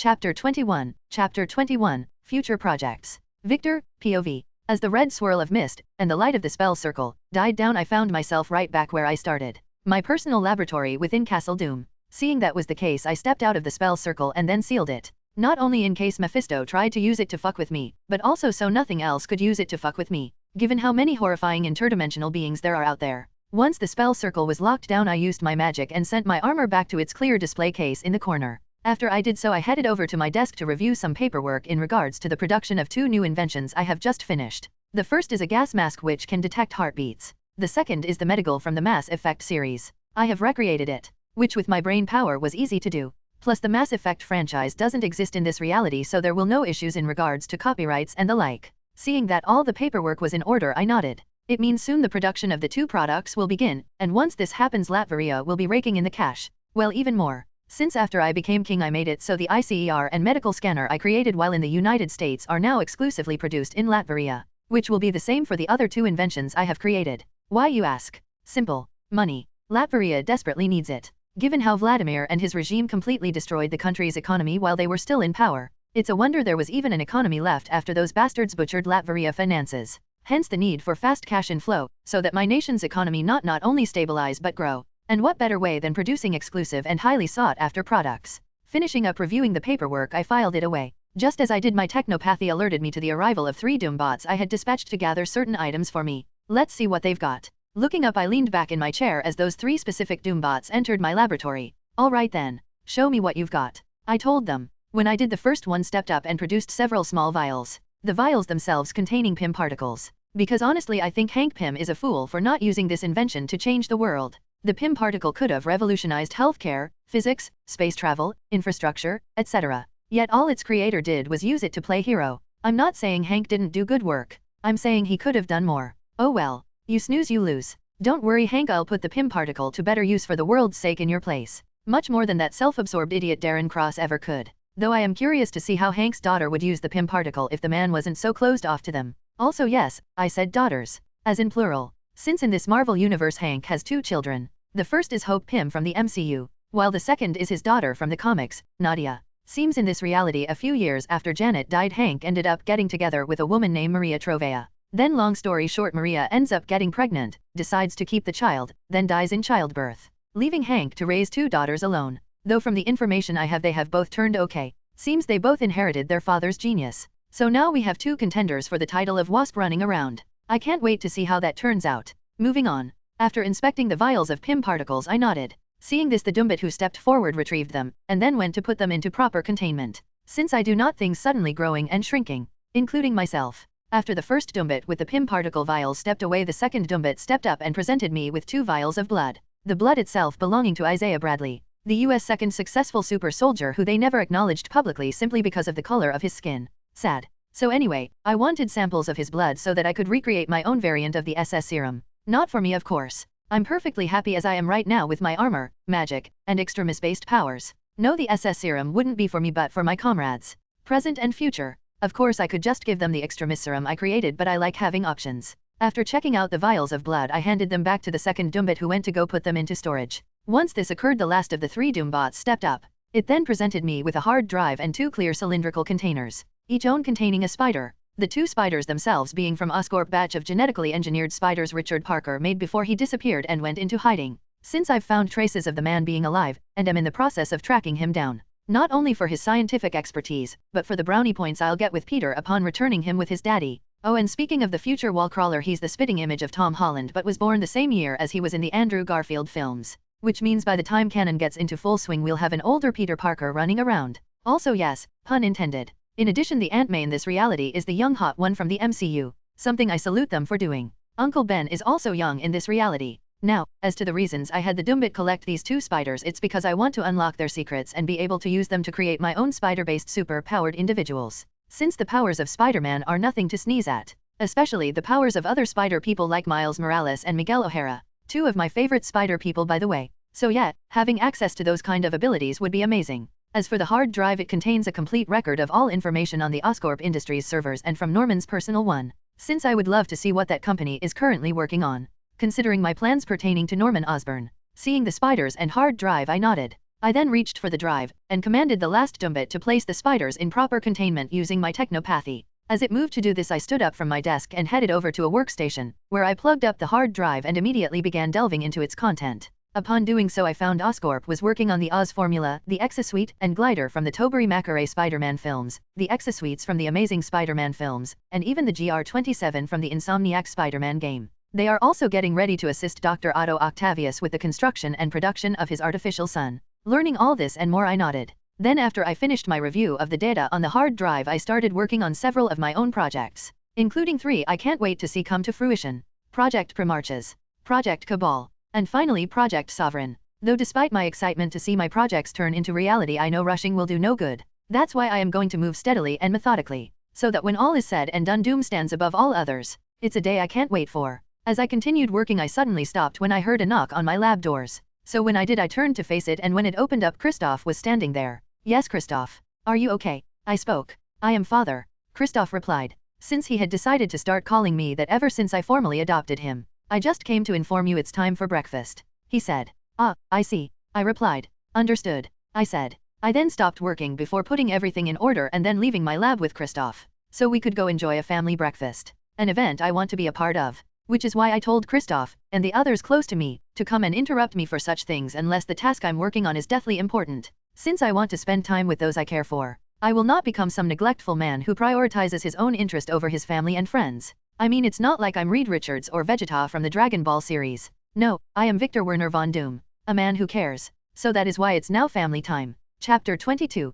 Chapter 21, Future Projects. Victor, POV. As the red swirl of mist, and the light of the spell circle, died down, I found myself right back where I started. My personal laboratory within Castle Doom. Seeing that was the case, I stepped out of the spell circle and then sealed it. Not only in case Mephisto tried to use it to fuck with me, but also so nothing else could use it to fuck with me, given how many horrifying interdimensional beings there are out there. Once the spell circle was locked down, I used my magic and sent my armor back to its clear display case in the corner. After I did so, I headed over to my desk to review some paperwork in regards to the production of two new inventions I have just finished. The first is a gas mask which can detect heartbeats. The second is the medical from the Mass Effect series. I have recreated it, which with my brain power was easy to do. Plus the Mass Effect franchise doesn't exist in this reality, so there will no issues in regards to copyrights and the like. Seeing that all the paperwork was in order, I nodded. It means soon the production of the two products will begin, and once this happens, Latveria will be raking in the cash. Well, even more. Since after I became king I made it so the ICER and medical scanner I created while in the United States are now exclusively produced in Latveria, which will be the same for the other two inventions I have created. Why, you ask? Simple. Money. Latveria desperately needs it. Given how Vladimir and his regime completely destroyed the country's economy while they were still in power, it's a wonder there was even an economy left after those bastards butchered Latveria finances. Hence the need for fast cash inflow, so that my nation's economy not only stabilize but grow. And what better way than producing exclusive and highly sought-after products? Finishing up reviewing the paperwork, I filed it away. Just as I did, my technopathy alerted me to the arrival of 3 Doombots I had dispatched to gather certain items for me. Let's see what they've got. Looking up, I leaned back in my chair as those 3 specific Doombots entered my laboratory. All right then. Show me what you've got, I told them. When I did, the first one stepped up and produced several small vials. The vials themselves containing Pym particles. Because honestly, I think Hank Pym is a fool for not using this invention to change the world. The Pym particle could have revolutionized healthcare, physics, space travel, infrastructure, etc. Yet all its creator did was use it to play hero. I'm not saying Hank didn't do good work. I'm saying he could have done more. Oh well. You snooze, you lose. Don't worry, Hank, I'll put the Pym particle to better use for the world's sake in your place. Much more than that self-absorbed idiot Darren Cross ever could. Though I am curious to see how Hank's daughter would use the Pym particle if the man wasn't so closed off to them. Also yes, I said daughters. As in plural. Since in this Marvel universe Hank has 2 children. The first is Hope Pym from the MCU, while the second is his daughter from the comics, Nadia. Seems in this reality a few years after Janet died, Hank ended up getting together with a woman named Maria Trovea. Then long story short, Maria ends up getting pregnant, decides to keep the child, then dies in childbirth, leaving Hank to raise 2 daughters alone. Though from the information I have, they have both turned okay. Seems they both inherited their father's genius. So now we have 2 contenders for the title of Wasp running around. I can't wait to see how that turns out. Moving on. After inspecting the vials of Pym particles, I nodded. Seeing this, the Doombot who stepped forward retrieved them, and then went to put them into proper containment. Since I do not things suddenly growing and shrinking, including myself. After the first Doombot with the Pym particle vials stepped away, the second Doombot stepped up and presented me with 2 vials of blood. The blood itself belonging to Isaiah Bradley, the US second successful super soldier who they never acknowledged publicly simply because of the color of his skin. Sad. So anyway, I wanted samples of his blood so that I could recreate my own variant of the SS serum. Not for me, of course. I'm perfectly happy as I am right now with my armor, magic, and extremis-based powers. No, the SS serum wouldn't be for me but for my comrades. Present and future. Of course I could just give them the extremis serum I created, but I like having options. After checking out the vials of blood, I handed them back to the second Doombot who went to go put them into storage. Once this occurred, the last of the 3 Doombots stepped up. It then presented me with a hard drive and 2 clear cylindrical containers, each own containing a spider. The 2 spiders themselves being from Oscorp batch of genetically engineered spiders Richard Parker made before he disappeared and went into hiding. Since I've found traces of the man being alive, and am in the process of tracking him down. Not only for his scientific expertise, but for the brownie points I'll get with Peter upon returning him with his daddy. Oh, and speaking of the future wallcrawler, he's the spitting image of Tom Holland but was born the same year as he was in the Andrew Garfield films. Which means by the time canon gets into full swing we'll have an older Peter Parker running around. Also yes, pun intended. In addition, the Aunt May in this reality is the young hot one from the MCU, something I salute them for doing. Uncle Ben is also young in this reality. Now, as to the reasons I had the Doombot collect these 2 spiders, it's because I want to unlock their secrets and be able to use them to create my own spider-based super-powered individuals. Since the powers of Spider-Man are nothing to sneeze at. Especially the powers of other spider people like Miles Morales and Miguel O'Hara, 2 of my favorite spider people by the way. So yeah, having access to those kind of abilities would be amazing. As for the hard drive, it contains a complete record of all information on the Oscorp Industries servers and from Norman's personal one. Since I would love to see what that company is currently working on. Considering my plans pertaining to Norman Osborn. Seeing the spiders and hard drive, I nodded. I then reached for the drive, and commanded the last Dumbit to place the spiders in proper containment using my technopathy. As it moved to do this, I stood up from my desk and headed over to a workstation, where I plugged up the hard drive and immediately began delving into its content. Upon doing so, I found Oscorp was working on the Oz formula, the Exosuite and Glider from the Tobey Maguire Spider-Man films, the Exosuites from the Amazing Spider-Man films, and even the GR27 from the Insomniac Spider-Man game. They are also getting ready to assist Dr. Otto Octavius with the construction and production of his artificial sun. Learning all this and more, I nodded. Then after I finished my review of the data on the hard drive, I started working on several of my own projects, including 3 I can't wait to see come to fruition. Project Primarches, Project Cabal, and finally Project Sovereign. Though despite my excitement to see my projects turn into reality, I know rushing will do no good. That's why I am going to move steadily and methodically, so that when all is said and done, Doom stands above all others. It's a day I can't wait for. As I continued working, I suddenly stopped when I heard a knock on my lab doors. So when I did, I turned to face it, and when it opened up, Christoph was standing there. Yes, Christoph. Are you okay? I spoke. I am, Father, Christoph replied, since he had decided to start calling me that ever since I formally adopted him. I just came to inform you it's time for breakfast, he said. Ah, I see, I replied. Understood, I said. I then stopped working before putting everything in order and then leaving my lab with Christoph, so we could go enjoy a family breakfast, an event I want to be a part of. Which is why I told Christoph, and the others close to me, to come and interrupt me for such things unless the task I'm working on is deathly important. Since I want to spend time with those I care for, I will not become some neglectful man who prioritizes his own interest over his family and friends. I mean, it's not like I'm Reed Richards or Vegeta from the Dragon Ball series. No, I am Victor Werner von Doom, a man who cares. So that is why it's now family time. Chapter 22,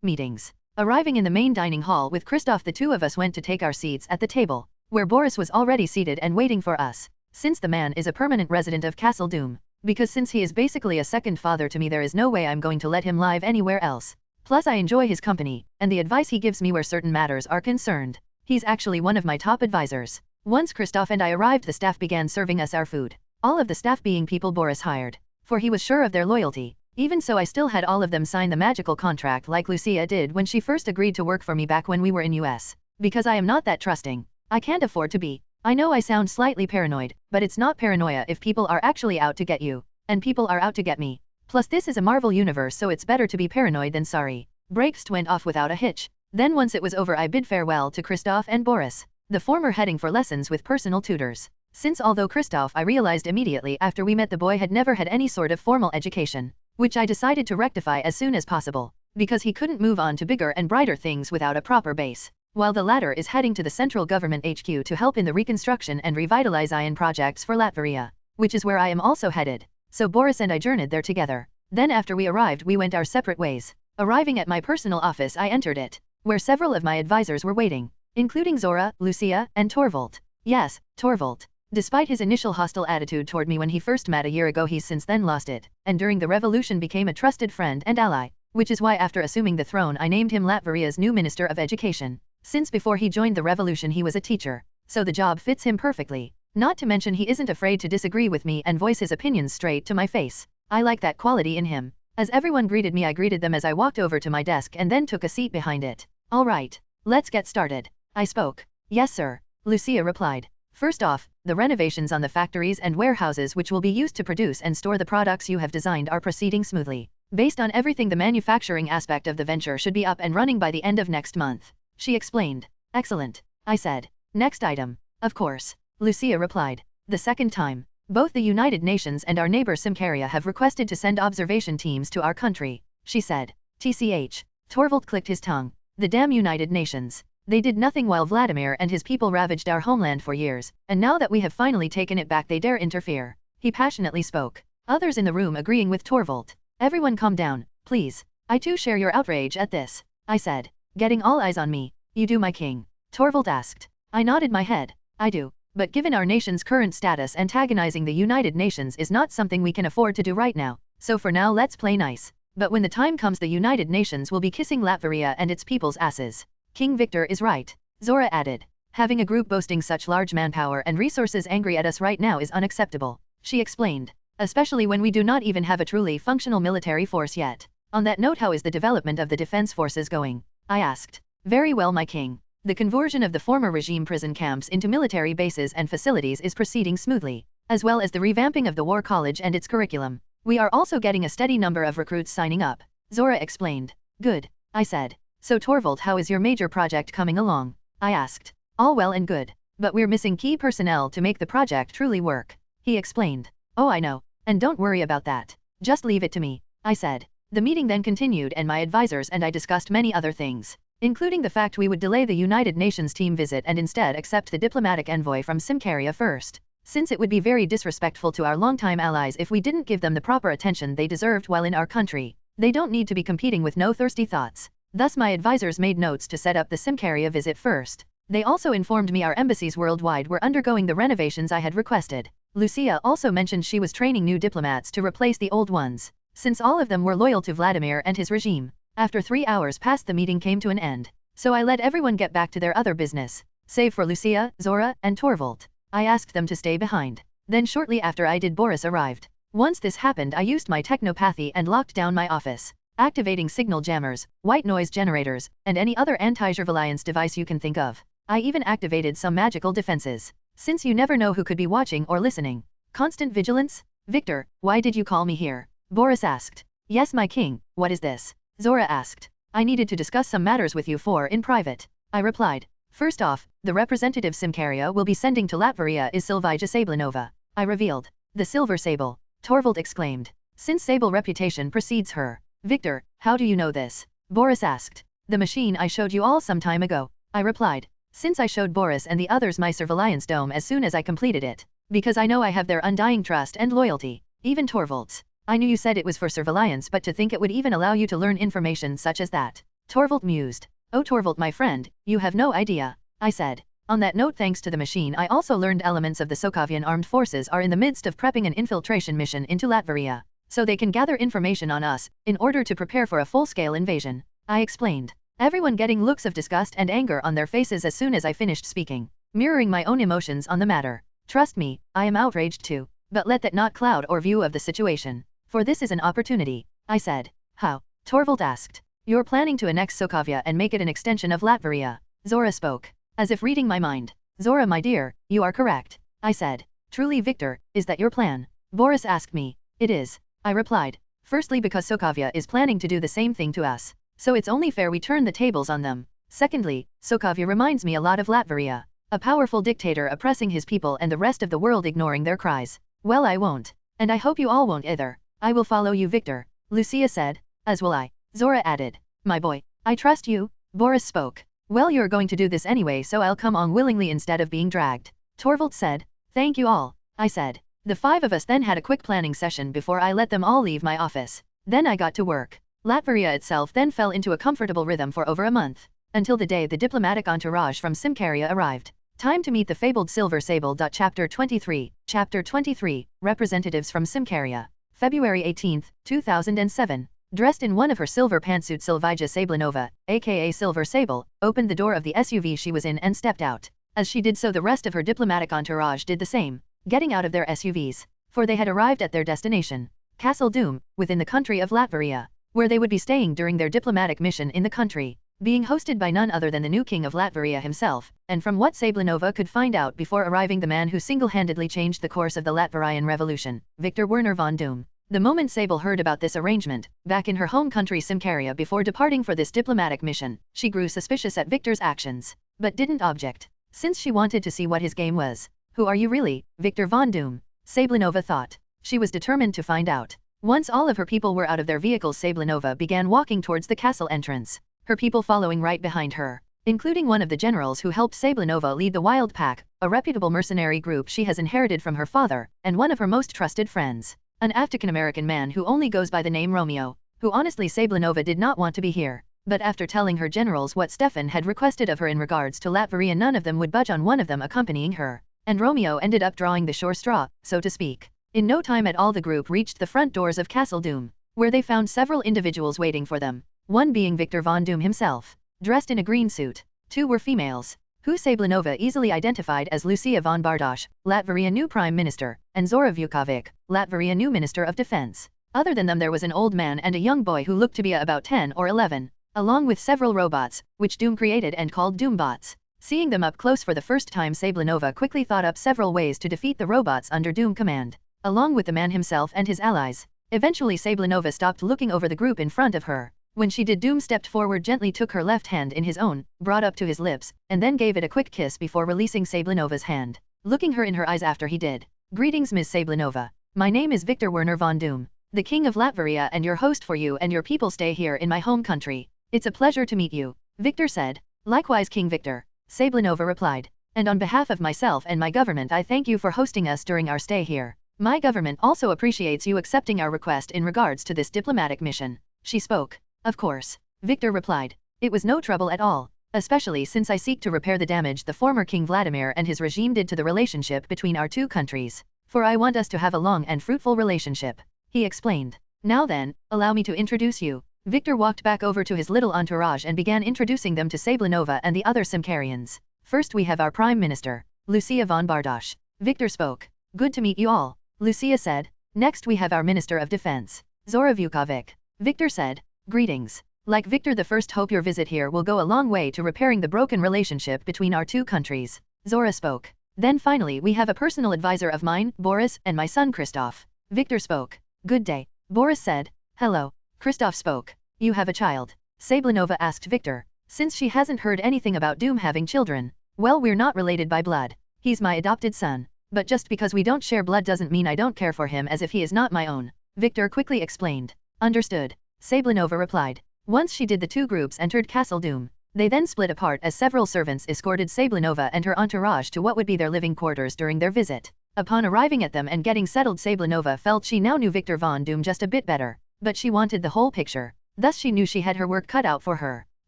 Meetings. Arriving in the main dining hall with Christoph, the two of us went to take our seats at the table, where Boris was already seated and waiting for us. Since the man is a permanent resident of Castle Doom, because since he is basically a second father to me, there is no way I'm going to let him live anywhere else. Plus I enjoy his company, and the advice he gives me where certain matters are concerned. He's actually one of my top advisors. Once Christoph and I arrived, the staff began serving us our food. All of the staff being people Boris hired, for he was sure of their loyalty. Even so, I still had all of them sign the magical contract like Lucia did when she first agreed to work for me back when we were in US. Because I am not that trusting. I can't afford to be. I know I sound slightly paranoid, but it's not paranoia if people are actually out to get you, and people are out to get me. Plus this is a Marvel universe, so it's better to be paranoid than sorry. Breakfast went off without a hitch. Then once it was over, I bid farewell to Christoph and Boris, the former heading for lessons with personal tutors. Since although Christoph, I realized immediately after we met, the boy had never had any sort of formal education, which I decided to rectify as soon as possible, because he couldn't move on to bigger and brighter things without a proper base. While the latter is heading to the central government HQ to help in the reconstruction and revitalize iron projects for Latveria, which is where I am also headed. So Boris and I journeyed there together. Then after we arrived, we went our separate ways. Arriving at my personal office, I entered it, where several of my advisors were waiting, including Zora, Lucia, and Torvald. Yes, Torvald. Despite his initial hostile attitude toward me when he first met a year ago, he's since then lost it, and during the revolution became a trusted friend and ally, which is why after assuming the throne I named him Latveria's new Minister of Education. Since before he joined the revolution he was a teacher, so the job fits him perfectly. Not to mention he isn't afraid to disagree with me and voice his opinions straight to my face. I like that quality in him. As everyone greeted me, I greeted them as I walked over to my desk and then took a seat behind it. All right, let's get started, I spoke. Yes sir, Lucia replied. First off, the renovations on the factories and warehouses which will be used to produce and store the products you have designed are proceeding smoothly. Based on everything, the manufacturing aspect of the venture should be up and running by the end of next month, she explained. Excellent, I said. Next item. Of course, Lucia replied. The second time, both the United Nations and our neighbor Symkaria have requested to send observation teams to our country, she said. TCH. Torvald clicked his tongue. The damn United Nations. They did nothing while Vladimir and his people ravaged our homeland for years, and now that we have finally taken it back they dare interfere. He passionately spoke. Others in the room agreeing with Torvald. Everyone calm down, please. I too share your outrage at this, I said. Getting all eyes on me. You do, my king? Torvald asked. I nodded my head. I do. But given our nation's current status, antagonizing the United Nations is not something we can afford to do right now, so for now let's play nice. But when the time comes, the United Nations will be kissing Latveria and its people's asses. King Victor is right, Zora added. Having a group boasting such large manpower and resources angry at us right now is unacceptable, she explained. Especially when we do not even have a truly functional military force yet. On that note, how is the development of the defense forces going? I asked. Very well, my king. The conversion of the former regime prison camps into military bases and facilities is proceeding smoothly, as well as the revamping of the War College and its curriculum. We are also getting a steady number of recruits signing up, Zora explained. Good, I said. So Torvald, how is your major project coming along? I asked. All well and good, but we're missing key personnel to make the project truly work, he explained. Oh, I know, and don't worry about that. Just leave it to me, I said. The meeting then continued and my advisors and I discussed many other things, including the fact we would delay the United Nations team visit and instead accept the diplomatic envoy from Symkaria first, since it would be very disrespectful to our longtime allies if we didn't give them the proper attention they deserved while in our country. They don't need to be competing with no thirsty thoughts. Thus my advisors made notes to set up the Symkaria visit first. They also informed me our embassies worldwide were undergoing the renovations I had requested. Lucia also mentioned she was training new diplomats to replace the old ones, since all of them were loyal to Vladimir and his regime. After 3 hours passed, the meeting came to an end, so I let everyone get back to their other business, save for Lucia, Zora, and Torvald. I asked them to stay behind. Then shortly after I did, Boris arrived. Once this happened, I used my technopathy and locked down my office, activating signal jammers, white noise generators, and any other anti-surveillance device you can think of. I even activated some magical defenses, since you never know who could be watching or listening. Constant vigilance? Victor, why did you call me here? Boris asked. Yes, my king, what is this? Zora asked. I needed to discuss some matters with you in private, I replied. First off, the representative Symkaria will be sending to Latveria is Silvija Sablinova, I revealed. The Silver Sable, Torvald exclaimed. Since Sable reputation precedes her. Victor, how do you know this? Boris asked. The machine I showed you all some time ago, I replied. Since I showed Boris and the others my surveillance dome as soon as I completed it, because I know I have their undying trust and loyalty, even Torvald's. I knew you said it was for surveillance, but to think it would even allow you to learn information such as that. Torvald mused. Oh Torvald, my friend, you have no idea, I said. On that note, thanks to the machine, I also learned elements of the Sokovian armed forces are in the midst of prepping an infiltration mission into Latveria, so they can gather information on us, in order to prepare for a full-scale invasion, I explained. Everyone getting looks of disgust and anger on their faces as soon as I finished speaking, mirroring my own emotions on the matter. Trust me, I am outraged too, but let that not cloud our view of the situation, for this is an opportunity, I said. How? Torvald asked. You're planning to annex Sokovia and make it an extension of Latveria, Zora spoke, as if reading my mind. Zora, my dear, you are correct, I said. Truly, Victor, is that your plan? Boris asked me. It is, I replied. Firstly, because Sokovia is planning to do the same thing to us, so it's only fair we turn the tables on them. Secondly, Sokovia reminds me a lot of Latveria, a powerful dictator oppressing his people and the rest of the world ignoring their cries. Well, I won't, and I hope you all won't either. I will follow you, Victor, Lucia said. As will I, Zora added. My boy, I trust you, Boris spoke. Well, you're going to do this anyway, so I'll come on willingly instead of being dragged, Torvald said. Thank you all, I said. The 5 of us then had a quick planning session before I let them all leave my office. Then I got to work. Latveria itself then fell into a comfortable rhythm for over a month, until the day the diplomatic entourage from Symkaria arrived. Time to meet the fabled Silver Sable. Chapter 23, Chapter 23, Representatives from Symkaria. February 18, 2007. Dressed in one of her silver pantsuits, Silvija Sablinova, aka Silver Sable, opened the door of the SUV she was in and stepped out. As she did so, the rest of her diplomatic entourage did the same, getting out of their SUVs, for they had arrived at their destination, Castle Doom, within the country of Latveria, where they would be staying during their diplomatic mission in the country, being hosted by none other than the new king of Latveria himself, and from what Sablinova could find out before arriving, the man who single-handedly changed the course of the Latverian Revolution, Victor Werner von Doom. The moment Sable heard about this arrangement, back in her home country Symkaria before departing for this diplomatic mission, she grew suspicious at Victor's actions, but didn't object, since she wanted to see what his game was. Who are you really, Victor von Doom? Sablinova thought. She was determined to find out. Once all of her people were out of their vehicles, Sablinova began walking towards the castle entrance, her people following right behind her, including one of the generals who helped Sablinova lead the Wild Pack, a reputable mercenary group she has inherited from her father, and one of her most trusted friends, an African-American man who only goes by the name Romeo, who honestly Sablinova did not want to be here, but after telling her generals what Stefan had requested of her in regards to Latveria, none of them would budge on one of them accompanying her, and Romeo ended up drawing the short straw, so to speak. In no time at all, the group reached the front doors of Castle Doom, where they found several individuals waiting for them, one being Victor von Doom himself, dressed in a green suit. 2 were females, who Sablinova easily identified as Lucia von Bardosh, Latveria new Prime Minister, and Zora Vukovic, Latveria new Minister of Defense. Other than them, there was an old man and a young boy who looked to be about 10 or 11, along with several robots, which Doom created and called Doombots. Seeing them up close for the first time, Sablinova quickly thought up several ways to defeat the robots under Doom command, along with the man himself and his allies. Eventually Sablinova stopped looking over the group in front of her. When she did, Doom stepped forward, gently took her left hand in his own, brought up to his lips, and then gave it a quick kiss before releasing Sablinova's hand, looking her in her eyes after he did. Greetings, Ms. Sablinova. My name is Victor Werner von Doom, the King of Latveria and your host for you and your people stay here in my home country. It's a pleasure to meet you, Victor said. Likewise, King Victor, Sablinova replied. And on behalf of myself and my government, I thank you for hosting us during our stay here. My government also appreciates you accepting our request in regards to this diplomatic mission. She spoke. Of course, Victor replied. It was no trouble at all, especially since I seek to repair the damage the former King Vladimir and his regime did to the relationship between our two countries. For I want us to have a long and fruitful relationship, he explained. Now then, allow me to introduce you. Victor walked back over to his little entourage and began introducing them to Sablinova and the other Simkarians. First we have our Prime Minister, Lucia von Bardosh. Victor spoke. Good to meet you all, Lucia said. Next we have our Minister of Defense, Zora Vukovic. Victor said. Greetings. Like Victor the First, hope your visit here will go a long way to repairing the broken relationship between our two countries, Zora spoke. Then finally we have a personal advisor of mine, Boris, and my son Christoph. Victor spoke. Good day, Boris said. Hello, Christoph spoke. You have a child? Sablinova asked Victor, since she hasn't heard anything about Doom having children. Well, we're not related by blood. He's my adopted son. But just because we don't share blood doesn't mean I don't care for him as if he is not my own, Victor quickly explained. Understood, Sablinova replied. Once she did, the two groups entered Castle Doom. They then split apart as several servants escorted Sablinova and her entourage to what would be their living quarters during their visit. Upon arriving at them and getting settled, Sablinova felt she now knew Victor von Doom just a bit better, but she wanted the whole picture. Thus she knew she had her work cut out for her.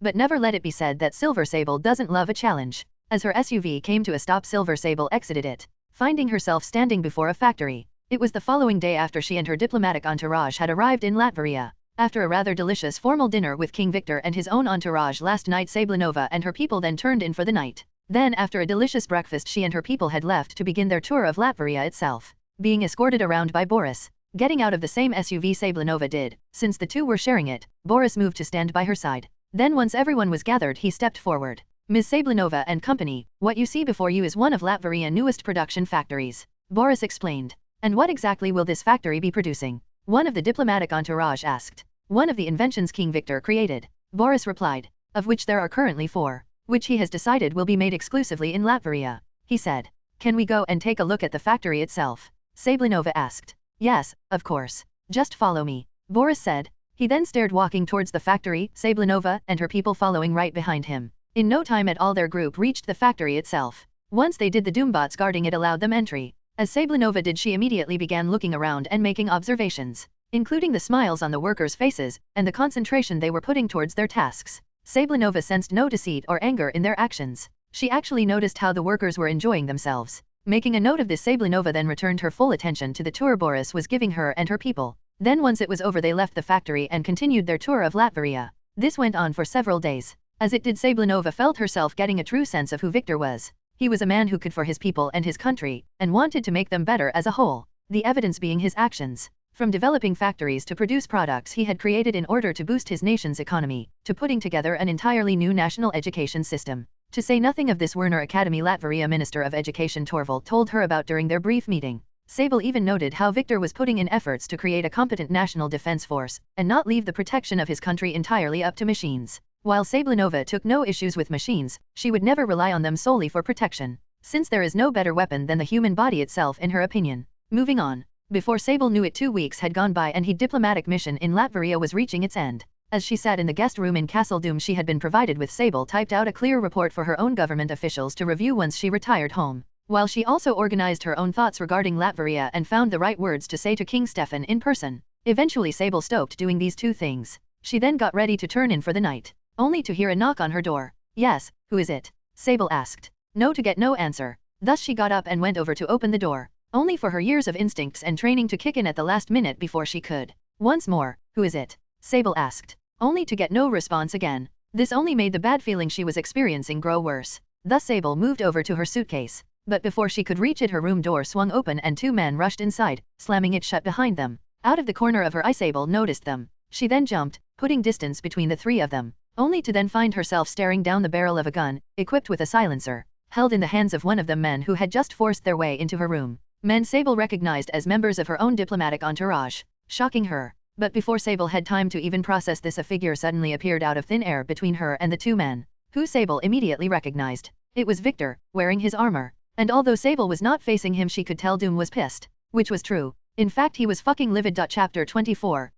But never let it be said that Silver Sable doesn't love a challenge. As her SUV came to a stop, Silver Sable exited it, finding herself standing before a factory. It was the following day after she and her diplomatic entourage had arrived in Latveria. After a rather delicious formal dinner with King Victor and his own entourage last night, Sablinova and her people then turned in for the night. Then after a delicious breakfast, she and her people had left to begin their tour of Latveria itself, being escorted around by Boris. Getting out of the same SUV Sablinova did, since the two were sharing it. Boris moved to stand by her side. Then once everyone was gathered, he stepped forward. Ms. Sablinova and company, what you see before you is one of Latveria's newest production factories, Boris explained. And what exactly will this factory be producing? One of the diplomatic entourage asked. One of the inventions King Victor created, Boris replied, of which there are currently 4, which he has decided will be made exclusively in Latveria, he said. Can we go and take a look at the factory itself? Sablinova asked. Yes, of course. Just follow me, Boris said. He then started walking towards the factory, Sablinova and her people following right behind him. In no time at all their group reached the factory itself. Once they did, the Doombots guarding it allowed them entry. As Sablinova did, she immediately began looking around and making observations, including the smiles on the workers' faces, and the concentration they were putting towards their tasks. Sablinova sensed no deceit or anger in their actions. She actually noticed how the workers were enjoying themselves. Making a note of this, Sablinova then returned her full attention to the tour Boris was giving her and her people. Then once it was over, they left the factory and continued their tour of Latveria. This went on for several days. As it did, Sablinova felt herself getting a true sense of who Victor was. He was a man who could for his people and his country, and wanted to make them better as a whole. The evidence being his actions. From developing factories to produce products he had created in order to boost his nation's economy, to putting together an entirely new national education system. To say nothing of this Werner Academy, Latveria Minister of Education Torvald told her about during their brief meeting. Sable even noted how Victor was putting in efforts to create a competent national defense force, and not leave the protection of his country entirely up to machines. While Sablinova took no issues with machines, she would never rely on them solely for protection, since there is no better weapon than the human body itself in her opinion. Moving on. Before Sable knew it, 2 weeks had gone by and his diplomatic mission in Latveria was reaching its end. As she sat in the guest room in Castle Doom, she had been provided with Sable typed out a clear report for her own government officials to review once she retired home, while she also organized her own thoughts regarding Latveria and found the right words to say to King Stefan in person. Eventually Sable stopped doing these 2 things. She then got ready to turn in for the night, only to hear a knock on her door. Yes, who is it? Sable asked. No, to get no answer. Thus she got up and went over to open the door, only for her years of instincts and training to kick in at the last minute before she could. Once more, who is it? Sable asked, only to get no response again. This only made the bad feeling she was experiencing grow worse. Thus Sable moved over to her suitcase, but before she could reach it, her room door swung open and 2 men rushed inside, slamming it shut behind them. Out of the corner of her eye, Sable noticed them. She then jumped, putting distance between the 3 of them, only to then find herself staring down the barrel of a gun, equipped with a silencer, held in the hands of one of the men who had just forced their way into her room. Men Sable recognized as members of her own diplomatic entourage. shocking her. But before Sable had time to even process this, a figure suddenly appeared out of thin air between her and the two men, who Sable immediately recognized. It was Victor, wearing his armor. And although Sable was not facing him, she could tell Doom was pissed. Which was true. In fact, he was fucking livid. Chapter 24,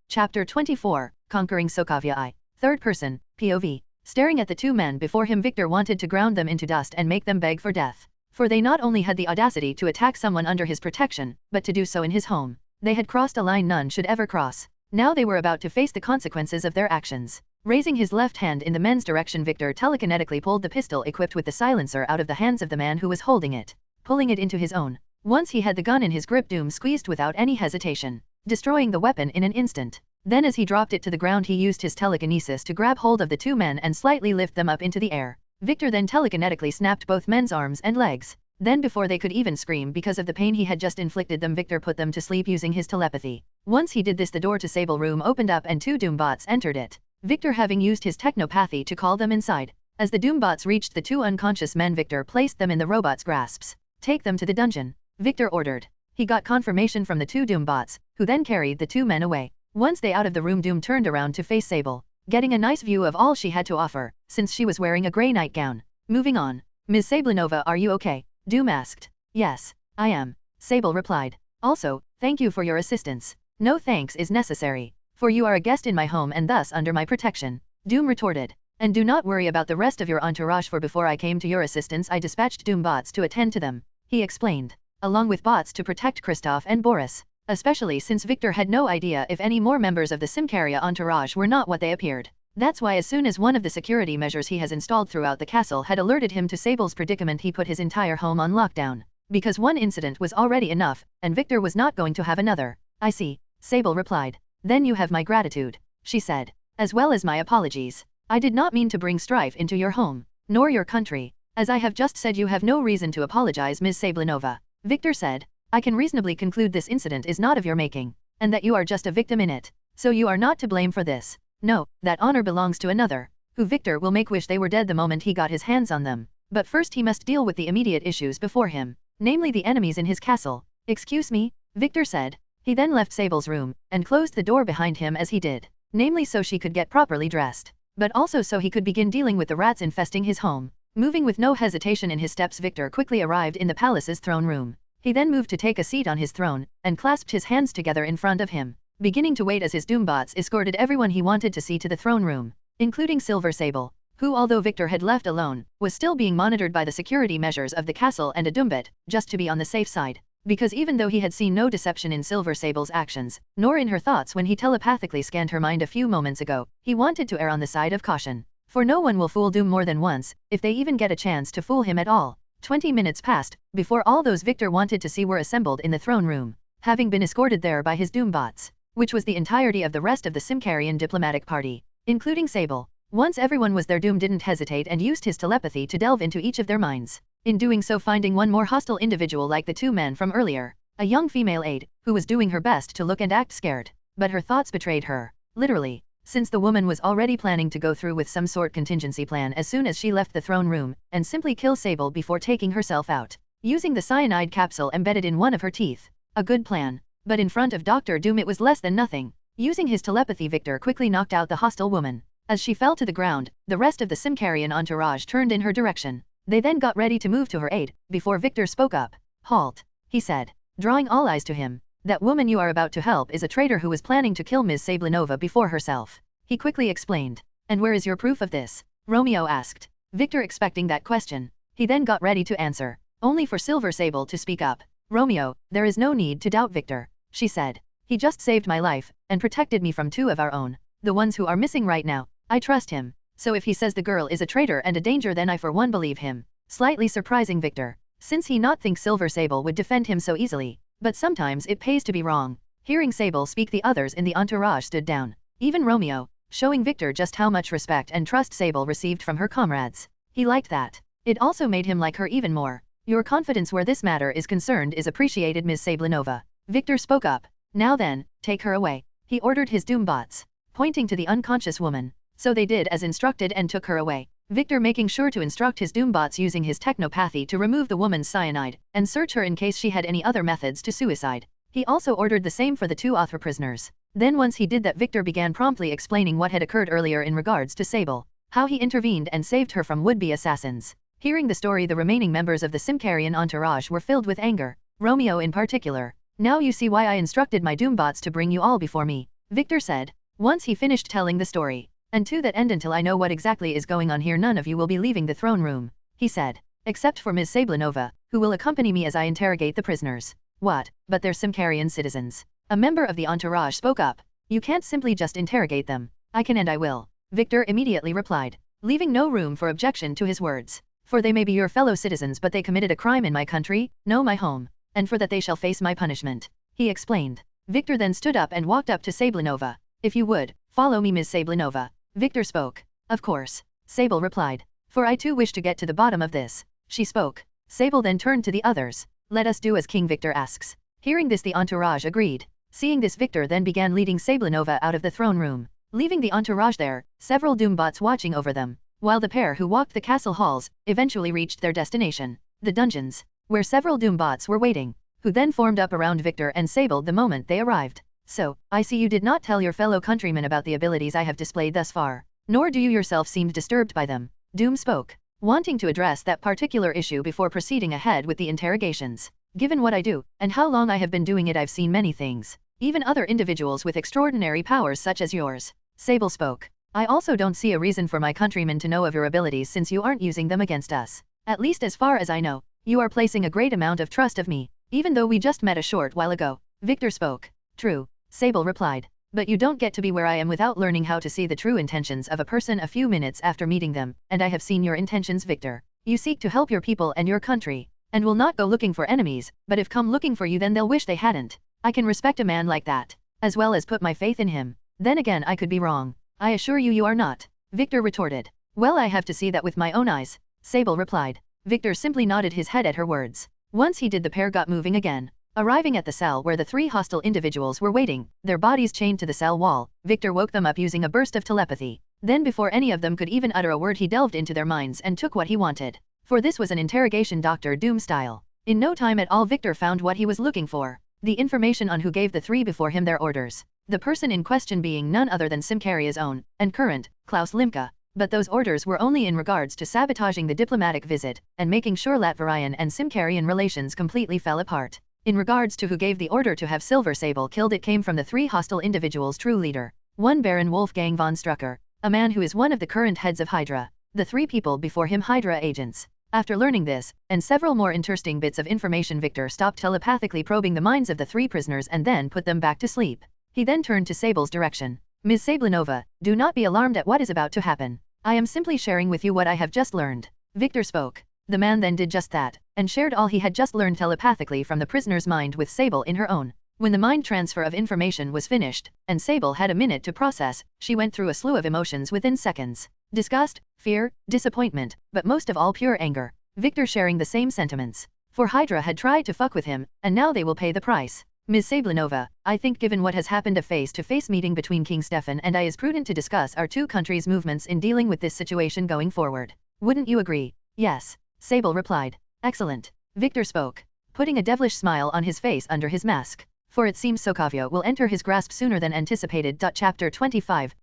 Conquering Sokovia I. Third person, POV. Staring at the two men before him, Victor wanted to ground them into dust and make them beg for death. For they not only had the audacity to attack someone under his protection, but to do so in his home. They had crossed a line none should ever cross. Now they were about to face the consequences of their actions. Raising his left hand in the men's direction, Victor telekinetically pulled the pistol equipped with the silencer out of the hands of the man who was holding it, pulling it into his own. Once he had the gun in his grip, Doom squeezed without any hesitation, destroying the weapon in an instant. Then as he dropped it to the ground, he used his telekinesis to grab hold of the two men and slightly lift them up into the air. Victor then telekinetically snapped both men's arms and legs. Then before they could even scream because of the pain he had just inflicted them, Victor put them to sleep using his telepathy. Once he did this, the door to Sable room opened up and two Doombots entered it. Victor having used his technopathy to call them inside. As the Doombots reached the two unconscious men, Victor placed them in the robot's grasps. Take them to the dungeon, Victor ordered. He got confirmation from the two Doombots, who then carried the two men away. Once they out of the room, Doom turned around to face Sable, getting a nice view of all she had to offer, since she was wearing a grey nightgown. Moving on. Ms. Sablenova, are you okay? Doom asked. Yes, I am, Sable replied. Also, thank you for your assistance. No thanks is necessary, for you are a guest in my home and thus under my protection, Doom retorted. And do not worry about the rest of your entourage, for before I came to your assistance I dispatched Doom bots to attend to them, he explained, along with bots to protect Kristoff and Boris, especially since Victor had no idea if any more members of the Symkaria entourage were not what they appeared. That's why as soon as one of the security measures he has installed throughout the castle had alerted him to Sable's predicament, he put his entire home on lockdown. Because one incident was already enough, and Victor was not going to have another. I see, Sable replied. Then you have my gratitude, she said, as well as my apologies. I did not mean to bring strife into your home, nor your country. As I have just said, you have no reason to apologize, Ms. Sablenova, Victor said. I can reasonably conclude this incident is not of your making, and that you are just a victim in it. So you are not to blame for this. No, that honor belongs to another, who Victor will make wish they were dead the moment he got his hands on them. But first he must deal with the immediate issues before him, namely the enemies in his castle. Excuse me, Victor said. He then left Sable's room, and closed the door behind him as he did, namely so she could get properly dressed, but also so he could begin dealing with the rats infesting his home. Moving with no hesitation in his steps, Victor quickly arrived in the palace's throne room. He then moved to take a seat on his throne, and clasped his hands together in front of him, beginning to wait as his Doombots escorted everyone he wanted to see to the throne room, including Silver Sable, who although Victor had left alone, was still being monitored by the security measures of the castle and a Doombot, just to be on the safe side. Because even though he had seen no deception in Silver Sable's actions, nor in her thoughts when he telepathically scanned her mind a few moments ago, he wanted to err on the side of caution. For no one will fool Doom more than once, if they even get a chance to fool him at all. 20 minutes passed, before all those Victor wanted to see were assembled in the throne room, having been escorted there by his Doombots, which was the entirety of the rest of the Symkarian diplomatic party, including Sable. Once everyone was there, Doom didn't hesitate and used his telepathy to delve into each of their minds, in doing so finding one more hostile individual like the two men from earlier, a young female aide, who was doing her best to look and act scared, but her thoughts betrayed her, literally, since the woman was already planning to go through with some sort contingency plan as soon as she left the throne room, and simply kill Sable before taking herself out, using the cyanide capsule embedded in one of her teeth. A good plan. But in front of Dr. Doom it was less than nothing. Using his telepathy, Victor quickly knocked out the hostile woman. As she fell to the ground, the rest of the Symkarian entourage turned in her direction. They then got ready to move to her aid, before Victor spoke up. Halt, he said, drawing all eyes to him. That woman you are about to help is a traitor who was planning to kill Ms. Sablenova before herself. He quickly explained. And where is your proof of this? Romeo asked. Victor expecting that question. He then got ready to answer, only for Silver Sable to speak up. Romeo, there is no need to doubt Victor, she said. He just saved my life, and protected me from two of our own, the ones who are missing right now. I trust him. So if he says the girl is a traitor and a danger, then I for one believe him. Slightly surprising Victor, since he not think Silver Sable would defend him so easily. But sometimes it pays to be wrong. Hearing Sable speak, the others in the entourage stood down. Even Romeo, showing Victor just how much respect and trust Sable received from her comrades. He liked that. It also made him like her even more. Your confidence where this matter is concerned is appreciated, Ms. Sablenova. Victor spoke up. Now then, take her away. He ordered his Doombots, pointing to the unconscious woman. So they did as instructed and took her away. Victor making sure to instruct his Doombots using his technopathy to remove the woman's cyanide, and search her in case she had any other methods to suicide. He also ordered the same for the two Othra prisoners. Then once he did that, Victor began promptly explaining what had occurred earlier in regards to Sable, how he intervened and saved her from would-be assassins. Hearing the story, the remaining members of the Symkarian entourage were filled with anger, Romeo in particular. Now you see why I instructed my Doombots to bring you all before me, Victor said, once he finished telling the story. And to that end, until I know what exactly is going on here, none of you will be leaving the throne room, he said, except for Ms. Sablinova, who will accompany me as I interrogate the prisoners. What? But they're Symkarian citizens. A member of the entourage spoke up. You can't simply just interrogate them. I can and I will, Victor immediately replied, leaving no room for objection to his words. For they may be your fellow citizens, but they committed a crime in my country, no, my home, and for that they shall face my punishment, he explained. Victor then stood up and walked up to Sablinova. If you would, follow me, Ms. Sablinova, Victor spoke. Of course, Sable replied. For I too wish to get to the bottom of this, she spoke. Sable then turned to the others. Let us do as King Victor asks. Hearing this, the entourage agreed. Seeing this, Victor then began leading Sablinova out of the throne room, leaving the entourage there, several Doombots watching over them, while the pair who walked the castle halls eventually reached their destination, the dungeons, where several Doombots were waiting, who then formed up around Victor and Sable the moment they arrived. So, I see you did not tell your fellow countrymen about the abilities I have displayed thus far, nor do you yourself seem disturbed by them, Doom spoke, wanting to address that particular issue before proceeding ahead with the interrogations. Given what I do, and how long I have been doing it, I've seen many things, even other individuals with extraordinary powers such as yours, Sable spoke. I also don't see a reason for my countrymen to know of your abilities since you aren't using them against us. At least as far as I know, you are placing a great amount of trust of me, even though we just met a short while ago, Victor spoke. True, Sable replied. But you don't get to be where I am without learning how to see the true intentions of a person a few minutes after meeting them, and I have seen your intentions, Victor. You seek to help your people and your country, and will not go looking for enemies, but if come looking for you, then they'll wish they hadn't. I can respect a man like that, as well as put my faith in him. Then again, I could be wrong. I assure you, you are not, Victor retorted. Well, I have to see that with my own eyes, Sable replied. Victor simply nodded his head at her words. Once he did, the pair got moving again. Arriving at the cell where the three hostile individuals were waiting, their bodies chained to the cell wall, Victor woke them up using a burst of telepathy. Then before any of them could even utter a word, he delved into their minds and took what he wanted. For this was an interrogation, Dr. Doom style. In no time at all, Victor found what he was looking for. The information on who gave the three before him their orders. The person in question being none other than Symkaria's own, and current, Klaus Limka. But those orders were only in regards to sabotaging the diplomatic visit, and making sure Latvarian and Symkarian relations completely fell apart. In regards to who gave the order to have Silver Sable killed, it came from the three hostile individuals' true leader. One Baron Wolfgang von Strucker, a man who is one of the current heads of Hydra. The three people before him Hydra agents. After learning this, and several more interesting bits of information, Victor stopped telepathically probing the minds of the three prisoners and then put them back to sleep. He then turned to Sable's direction. Ms. Sablinova, do not be alarmed at what is about to happen. I am simply sharing with you what I have just learned. Victor spoke. The man then did just that, and shared all he had just learned telepathically from the prisoner's mind with Sable in her own. When the mind transfer of information was finished, and Sable had a minute to process, she went through a slew of emotions within seconds. Disgust, fear, disappointment, but most of all pure anger. Victor sharing the same sentiments. For Hydra had tried to fuck with him, and now they will pay the price. Ms. Sablinova, I think given what has happened, a face-to-face meeting between King Stefan and I is prudent to discuss our two countries' movements in dealing with this situation going forward. Wouldn't you agree? Yes, Sable replied. Excellent, Victor spoke, putting a devilish smile on his face under his mask. For it seems Sokovia will enter his grasp sooner than anticipated. Chapter 25,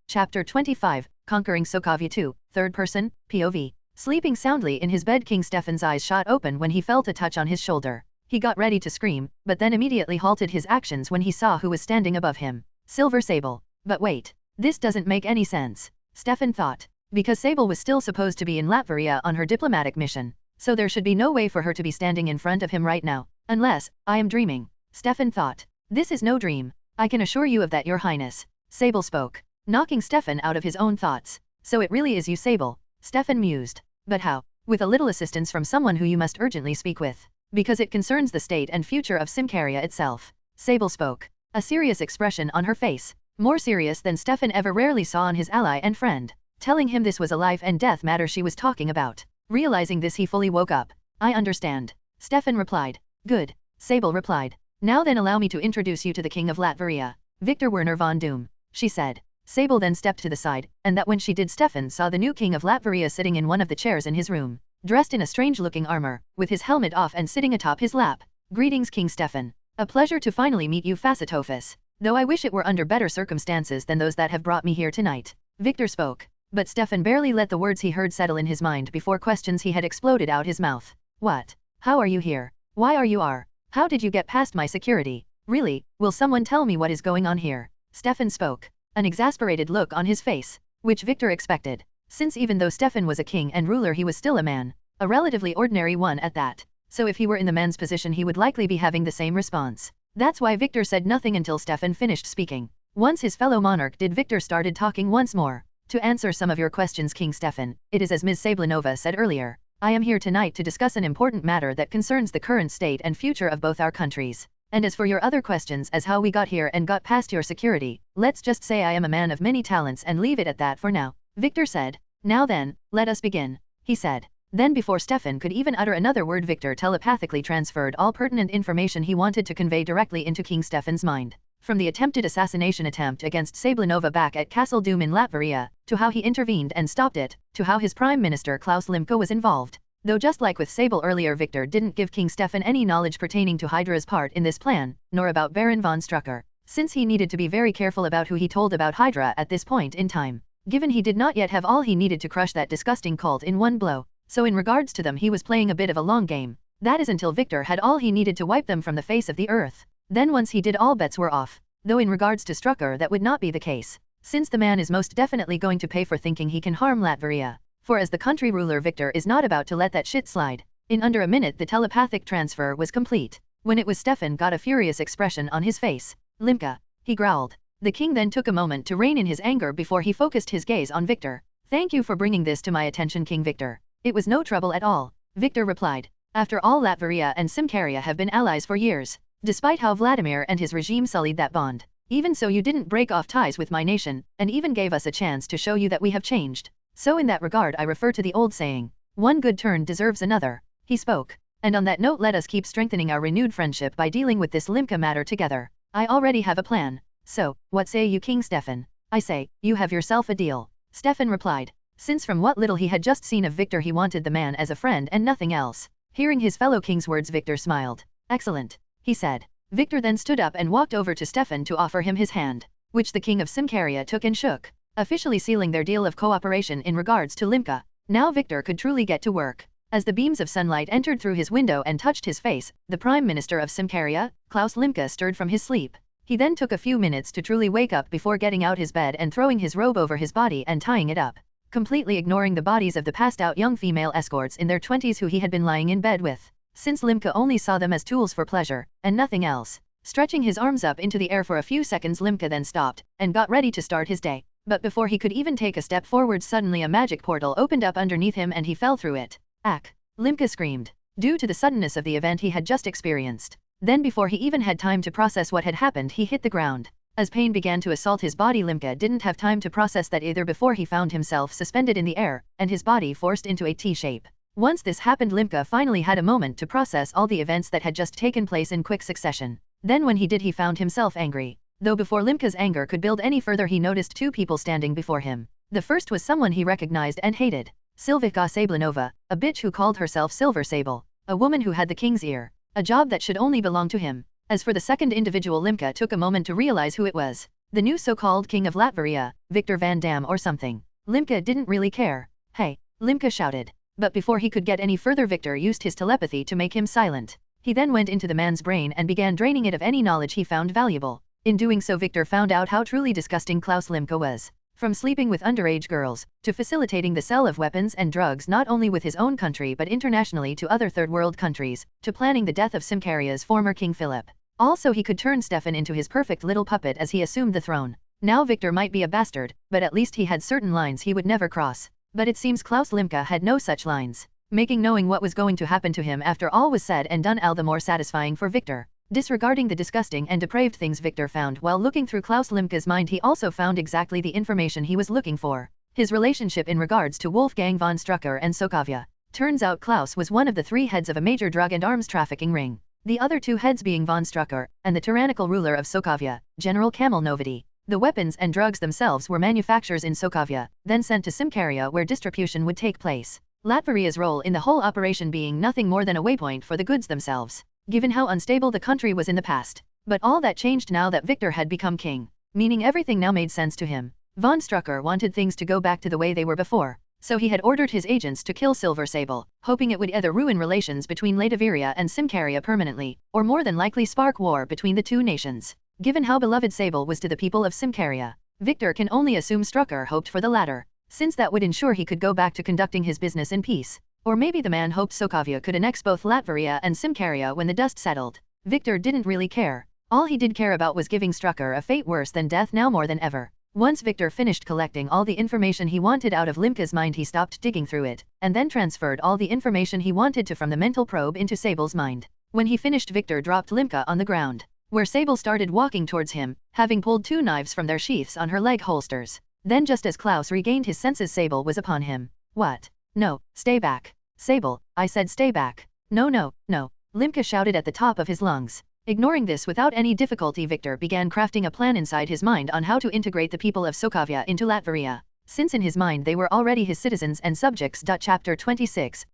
Conquering Sokovia 2, Third Person, POV. Sleeping soundly in his bed, King Stefan's eyes shot open when he felt a touch on his shoulder. He got ready to scream, but then immediately halted his actions when he saw who was standing above him. Silver Sable. But wait. This doesn't make any sense, Stefan thought. Because Sable was still supposed to be in Latveria on her diplomatic mission, so there should be no way for her to be standing in front of him right now. Unless, I am dreaming, Stefan thought. This is no dream. I can assure you of that, Your Highness, Sable spoke, knocking Stefan out of his own thoughts. So it really is you, Sable, Stefan mused. But how? With a little assistance from someone who you must urgently speak with. Because it concerns the state and future of Symkaria itself, Sable spoke, a serious expression on her face, more serious than Stefan ever rarely saw on his ally and friend, telling him this was a life and death matter she was talking about. Realizing this, he fully woke up. I understand, Stefan replied. Good, Sable replied. Now then allow me to introduce you to the King of Latveria, Victor Werner von Doom, she said. Sable then stepped to the side, and that when she did, Stefan saw the new King of Latveria sitting in one of the chairs in his room, dressed in a strange-looking armor, with his helmet off and sitting atop his lap. Greetings, King Stefan. A pleasure to finally meet you, Facetofus, though I wish it were under better circumstances than those that have brought me here tonight. Victor spoke. But Stefan barely let the words he heard settle in his mind before questions he had exploded out his mouth. What? How are you here? Why are you are? How did you get past my security? Really, will someone tell me what is going on here? Stefan spoke. An exasperated look on his face, which Victor expected, since even though Stefan was a king and ruler he was still a man, a relatively ordinary one at that. So if he were in the man's position he would likely be having the same response. That's why Victor said nothing until Stefan finished speaking. Once his fellow monarch did, Victor started talking once more. To answer some of your questions, King Stefan, it is as Ms. Sablinova said earlier. I am here tonight to discuss an important matter that concerns the current state and future of both our countries. And as for your other questions as how we got here and got past your security, let's just say I am a man of many talents and leave it at that for now. Victor said. Now then, let us begin, he said. Then before Stefan could even utter another word, Victor telepathically transferred all pertinent information he wanted to convey directly into King Stefan's mind. From the attempted assassination attempt against Sablinova back at Castle Doom in Latveria, to how he intervened and stopped it, to how his Prime Minister Klaus Limke was involved. Though just like with Sable earlier, Victor didn't give King Stefan any knowledge pertaining to Hydra's part in this plan, nor about Baron von Strucker, since he needed to be very careful about who he told about Hydra at this point in time, given he did not yet have all he needed to crush that disgusting cult in one blow. So in regards to them he was playing a bit of a long game. That is until Victor had all he needed to wipe them from the face of the earth. Then once he did, all bets were off. Though in regards to Strucker that would not be the case, since the man is most definitely going to pay for thinking he can harm Latveria. For as the country ruler, Victor is not about to let that shit slide. In under a minute the telepathic transfer was complete. When it was, Stefan got a furious expression on his face. Limke, he growled. The king then took a moment to rein in his anger before he focused his gaze on Victor. Thank you for bringing this to my attention, King Victor. It was no trouble at all, Victor replied. After all, Latveria and Simkaria have been allies for years, despite how Vladimir and his regime sullied that bond. Even so, you didn't break off ties with my nation, and even gave us a chance to show you that we have changed. So in that regard I refer to the old saying, one good turn deserves another, he spoke. And on that note, let us keep strengthening our renewed friendship by dealing with this Limke matter together. I already have a plan. So, what say you, King Stefan? I say, you have yourself a deal, Stefan replied. Since from what little he had just seen of Victor he wanted the man as a friend and nothing else. Hearing his fellow king's words, Victor smiled. Excellent, he said. Victor then stood up and walked over to Stefan to offer him his hand, which the king of Simkaria took and shook, officially sealing their deal of cooperation in regards to Limke. Now Victor could truly get to work. As the beams of sunlight entered through his window and touched his face, the Prime Minister of Simkaria, Klaus Limke, stirred from his sleep. He then took a few minutes to truly wake up before getting out his bed and throwing his robe over his body and tying it up, completely ignoring the bodies of the passed-out young female escorts in their 20s who he had been lying in bed with, since Limke only saw them as tools for pleasure, and nothing else. Stretching his arms up into the air for a few seconds, Limke then stopped, and got ready to start his day. But before he could even take a step forward, suddenly a magic portal opened up underneath him and he fell through it. Ack! Limke screamed, due to the suddenness of the event he had just experienced. Then before he even had time to process what had happened, he hit the ground. As pain began to assault his body, Limke didn't have time to process that either before he found himself suspended in the air, and his body forced into a T-shape. Once this happened, Limke finally had a moment to process all the events that had just taken place in quick succession. Then when he did, he found himself angry. Though before Limke's anger could build any further, he noticed two people standing before him. The first was someone he recognized and hated. Silvika Sablinova, a bitch who called herself Silver Sable, a woman who had the king's ear, a job that should only belong to him. As for the second individual, Limke took a moment to realize who it was. The new so-called king of Latveria, Victor Van Dam or something. Limke didn't really care. Hey, Limke shouted. But before he could get any further, Victor used his telepathy to make him silent. He then went into the man's brain and began draining it of any knowledge he found valuable. In doing so, Victor found out how truly disgusting Klaus Limke was. From sleeping with underage girls, to facilitating the sale of weapons and drugs not only with his own country but internationally to other third world countries, to planning the death of Simkaria's former king Philip. Also, he could turn Stefan into his perfect little puppet as he assumed the throne. Now Victor might be a bastard, but at least he had certain lines he would never cross. But it seems Klaus Limke had no such lines, making knowing what was going to happen to him after all was said and done all the more satisfying for Victor. Disregarding the disgusting and depraved things Victor found while looking through Klaus Limke's mind, he also found exactly the information he was looking for. His relationship in regards to Wolfgang von Strucker and Sokovia. Turns out Klaus was one of the three heads of a major drug and arms trafficking ring. The other two heads being von Strucker and the tyrannical ruler of Sokovia, General Kamil Novity. The weapons and drugs themselves were manufactured in Sokovia, then sent to Simkaria where distribution would take place. Latveria's role in the whole operation being nothing more than a waypoint for the goods themselves. Given how unstable the country was in the past, But all that changed now that Victor had become king, meaning everything now made sense to him. Von Strucker wanted things to go back to the way they were before, so he had ordered his agents to kill Silver Sable, hoping it would either ruin relations between Lataviria and Symkaria permanently, or more than likely spark war between the two nations. Given how beloved Sable was to the people of Symkaria, Victor can only assume Strucker hoped for the latter, since that would ensure he could go back to conducting his business in peace. Or maybe the man hoped Sokovia could annex both Latveria and Symkaria when the dust settled. Victor didn't really care. All he did care about was giving Strucker a fate worse than death now more than ever. Once Victor finished collecting all the information he wanted out of Limka's mind, he stopped digging through it, and then transferred all the information he wanted to from the mental probe into Sable's mind. When he finished, Victor dropped Limka on the ground, where Sable started walking towards him, having pulled 2 knives from their sheaths on her leg holsters. Then just as Klaus regained his senses, Sable was upon him. What? No, stay back. Sable, I said stay back. No, no, no, Limka shouted at the top of his lungs. Ignoring this without any difficulty, Victor began crafting a plan inside his mind on how to integrate the people of Sokovia into Latveria, since in his mind they were already his citizens and subjects. Chapter 26,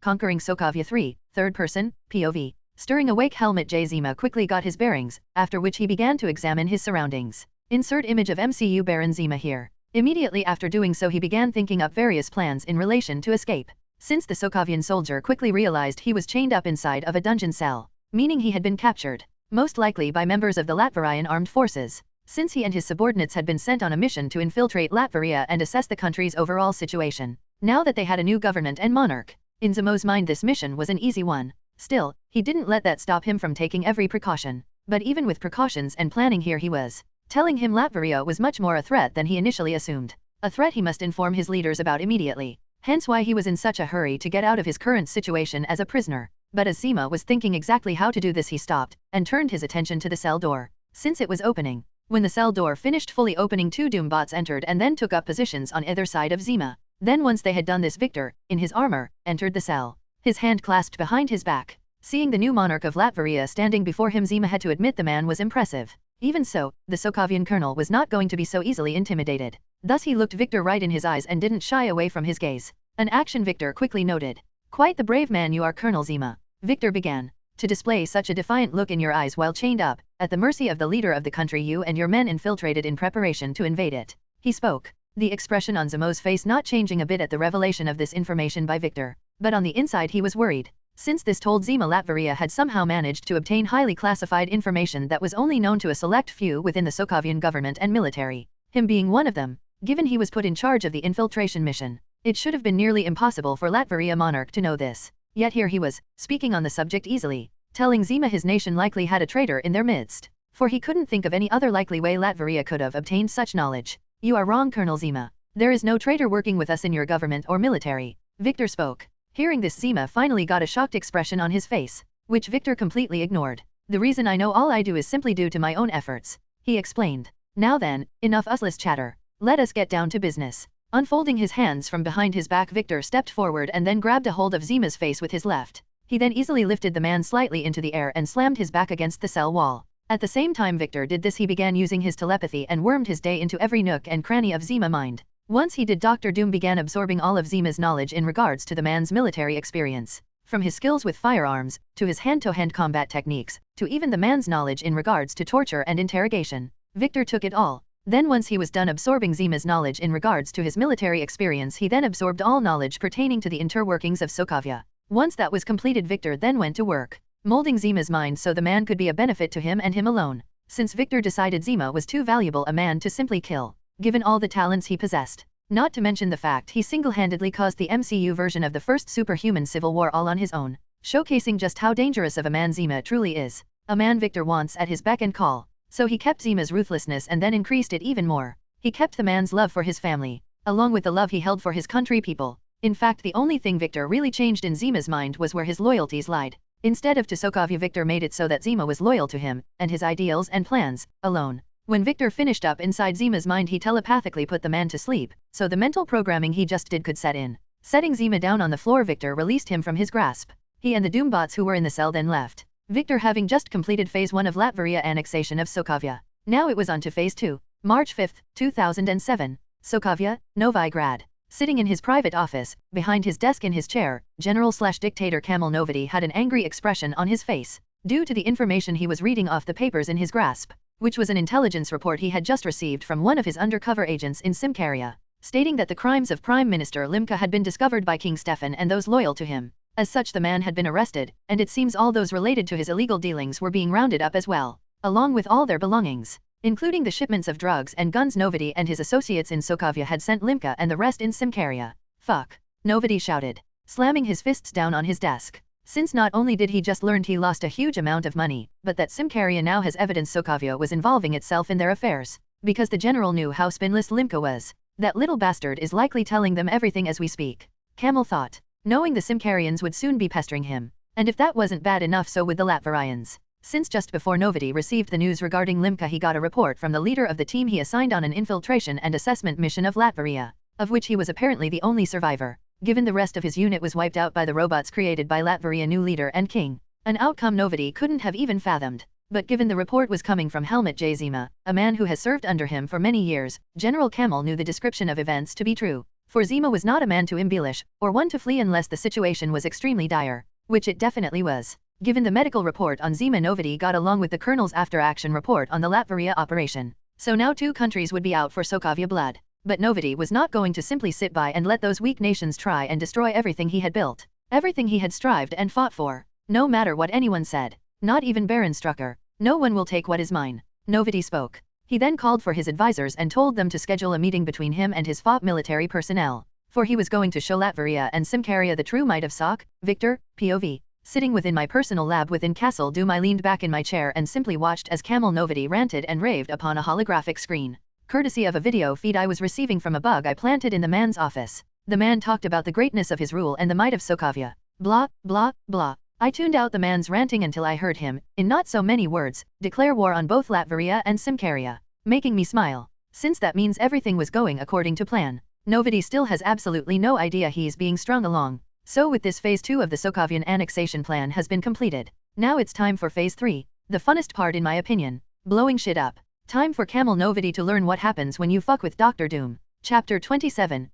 Conquering Sokovia 3, Third Person, POV. Stirring awake Helmut J. Zima quickly got his bearings, after which he began to examine his surroundings. Insert image of MCU Baron Zima here. Immediately after doing so, he began thinking up various plans in relation to escape, since the Sokovian soldier quickly realized he was chained up inside of a dungeon cell, meaning he had been captured, most likely by members of the Latverian armed forces, since he and his subordinates had been sent on a mission to infiltrate Latveria and assess the country's overall situation. Now that they had a new government and monarch, in Zimo's mind this mission was an easy one. Still, he didn't let that stop him from taking every precaution. But even with precautions and planning, here he was, telling him Latveria was much more a threat than he initially assumed. A threat he must inform his leaders about immediately. Hence why he was in such a hurry to get out of his current situation as a prisoner. But as Zima was thinking exactly how to do this, he stopped and turned his attention to the cell door, since it was opening. When the cell door finished fully opening, 2 Doombots entered and then took up positions on either side of Zima. Then once they had done this, Victor, in his armor, entered the cell, his hand clasped behind his back. Seeing the new monarch of Latveria standing before him, Zima had to admit the man was impressive. Even so, the Sokovian colonel was not going to be so easily intimidated. Thus he looked Victor right in his eyes and didn't shy away from his gaze, an action Victor quickly noted. Quite the brave man you are, Colonel Zima. Victor began. To display such a defiant look in your eyes while chained up, at the mercy of the leader of the country you and your men infiltrated in preparation to invade it. He spoke, the expression on Zimo's face not changing a bit at the revelation of this information by Victor. But on the inside he was worried, since this told Zima Latveria had somehow managed to obtain highly classified information that was only known to a select few within the Sokovian government and military, him being one of them. Given he was put in charge of the infiltration mission, it should have been nearly impossible for Latveria monarch to know this. Yet here he was, speaking on the subject easily, telling Zima his nation likely had a traitor in their midst, for he couldn't think of any other likely way Latveria could have obtained such knowledge. You are wrong, Colonel Zima. There is no traitor working with us in your government or military. Victor spoke. Hearing this, Zima finally got a shocked expression on his face, which Victor completely ignored. The reason I know all I do is simply due to my own efforts, he explained. Now then, enough useless chatter. Let us get down to business. Unfolding his hands from behind his back, Victor stepped forward and then grabbed a hold of Zima's face with his left. He then easily lifted the man slightly into the air and slammed his back against the cell wall. At the same time Victor did this, he began using his telepathy and wormed his day into every nook and cranny of Zima's mind. Once he did, Dr. Doom began absorbing all of Zima's knowledge in regards to the man's military experience, from his skills with firearms, to his hand-to-hand combat techniques, to even the man's knowledge in regards to torture and interrogation. Victor took it all. Then once he was done absorbing Zima's knowledge in regards to his military experience, he then absorbed all knowledge pertaining to the interworkings of Sokovia. Once that was completed, Victor then went to work, molding Zima's mind so the man could be a benefit to him and him alone, since Victor decided Zima was too valuable a man to simply kill, given all the talents he possessed. Not to mention the fact he single-handedly caused the MCU version of the first superhuman civil war all on his own, showcasing just how dangerous of a man Zima truly is, a man Victor wants at his beck and call. So he kept Zima's ruthlessness and then increased it even more. He kept the man's love for his family, along with the love he held for his country people. In fact, the only thing Victor really changed in Zima's mind was where his loyalties lied. Instead of to Sokovia, Victor made it so that Zima was loyal to him, and his ideals and plans, alone. When Victor finished up inside Zima's mind, he telepathically put the man to sleep, so the mental programming he just did could set in. Setting Zima down on the floor, Victor released him from his grasp. He and the Doombots who were in the cell then left, Victor having just completed Phase 1 of Latveria annexation of Sokovia. Now it was on to Phase 2. March 5, 2007. Sokovia, Novigrad. Sitting in his private office, behind his desk in his chair, General/Dictator Kamil Novity had an angry expression on his face. due to the information he was reading off the papers in his grasp, which was an intelligence report he had just received from one of his undercover agents in Simcaria, stating that the crimes of Prime Minister Limca had been discovered by King Stefan and those loyal to him. As such, the man had been arrested, and it seems all those related to his illegal dealings were being rounded up as well, along with all their belongings, including the shipments of drugs and guns Novity and his associates in Sokovia had sent Limca and the rest in Simcaria. Fuck! Novity shouted, slamming his fists down on his desk. Since not only did he just learned he lost a huge amount of money, but that Simcaria now has evidence Sokovia was involving itself in their affairs, because the general knew how spineless Limca was. That little bastard is likely telling them everything as we speak. Camel thought, knowing the Simcarians would soon be pestering him, and if that wasn't bad enough, so would the Latvarians. Since just before Novity received the news regarding Limca, he got a report from the leader of the team he assigned on an infiltration and assessment mission of Latvaria, of which he was apparently the only survivor, given the rest of his unit was wiped out by the robots created by Latvaria new leader and king. An outcome Novity couldn't have even fathomed. But given the report was coming from Helmut J. Zima, a man who has served under him for many years, General Camel knew the description of events to be true. For Zima was not a man to embellish, or one to flee unless the situation was extremely dire, which it definitely was. Given the medical report on Zima, Novity got along with the colonel's after-action report on the Latvaria operation. So now 2 countries would be out for Sokovia blood. But Novity was not going to simply sit by and let those weak nations try and destroy everything he had built, everything he had strived and fought for, no matter what anyone said, not even Baron Strucker. No one will take what is mine. Novity spoke. He then called for his advisors and told them to schedule a meeting between him and his FOP military personnel, for he was going to show Latvaria and Simcaria the true might of SOC. Victor, POV. Sitting within my personal lab within Castle Doom, I leaned back in my chair and simply watched as Camel Novity ranted and raved upon a holographic screen, courtesy of a video feed I was receiving from a bug I planted in the man's office. The man talked about the greatness of his rule and the might of Sokovia. Blah, blah, blah. I tuned out the man's ranting until I heard him, in not so many words, declare war on both Latvaria and Simcaria, making me smile, since that means everything was going according to plan. Novity still has absolutely no idea he's being strung along. So with this phase 2 of the Sokovian annexation plan has been completed. Now it's time for phase 3, the funnest part in my opinion, blowing shit up. Time for Camel Novity to learn what happens when you fuck with Dr. Doom. Chapter 27,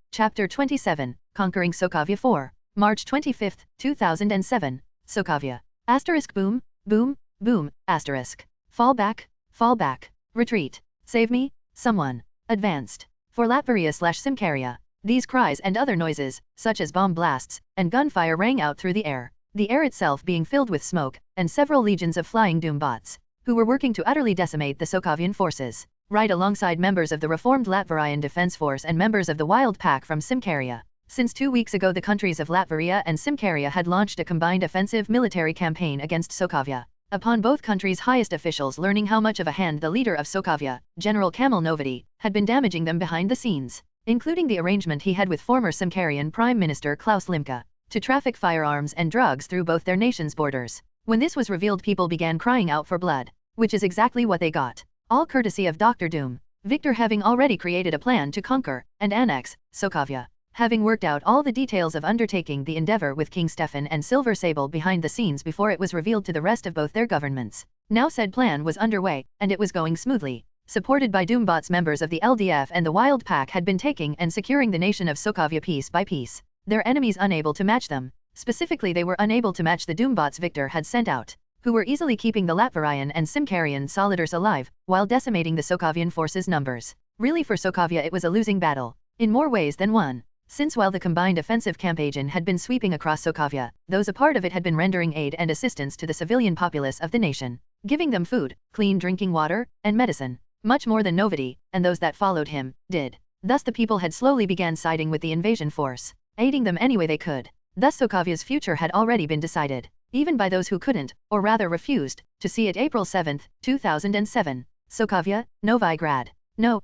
Conquering Sokovia 4, March 25, 2007. Sokovia. Asterisk boom, boom, boom, asterisk. Fall back, retreat. Save me, someone. Advanced. For Latvaria/Simcaria. These cries and other noises, such as bomb blasts and gunfire, rang out through the air itself being filled with smoke, and several legions of flying doom bots, who were working to utterly decimate the Sokovian forces, right alongside members of the reformed Latvarian Defense Force and members of the Wild Pack from Simcaria. Since 2 weeks ago, the countries of Latvaria and Simcaria had launched a combined offensive military campaign against Sokovia. Upon both countries' highest officials learning how much of a hand the leader of Sokovia, General Camel Novity, had been damaging them behind the scenes, including the arrangement he had with former Simcarian Prime Minister Klaus Limca, to traffic firearms and drugs through both their nations' borders. When this was revealed, people began crying out for blood, which is exactly what they got. All courtesy of Dr. Doom, Victor having already created a plan to conquer and annex Sokovia. Having worked out all the details of undertaking the endeavor with King Stefan and Silver Sable behind the scenes before it was revealed to the rest of both their governments. Now said plan was underway, and it was going smoothly. Supported by Doombots, members of the LDF and the Wild Pack had been taking and securing the nation of Sokovia piece by piece, their enemies unable to match them. Specifically, they were unable to match the Doombots Victor had sent out, who were easily keeping the Latvarian and Simcarian solidars alive, while decimating the Sokovian forces' numbers. Really, for Sokovia it was a losing battle, in more ways than one. Since while the combined offensive campaign had been sweeping across Sokovia, those a part of it had been rendering aid and assistance to the civilian populace of the nation, giving them food, clean drinking water, and medicine, much more than Novity, and those that followed him, did. Thus the people had slowly began siding with the invasion force, aiding them any way they could. Thus Sokovia's future had already been decided, even by those who couldn't, or rather refused, to see it. April 7, 2007. Sokovia, Novi Grad. No,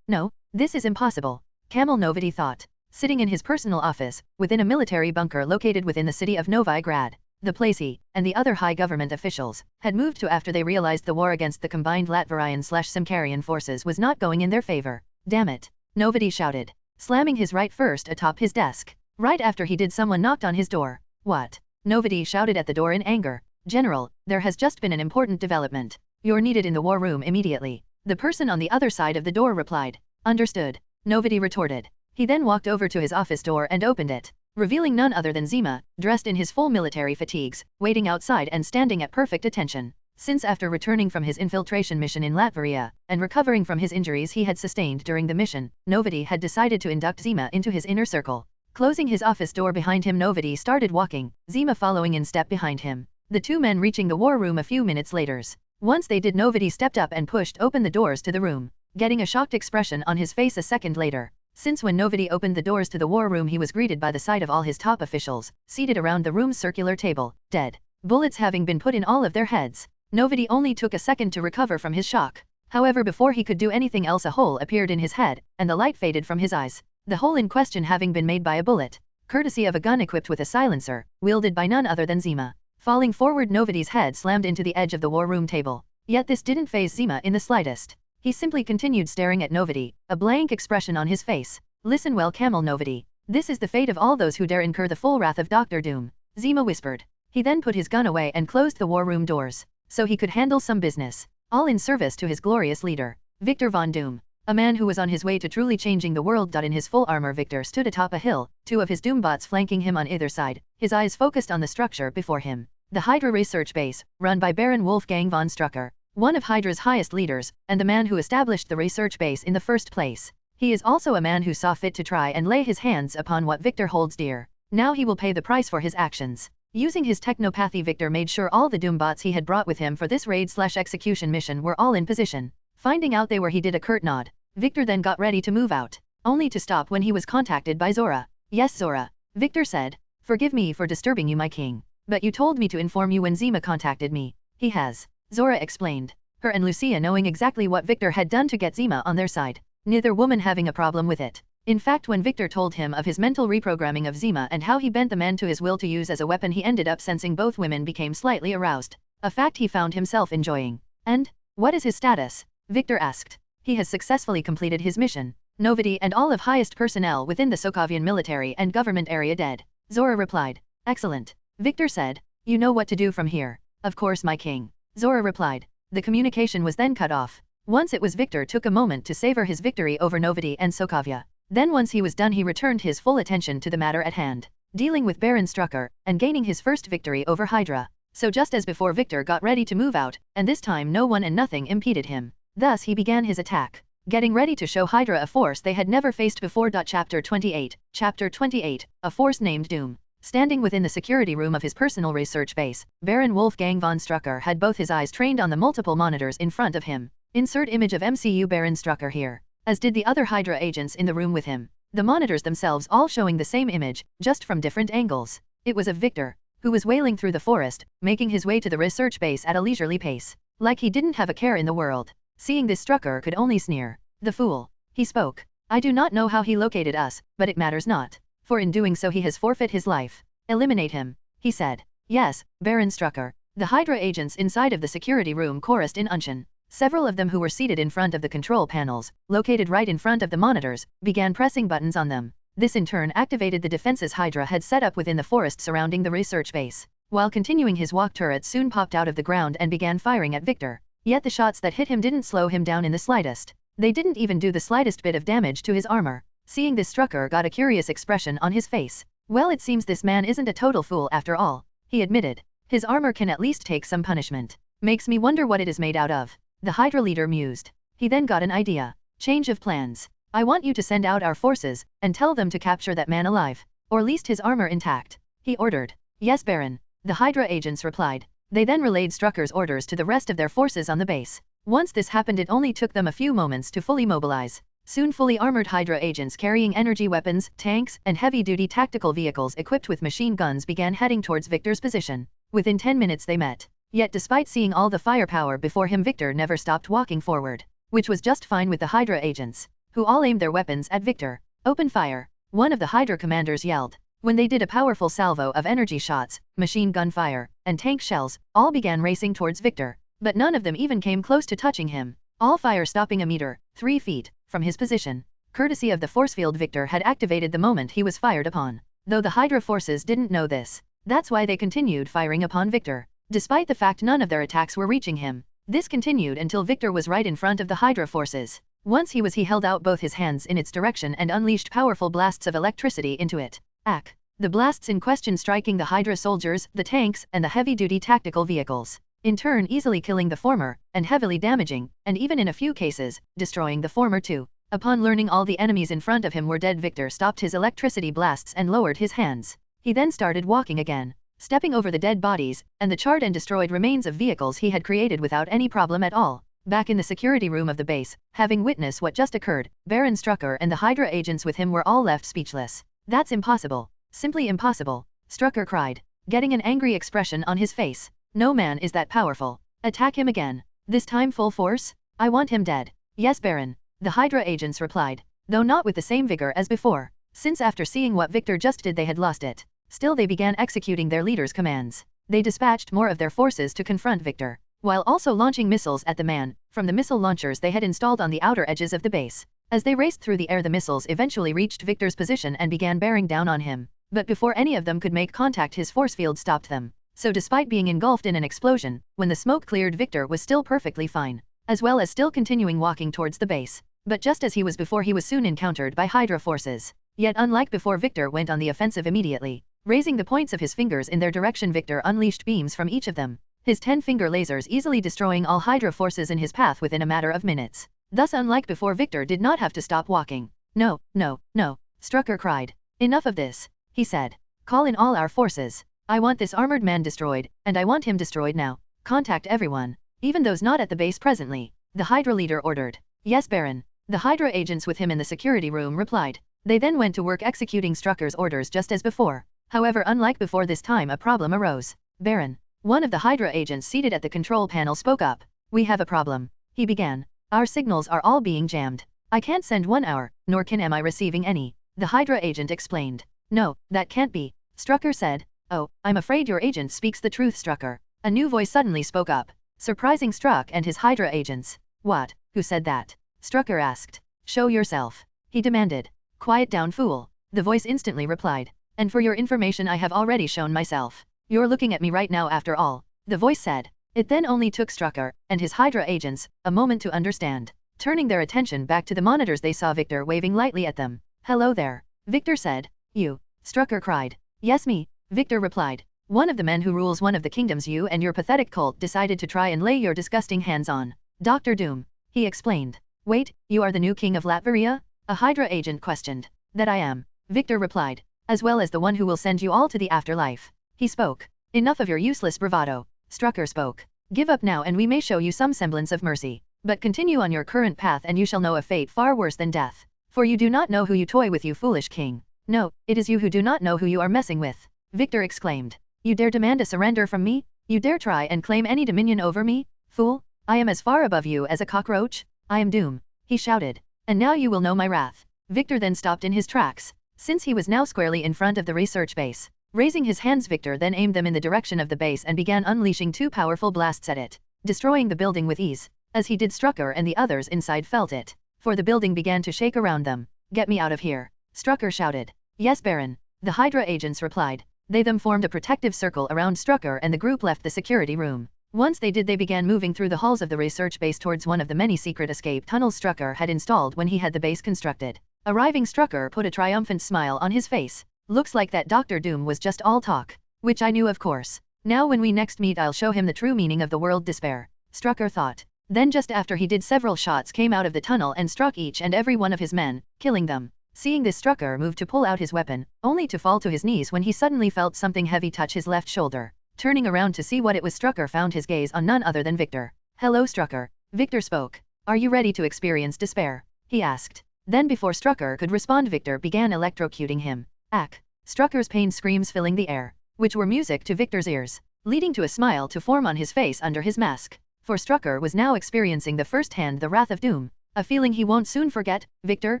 this is impossible. Camel Novity thought, sitting in his personal office, within a military bunker located within the city of Novi Grad. The place he, and the other high government officials, had moved to after they realized the war against the combined Latvarian/Simcarian forces was not going in their favor. Damn it! Novity shouted, slamming his right fist atop his desk. Right after he did, someone knocked on his door. What? Novity shouted at the door in anger. General, there has just been an important development. You're needed in the war room immediately. The person on the other side of the door replied. Understood. Novity retorted. He then walked over to his office door and opened it. revealing none other than Zima, dressed in his full military fatigues, waiting outside and standing at perfect attention. Since after returning from his infiltration mission in Latveria, and recovering from his injuries he had sustained during the mission, Novity had decided to induct Zima into his inner circle. Closing his office door behind him, Novity started walking, Zima following in step behind him. The two men reaching the war room a few minutes later. Once they did, Novity stepped up and pushed open the doors to the room, getting a shocked expression on his face a second later. Since when Novity opened the doors to the war room, he was greeted by the sight of all his top officials, seated around the room's circular table, dead. Bullets having been put in all of their heads. Novity only took a second to recover from his shock. However, before he could do anything else, a hole appeared in his head, and the light faded from his eyes. The hole in question having been made by a bullet, courtesy of a gun equipped with a silencer, wielded by none other than Zima. Falling forward, Novity's head slammed into the edge of the war room table. Yet this didn't faze Zima in the slightest. He simply continued staring at Novity, a blank expression on his face. Listen well, Camel Novity. This is the fate of all those who dare incur the full wrath of Dr. Doom, Zima whispered. He then put his gun away and closed the war room doors, so he could handle some business, all in service to his glorious leader, Victor Von Doom, a man who was on his way to truly changing the world. In his full armor, Victor stood atop a hill, two of his Doombots flanking him on either side, his eyes focused on the structure before him. The Hydra research base, run by Baron Wolfgang von Strucker, one of Hydra's highest leaders, and the man who established the research base in the first place. He is also a man who saw fit to try and lay his hands upon what Victor holds dear. Now he will pay the price for his actions. Using his technopathy, Victor made sure all the Doombots he had brought with him for this raid/execution mission were all in position. Finding out they were, he did a curt nod. Victor then got ready to move out, only to stop when he was contacted by Zora. Yes, Zora, Victor said. Forgive me for disturbing you, my king, but you told me to inform you when Zima contacted me. He has, Zora explained, her and Lucia knowing exactly what Victor had done to get Zima on their side, neither woman having a problem with it. In fact, when Victor told him of his mental reprogramming of Zima and how he bent the man to his will to use as a weapon, he ended up sensing both women became slightly aroused, a fact he found himself enjoying. And, what is his status? Victor asked. He has successfully completed his mission. Novity and all of highest personnel within the Sokovian military and government area dead. Zora replied. Excellent. Victor said. You know what to do from here. Of course, my king. Zora replied. The communication was then cut off. Once it was, Victor took a moment to savor his victory over Novity and Sokovia. Then once he was done, he returned his full attention to the matter at hand, dealing with Baron Strucker, and gaining his first victory over Hydra. So just as before, Victor got ready to move out, and this time no one and nothing impeded him. Thus he began his attack, getting ready to show Hydra a force they had never faced before. Chapter 28. Chapter 28, a force named Doom. Standing within the security room of his personal research base, Baron Wolfgang von Strucker had both his eyes trained on the multiple monitors in front of him. Insert image of MCU Baron Strucker here, as did the other Hydra agents in the room with him. The monitors themselves all showing the same image, just from different angles. It was of Victor, who was wailing through the forest, making his way to the research base at a leisurely pace, like he didn't have a care in the world. Seeing this, Strucker could only sneer. The fool. He spoke. I do not know how he located us, but it matters not, for in doing so he has forfeit his life. Eliminate him, he said. Yes, Baron Strucker. The Hydra agents inside of the security room chorused in unction. Several of them who were seated in front of the control panels, located right in front of the monitors, began pressing buttons on them. This in turn activated the defenses Hydra had set up within the forest surrounding the research base. While continuing his walk, turrets soon popped out of the ground and began firing at Victor. Yet the shots that hit him didn't slow him down in the slightest. They didn't even do the slightest bit of damage to his armor. Seeing this, Strucker got a curious expression on his face. Well, it seems this man isn't a total fool after all, he admitted. His armor can at least take some punishment. Makes me wonder what it is made out of. The Hydra leader mused. He then got an idea. Change of plans. I want you to send out our forces, and tell them to capture that man alive, or least his armor intact, he ordered. Yes, Baron, the Hydra agents replied. They then relayed Strucker's orders to the rest of their forces on the base. Once this happened, it only took them a few moments to fully mobilize. Soon fully armored Hydra agents carrying energy weapons, tanks, and heavy-duty tactical vehicles equipped with machine guns began heading towards Victor's position. Within 10 minutes they met. Yet despite seeing all the firepower before him, Victor never stopped walking forward, which was just fine with the Hydra agents, who all aimed their weapons at Victor. Open fire, one of the Hydra commanders yelled. When they did, a powerful salvo of energy shots, machine gun fire, and tank shells, all began racing towards Victor, but none of them even came close to touching him. All fire stopping a meter, 3 feet, from his position, courtesy of the force field Victor had activated the moment he was fired upon. Though the Hydra forces didn't know this, that's why they continued firing upon Victor. Despite the fact none of their attacks were reaching him, this continued until Victor was right in front of the Hydra forces. Once he held out both his hands in its direction and unleashed powerful blasts of electricity into it. Ack! the blasts in question striking the Hydra soldiers, the tanks, and the heavy-duty tactical vehicles, in turn easily killing the former, and heavily damaging, and even in a few cases, destroying the former too. Upon learning all the enemies in front of him were dead, Victor stopped his electricity blasts and lowered his hands. He then started walking again, stepping over the dead bodies, and the charred and destroyed remains of vehicles he had created without any problem at all. Back in the security room of the base, having witnessed what just occurred, Baron Strucker and the Hydra agents with him were all left speechless. That's impossible. Simply impossible, Strucker cried, getting an angry expression on his face. No man is that powerful. Attack him again. This time full force? I want him dead. Yes, Baron, the Hydra agents replied, though not with the same vigor as before, since after seeing what Victor just did they had lost it. Still they began executing their leader's commands. They dispatched more of their forces to confront Victor, while also launching missiles at the man, from the missile launchers they had installed on the outer edges of the base. As they raced through the air, the missiles eventually reached Victor's position and began bearing down on him. But before any of them could make contact, his force field stopped them. So despite being engulfed in an explosion, when the smoke cleared, Victor was still perfectly fine, as well as still continuing walking towards the base. But just as he was before, he was soon encountered by Hydra forces. Yet unlike before, Victor went on the offensive immediately. Raising the points of his fingers in their direction, Victor unleashed beams from each of them, his 10-finger lasers easily destroying all Hydra forces in his path within a matter of minutes. Thus, unlike before, Victor did not have to stop walking. No, no, no, Strucker cried. Enough of this, he said. Call in all our forces. I want this armored man destroyed, and I want him destroyed now. Contact everyone, even those not at the base presently, the Hydra leader ordered. Yes, Baron. The Hydra agents with him in the security room replied. They then went to work executing Strucker's orders just as before. However, unlike before, this time a problem arose. Baron, one of the Hydra agents seated at the control panel spoke up. We have a problem, he began. Our signals are all being jammed. I can't send 1 hour, nor am I receiving any, the Hydra agent explained. No, that can't be, Strucker said. Oh, I'm afraid your agent speaks the truth, Strucker. A new voice suddenly spoke up, surprising Struck and his Hydra agents. What? Who said that? Strucker asked. Show yourself, he demanded. Quiet down, fool, the voice instantly replied. And for your information, I have already shown myself. You're looking at me right now after all, the voice said. It then only took Strucker and his Hydra agents a moment to understand. Turning their attention back to the monitors, they saw Victor waving lightly at them. Hello there, Victor said. You, Strucker cried. Yes, me, Victor replied. One of the men who rules one of the kingdoms you and your pathetic cult decided to try and lay your disgusting hands on. Dr. Doom, he explained. Wait, you are the new king of Latveria? A Hydra agent questioned. That I am, Victor replied, as well as the one who will send you all to the afterlife. He spoke. Enough of your useless bravado, Strucker spoke. Give up now and we may show you some semblance of mercy. But continue on your current path and you shall know a fate far worse than death. For you do not know who you toy with, you foolish king. No, it is you who do not know who you are messing with, Victor exclaimed. You dare demand a surrender from me? You dare try and claim any dominion over me? Fool, I am as far above you as a cockroach. I am Doom, he shouted. And now you will know my wrath. Victor then stopped in his tracks, since he was now squarely in front of the research base. Raising his hands, Victor then aimed them in the direction of the base and began unleashing 2 powerful blasts at it, destroying the building with ease. As he did, Strucker and the others inside felt it, for the building began to shake around them. Get me out of here, Strucker shouted. Yes, Baron, the Hydra agents replied. They then formed a protective circle around Strucker and the group left the security room. Once they did, they began moving through the halls of the research base towards one of the many secret escape tunnels Strucker had installed when he had the base constructed. Arriving, Strucker put a triumphant smile on his face. Looks like that Dr. Doom was just all talk. Which I knew, of course. Now when we next meet I'll show him the true meaning of the word despair, Strucker thought. Then just after he did, several shots came out of the tunnel and struck each and every one of his men, killing them. Seeing this, Strucker moved to pull out his weapon, only to fall to his knees when he suddenly felt something heavy touch his left shoulder. Turning around to see what it was, Strucker found his gaze on none other than Victor. Hello, Strucker, Victor spoke. Are you ready to experience despair? He asked. Then before Strucker could respond, Victor began electrocuting him. Ack! Strucker's pain screams filling the air, which were music to Victor's ears, leading to a smile to form on his face under his mask. For Strucker was now experiencing the first-hand the wrath of Doom, a feeling he won't soon forget. Victor,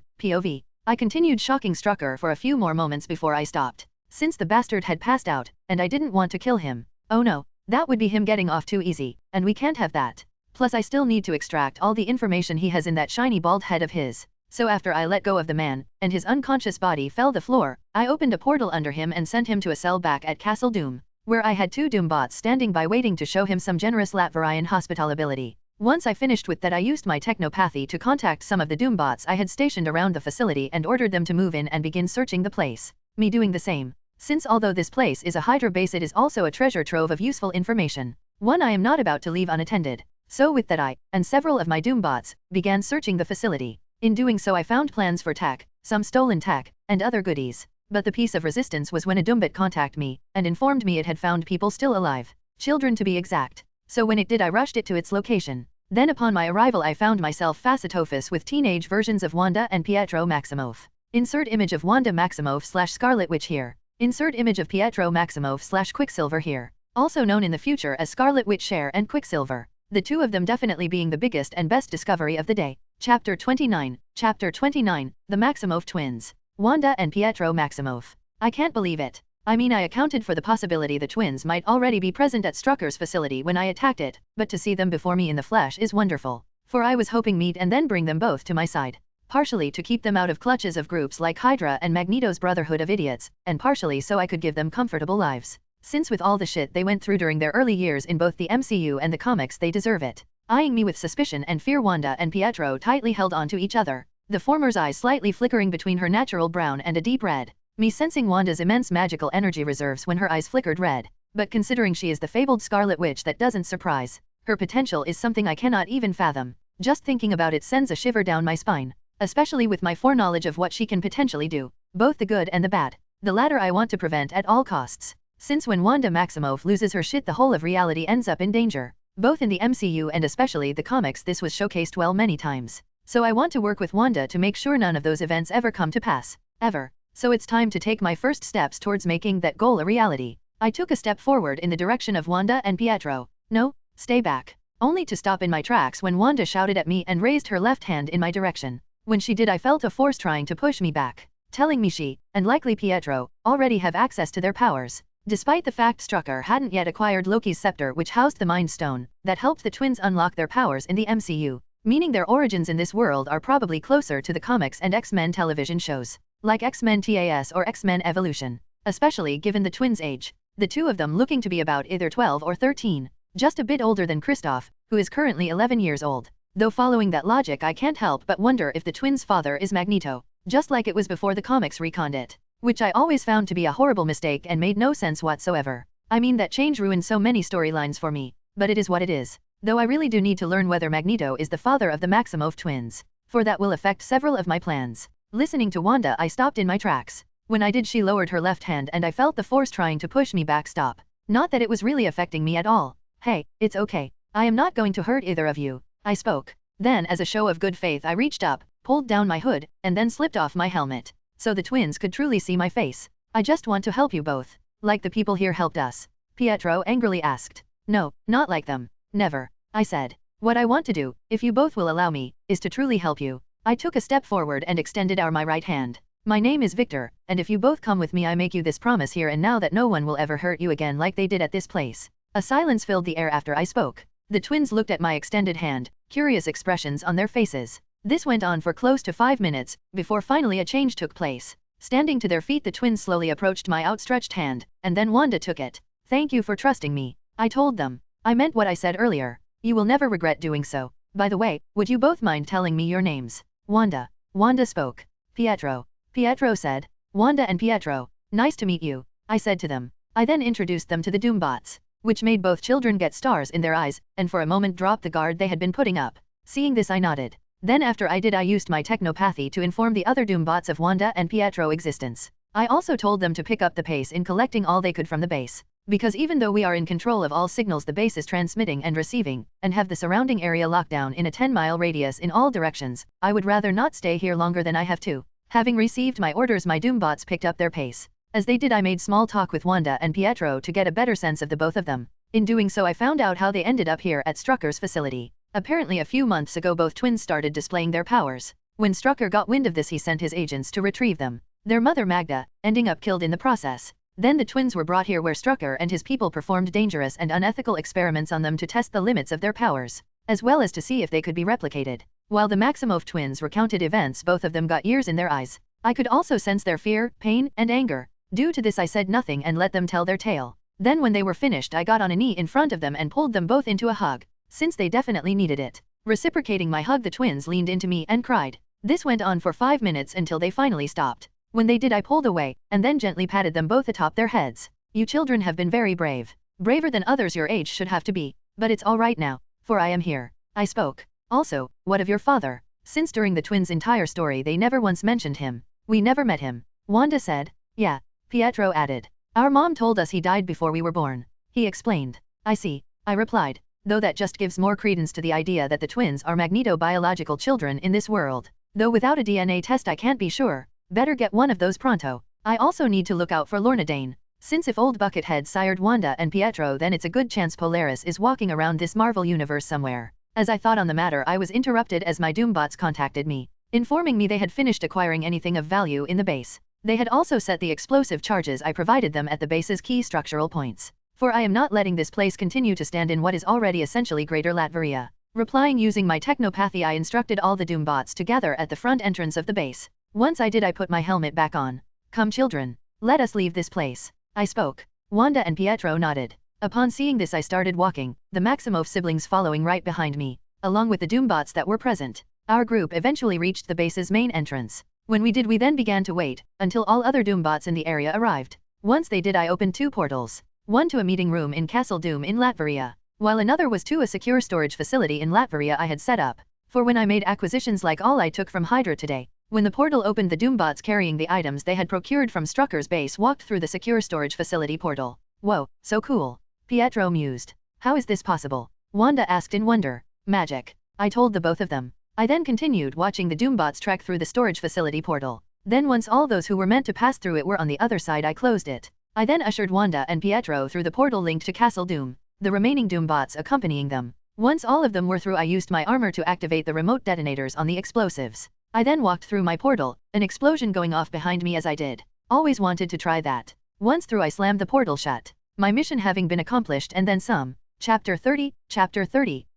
POV. I continued shocking Strucker for a few more moments before I stopped, since the bastard had passed out, and I didn't want to kill him. Oh no, that would be him getting off too easy, and we can't have that. Plus I still need to extract all the information he has in that shiny bald head of his. So after I let go of the man, and his unconscious body fell the floor, I opened a portal under him and sent him to a cell back at Castle Doom, where I had 2 Doombots standing by waiting to show him some generous Latverian hospitality. Once I finished with that, I used my technopathy to contact some of the Doombots I had stationed around the facility and ordered them to move in and begin searching the place. Me doing the same. since although this place is a Hydra base, it is also a treasure trove of useful information. One I am not about to leave unattended. So with that I, and several of my Doombots, began searching the facility. In doing so I found plans for tack, some stolen tack, and other goodies. But the piece of resistance was when a Doombot contacted me, and informed me it had found people still alive. Children to be exact. So when it did I rushed it to its location. Then upon my arrival I found myself face-to-face with teenage versions of Wanda and Pietro Maximoff. Insert image of Wanda Maximoff / Scarlet Witch here. Insert image of Pietro Maximoff / Quicksilver here. Also known in the future as Scarlet Witch Cher and Quicksilver. The two of them definitely being the biggest and best discovery of the day. Chapter 29. Chapter 29. The Maximoff Twins. Wanda and Pietro Maximoff. I can't believe it. I mean, I accounted for the possibility the twins might already be present at Strucker's facility when I attacked it, but to see them before me in the flesh is wonderful. For I was hoping meet and then bring them both to my side. Partially to keep them out of clutches of groups like Hydra and Magneto's Brotherhood of Idiots, and partially so I could give them comfortable lives. Since with all the shit they went through during their early years in both the MCU and the comics, they deserve it. Eyeing me with suspicion and fear, Wanda and Pietro tightly held on to each other, the former's eyes slightly flickering between her natural brown and a deep red. Me sensing Wanda's immense magical energy reserves when her eyes flickered red. But considering she is the fabled Scarlet Witch, that doesn't surprise. Her potential is something I cannot even fathom. Just thinking about it sends a shiver down my spine. Especially with my foreknowledge of what she can potentially do. Both the good and the bad. The latter I want to prevent at all costs. Since when Wanda Maximoff loses her shit, the whole of reality ends up in danger. Both in the MCU and especially the comics, this was showcased well many times. So I want to work with Wanda to make sure none of those events ever come to pass. Ever. So it's time to take my first steps towards making that goal a reality. I took a step forward in the direction of Wanda and Pietro. No, stay back. Only to stop in my tracks when Wanda shouted at me and raised her left hand in my direction. When she did, I felt a force trying to push me back, telling me she, and likely Pietro, already have access to their powers. Despite the fact Strucker hadn't yet acquired Loki's scepter, which housed the Mind Stone, that helped the twins unlock their powers in the MCU, meaning their origins in this world are probably closer to the comics and X-Men television shows, like X-Men TAS or X-Men Evolution, especially given the twins' age, the two of them looking to be about either 12 or 13, just a bit older than Kristoff, who is currently 11 years old. Though following that logic I can't help but wonder if the twins' father is Magneto, just like it was before the comics reconned it. Which I always found to be a horrible mistake and made no sense whatsoever. I mean, that change ruined so many storylines for me, but it is what it is. Though I really do need to learn whether Magneto is the father of the Maximoff twins, for that will affect several of my plans. Listening to Wanda, I stopped in my tracks. When I did, she lowered her left hand and I felt the force trying to push me back stop. Not that it was really affecting me at all. Hey, it's okay. I am not going to hurt either of you, I spoke. Then as a show of good faith I reached up, pulled down my hood, and then slipped off my helmet, so the twins could truly see my face. I just want to help you both. Like the people here helped us? Pietro angrily asked. No, not like them. Never, I said. What I want to do, if you both will allow me, is to truly help you. I took a step forward and extended my right hand. My name is Victor, and if you both come with me I make you this promise here and now that no one will ever hurt you again like they did at this place. A silence filled the air after I spoke. The twins looked at my extended hand, curious expressions on their faces. This went on for close to 5 minutes, before finally a change took place. Standing to their feet, the twins slowly approached my outstretched hand, and then Wanda took it. Thank you for trusting me, I told them. I meant what I said earlier. You will never regret doing so. By the way, would you both mind telling me your names? Wanda. Wanda spoke. Pietro. Pietro said. Wanda and Pietro. Nice to meet you, I said to them. I then introduced them to the Doombots, which made both children get stars in their eyes, and for a moment dropped the guard they had been putting up. Seeing this I nodded. Then after I did, I used my technopathy to inform the other Doombots of Wanda and Pietro existence. I also told them to pick up the pace in collecting all they could from the base. Because even though we are in control of all signals the base is transmitting and receiving, and have the surrounding area locked down in a 10-mile radius in all directions, I would rather not stay here longer than I have to. Having received my orders, my Doombots picked up their pace. As they did, I made small talk with Wanda and Pietro to get a better sense of the both of them. In doing so I found out how they ended up here at Strucker's facility. Apparently a few months ago both twins started displaying their powers. When Strucker got wind of this, he sent his agents to retrieve them. Their mother Magda, ending up killed in the process. Then the twins were brought here where Strucker and his people performed dangerous and unethical experiments on them to test the limits of their powers, as well as to see if they could be replicated. While the Maximoff twins recounted events, both of them got years in their eyes. I could also sense their fear, pain, and anger. Due to this I said nothing and let them tell their tale. Then when they were finished I got on a knee in front of them and pulled them both into a hug, since they definitely needed it. Reciprocating my hug, the twins leaned into me and cried. This went on for 5 minutes until they finally stopped. When they did I pulled away, and then gently patted them both atop their heads. You children have been very brave. Braver than others your age should have to be. But it's all right now, for I am here. I spoke. Also, what of your father? Since during the twins' entire story they never once mentioned him. We never met him. Wanda said. Yeah. Pietro added. Our mom told us he died before we were born. He explained. I see. I replied. Though that just gives more credence to the idea that the twins are magneto-biological children in this world. Though without a DNA test I can't be sure. Better get one of those pronto. I also need to look out for Lorna Dane. Since if old Buckethead sired Wanda and Pietro, then it's a good chance Polaris is walking around this Marvel universe somewhere. As I thought on the matter, I was interrupted as my Doombots contacted me, informing me they had finished acquiring anything of value in the base. They had also set the explosive charges I provided them at the base's key structural points. For I am not letting this place continue to stand in what is already essentially Greater Latveria. Replying using my technopathy, I instructed all the Doombots to gather at the front entrance of the base. Once I did, I put my helmet back on. Come children. Let us leave this place. I spoke. Wanda and Pietro nodded. Upon seeing this I started walking, the Maximoff siblings following right behind me, along with the Doombots that were present. Our group eventually reached the base's main entrance. When we did, we then began to wait, until all other Doombots in the area arrived. Once they did, I opened 2 portals. One to a meeting room in Castle Doom in Latveria, while another was to a secure storage facility in Latveria I had set up. For when I made acquisitions like all I took from Hydra today, when the portal opened, the Doombots carrying the items they had procured from Strucker's base walked through the secure storage facility portal. Whoa, so cool. Pietro mused. How is this possible? Wanda asked in wonder. Magic. I told the both of them. I then continued watching the Doombots trek through the storage facility portal. Then once all those who were meant to pass through it were on the other side, I closed it. I then ushered Wanda and Pietro through the portal linked to Castle Doom, the remaining Doombots accompanying them. Once all of them were through, I used my armor to activate the remote detonators on the explosives. I then walked through my portal, an explosion going off behind me as I did. Always wanted to try that. Once through, I slammed the portal shut. My mission having been accomplished and then some. Chapter 30,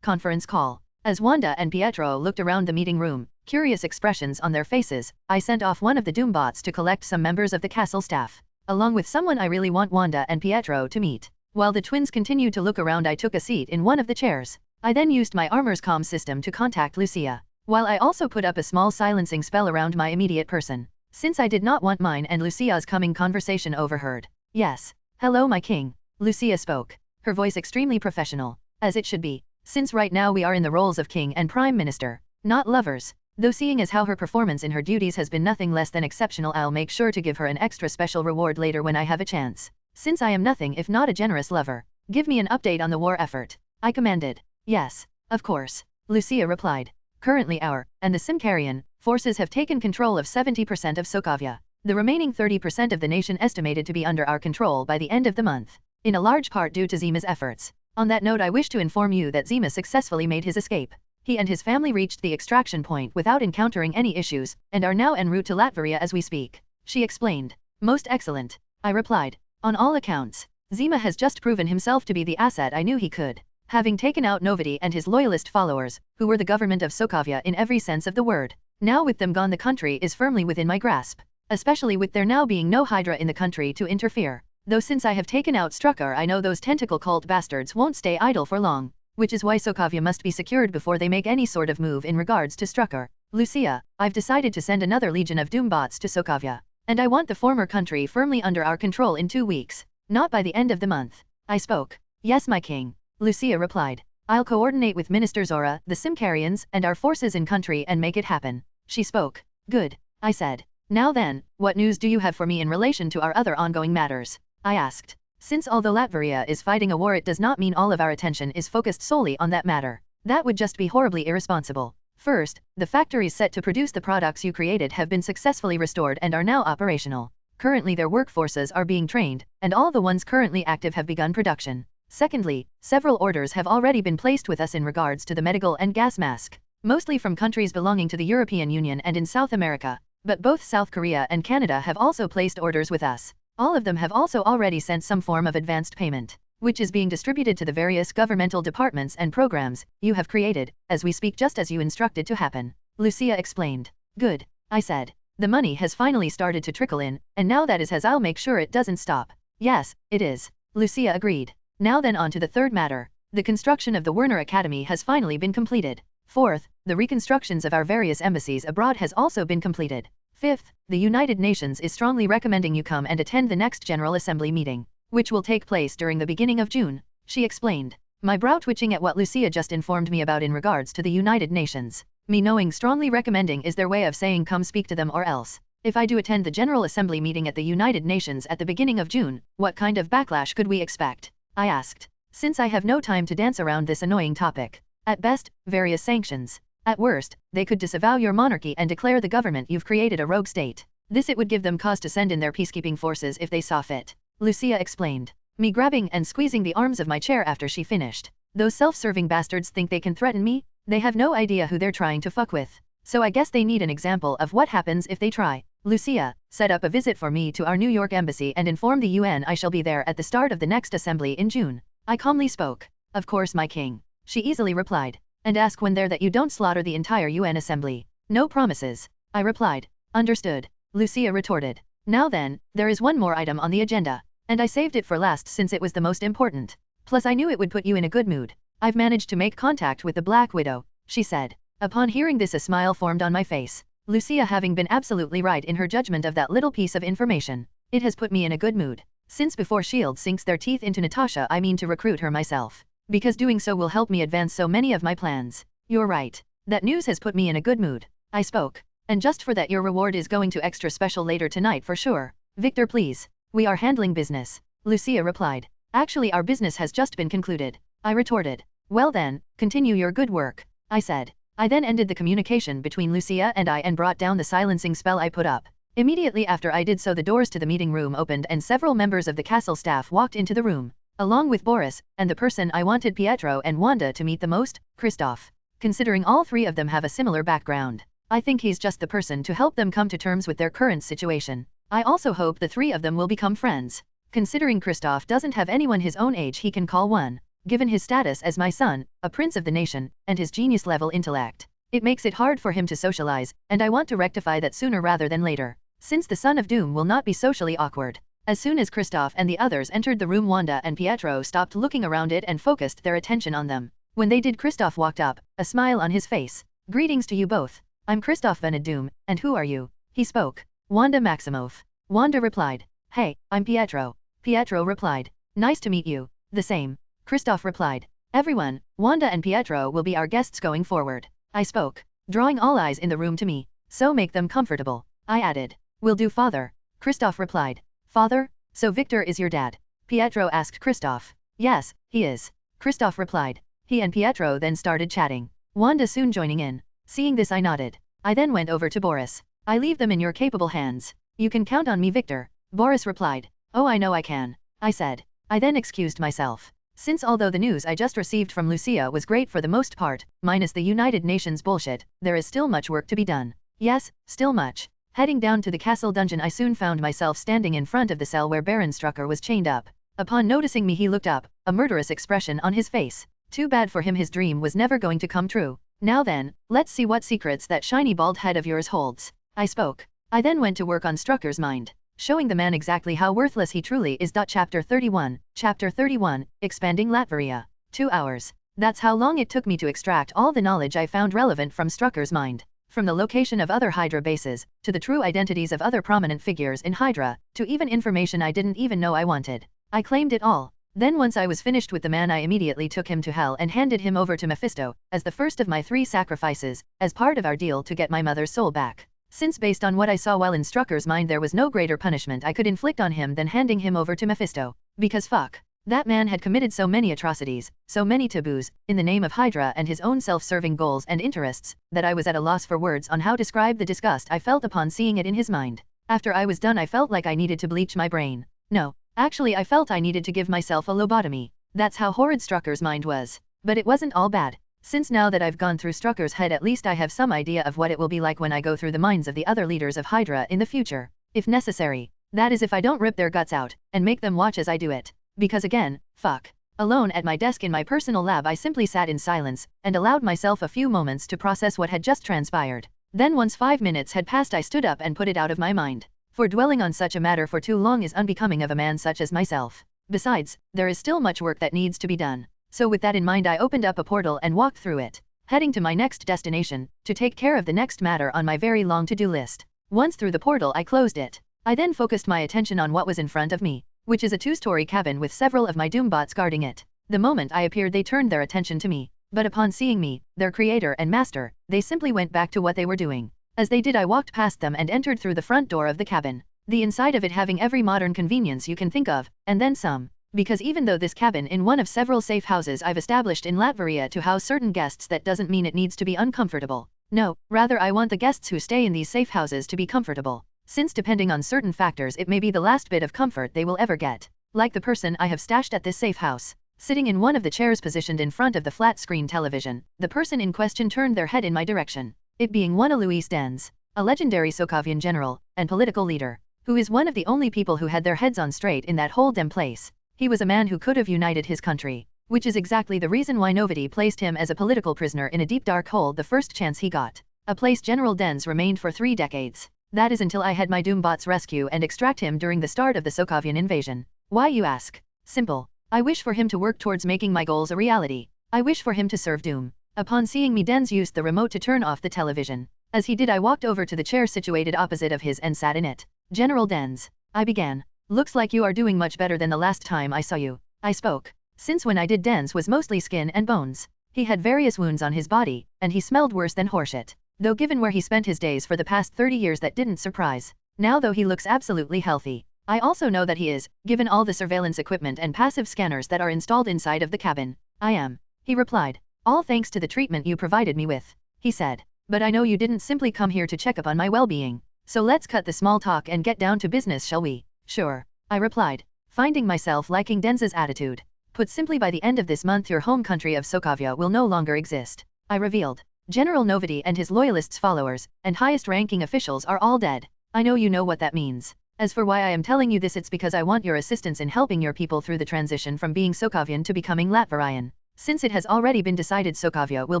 Conference Call. As Wanda and Pietro looked around the meeting room, curious expressions on their faces, I sent off one of the Doombots to collect some members of the castle staff, along with someone I really want Wanda and Pietro to meet. While the twins continued to look around, I took a seat in one of the chairs. I then used my armor's comm system to contact Lucia, while I also put up a small silencing spell around my immediate person, since I did not want mine and Lucia's coming conversation overheard. Yes. Hello my king. Lucia spoke, her voice extremely professional, as it should be, since right now we are in the roles of king and prime minister, not lovers. Though seeing as how her performance in her duties has been nothing less than exceptional, I'll make sure to give her an extra special reward later when I have a chance. Since I am nothing if not a generous lover, give me an update on the war effort. I commanded. Yes, of course. Lucia replied. Currently our, and the Simkarian, forces have taken control of 70% of Sokovia. The remaining 30% of the nation estimated to be under our control by the end of the month, in a large part due to Zima's efforts. On that note, I wish to inform you that Zima successfully made his escape. He and his family reached the extraction point without encountering any issues, and are now en route to Latveria as we speak. She explained. Most excellent. I replied. On all accounts, Zima has just proven himself to be the asset I knew he could. Having taken out Novity and his loyalist followers, who were the government of Sokovia in every sense of the word. Now with them gone, the country is firmly within my grasp. Especially with there now being no Hydra in the country to interfere. Though since I have taken out Strucker, I know those tentacle cult bastards won't stay idle for long, which is why Sokovia must be secured before they make any sort of move in regards to Strucker. Lucia, I've decided to send another legion of Doombots to Sokovia, and I want the former country firmly under our control in 2 weeks, not by the end of the month. I spoke. Yes my king. Lucia replied. I'll coordinate with Minister Zora, the Simkarians, and our forces in country and make it happen. She spoke. Good. I said. Now then, what news do you have for me in relation to our other ongoing matters? I asked. Since although Latveria is fighting a war, it does not mean all of our attention is focused solely on that matter. That would just be horribly irresponsible. First, the factories set to produce the products you created have been successfully restored and are now operational. Currently their workforces are being trained, and all the ones currently active have begun production. Secondly, several orders have already been placed with us in regards to the medical and gas mask, mostly from countries belonging to the European Union and in South America. But both South Korea and Canada have also placed orders with us. All of them have also already sent some form of advanced payment, which is being distributed to the various governmental departments and programs you have created, as we speak, just as you instructed to happen. Lucia explained. Good, I said. The money has finally started to trickle in, and now that is as I'll make sure it doesn't stop. Yes, it is. Lucia agreed. Now then on to the third matter. The construction of the Werner Academy has finally been completed. Fourth, the reconstructions of our various embassies abroad has also been completed. Fifth, the United Nations is strongly recommending you come and attend the next General Assembly meeting, which will take place during the beginning of June, she explained. My brow twitching at what Lucia just informed me about in regards to the United Nations. Me knowing strongly recommending is their way of saying come speak to them or else. If I do attend the General Assembly meeting at the United Nations at the beginning of June, what kind of backlash could we expect? I asked. Since I have no time to dance around this annoying topic. At best, various sanctions. At worst, they could disavow your monarchy and declare the government you've created a rogue state. This it would give them cause to send in their peacekeeping forces if they saw fit. Lucia explained. Me grabbing and squeezing the arms of my chair after she finished. Those self-serving bastards think they can threaten me? They have no idea who they're trying to fuck with. So I guess they need an example of what happens if they try. Lucia, set up a visit for me to our New York embassy and inform the UN I shall be there at the start of the next assembly in June. I calmly spoke. Of course my king. She easily replied. And ask when there that you don't slaughter the entire UN assembly. No promises. I replied. Understood. Lucia retorted. Now then, there is one more item on the agenda. And I saved it for last since it was the most important. Plus I knew it would put you in a good mood. I've managed to make contact with the Black Widow, she said. Upon hearing this a smile formed on my face. Lucia having been absolutely right in her judgment of that little piece of information. It has put me in a good mood. Since before S.H.I.E.L.D. sinks their teeth into Natasha I mean to recruit her myself. Because doing so will help me advance so many of my plans. You're right. That news has put me in a good mood. I spoke. And just for that your reward is going to extra special later tonight for sure. Victor please. We are handling business. Lucia replied. Actually our business has just been concluded. I retorted. Well then, continue your good work. I said. I then ended the communication between Lucia and I and brought down the silencing spell I put up. Immediately after I did so the doors to the meeting room opened and several members of the castle staff walked into the room. Along with Boris, and the person I wanted Pietro and Wanda to meet the most, Christoph. Considering all three of them have a similar background, I think he's just the person to help them come to terms with their current situation. I also hope the three of them will become friends. Considering Christoph doesn't have anyone his own age he can call one. Given his status as my son, a prince of the nation, and his genius-level intellect, it makes it hard for him to socialize, and I want to rectify that sooner rather than later. Since the Son of Doom will not be socially awkward. As soon as Christoph and the others entered the room Wanda and Pietro stopped looking around it and focused their attention on them. When they did Christoph walked up, a smile on his face. Greetings to you both. I'm Christoph Van Doom, and who are you? He spoke. Wanda Maximoff. Wanda replied. Hey, I'm Pietro. Pietro replied. Nice to meet you. The same. Christoph replied. Everyone, Wanda and Pietro will be our guests going forward. I spoke. Drawing all eyes in the room to me. So make them comfortable. I added. Will do father. Christoph replied. Father? So Victor is your dad? Pietro asked Christoph. Yes, he is. Christoph replied. He and Pietro then started chatting. Wanda soon joining in. Seeing this I nodded. I then went over to Boris. I leave them in your capable hands. You can count on me Victor. Boris replied. Oh I know I can. I said. I then excused myself. Since although the news I just received from Lucia was great for the most part, minus the United Nations bullshit, there is still much work to be done. Yes, still much. Heading down to the castle dungeon I soon found myself standing in front of the cell where Baron Strucker was chained up. Upon noticing me he looked up, a murderous expression on his face. Too bad for him his dream was never going to come true. Now then, let's see what secrets that shiny bald head of yours holds. I spoke. I then went to work on Strucker's mind. Showing the man exactly how worthless he truly is. Chapter 31, Expanding Latveria. 2 hours. That's how long it took me to extract all the knowledge I found relevant from Strucker's mind. From the location of other Hydra bases, to the true identities of other prominent figures in Hydra, to even information I didn't even know I wanted. I claimed it all. Then once I was finished with the man I immediately took him to hell and handed him over to Mephisto, as the first of my 3 sacrifices, as part of our deal to get my mother's soul back. Since based on what I saw while in Strucker's mind there was no greater punishment I could inflict on him than handing him over to Mephisto. Because fuck. That man had committed so many atrocities, so many taboos, in the name of Hydra and his own self-serving goals and interests, that I was at a loss for words on how to describe the disgust I felt upon seeing it in his mind. After I was done I felt like I needed to bleach my brain. No, actually I felt I needed to give myself a lobotomy. That's how horrid Strucker's mind was. But it wasn't all bad. Since now that I've gone through Strucker's head at least I have some idea of what it will be like when I go through the minds of the other leaders of Hydra in the future. If necessary. That is if I don't rip their guts out, and make them watch as I do it. Because again, fuck. Alone at my desk in my personal lab I simply sat in silence, and allowed myself a few moments to process what had just transpired. Then once 5 minutes had passed I stood up and put it out of my mind. For dwelling on such a matter for too long is unbecoming of a man such as myself. Besides, there is still much work that needs to be done. So with that in mind I opened up a portal and walked through it, heading to my next destination, to take care of the next matter on my very long to-do list. Once through the portal I closed it. I then focused my attention on what was in front of me, which is a 2-story cabin with several of my Doombots guarding it. The moment I appeared they turned their attention to me, but upon seeing me, their creator and master, they simply went back to what they were doing. As they did I walked past them and entered through the front door of the cabin. The inside of it having every modern convenience you can think of, and then some. Because even though this cabin in one of several safe houses I've established in Latveria to house certain guests, that doesn't mean it needs to be uncomfortable. No, rather I want the guests who stay in these safe houses to be comfortable, since depending on certain factors it may be the last bit of comfort they will ever get. Like the person I have stashed at this safe house. Sitting in one of the chairs positioned in front of the flat-screen television, the person in question turned their head in my direction. It being one of Luis Dens, a legendary Sokovian general and political leader, who is one of the only people who had their heads on straight in that whole damn place. He was a man who could have united his country, which is exactly the reason why nobody placed him as a political prisoner in a deep dark hole the first chance he got. A place General Dens remained for 3 decades. That is until I had my Doombots rescue and extract him during the start of the Sokovian invasion. Why, you ask? Simple. I wish for him to work towards making my goals a reality. I wish for him to serve Doom. Upon seeing me, Dens used the remote to turn off the television. As he did I walked over to the chair situated opposite of his and sat in it. General Dens, I began. Looks like you are doing much better than the last time I saw you. I spoke. Since when I did, Dens was mostly skin and bones. He had various wounds on his body, and he smelled worse than horseshit. Though given where he spent his days for the past 30 years that didn't surprise. Now though he looks absolutely healthy. I also know that he is, given all the surveillance equipment and passive scanners that are installed inside of the cabin. I am. He replied. All thanks to the treatment you provided me with. He said. But I know you didn't simply come here to check up on my well-being. So let's cut the small talk and get down to business, shall we? Sure. I replied, finding myself liking Dens's attitude. Put simply, by the end of this month your home country of Sokovia will no longer exist. I revealed. General Novity and his loyalists, followers, and highest-ranking officials are all dead. I know you know what that means. As for why I am telling you this, it's because I want your assistance in helping your people through the transition from being Sokovian to becoming Latverian. Since it has already been decided Sokovia will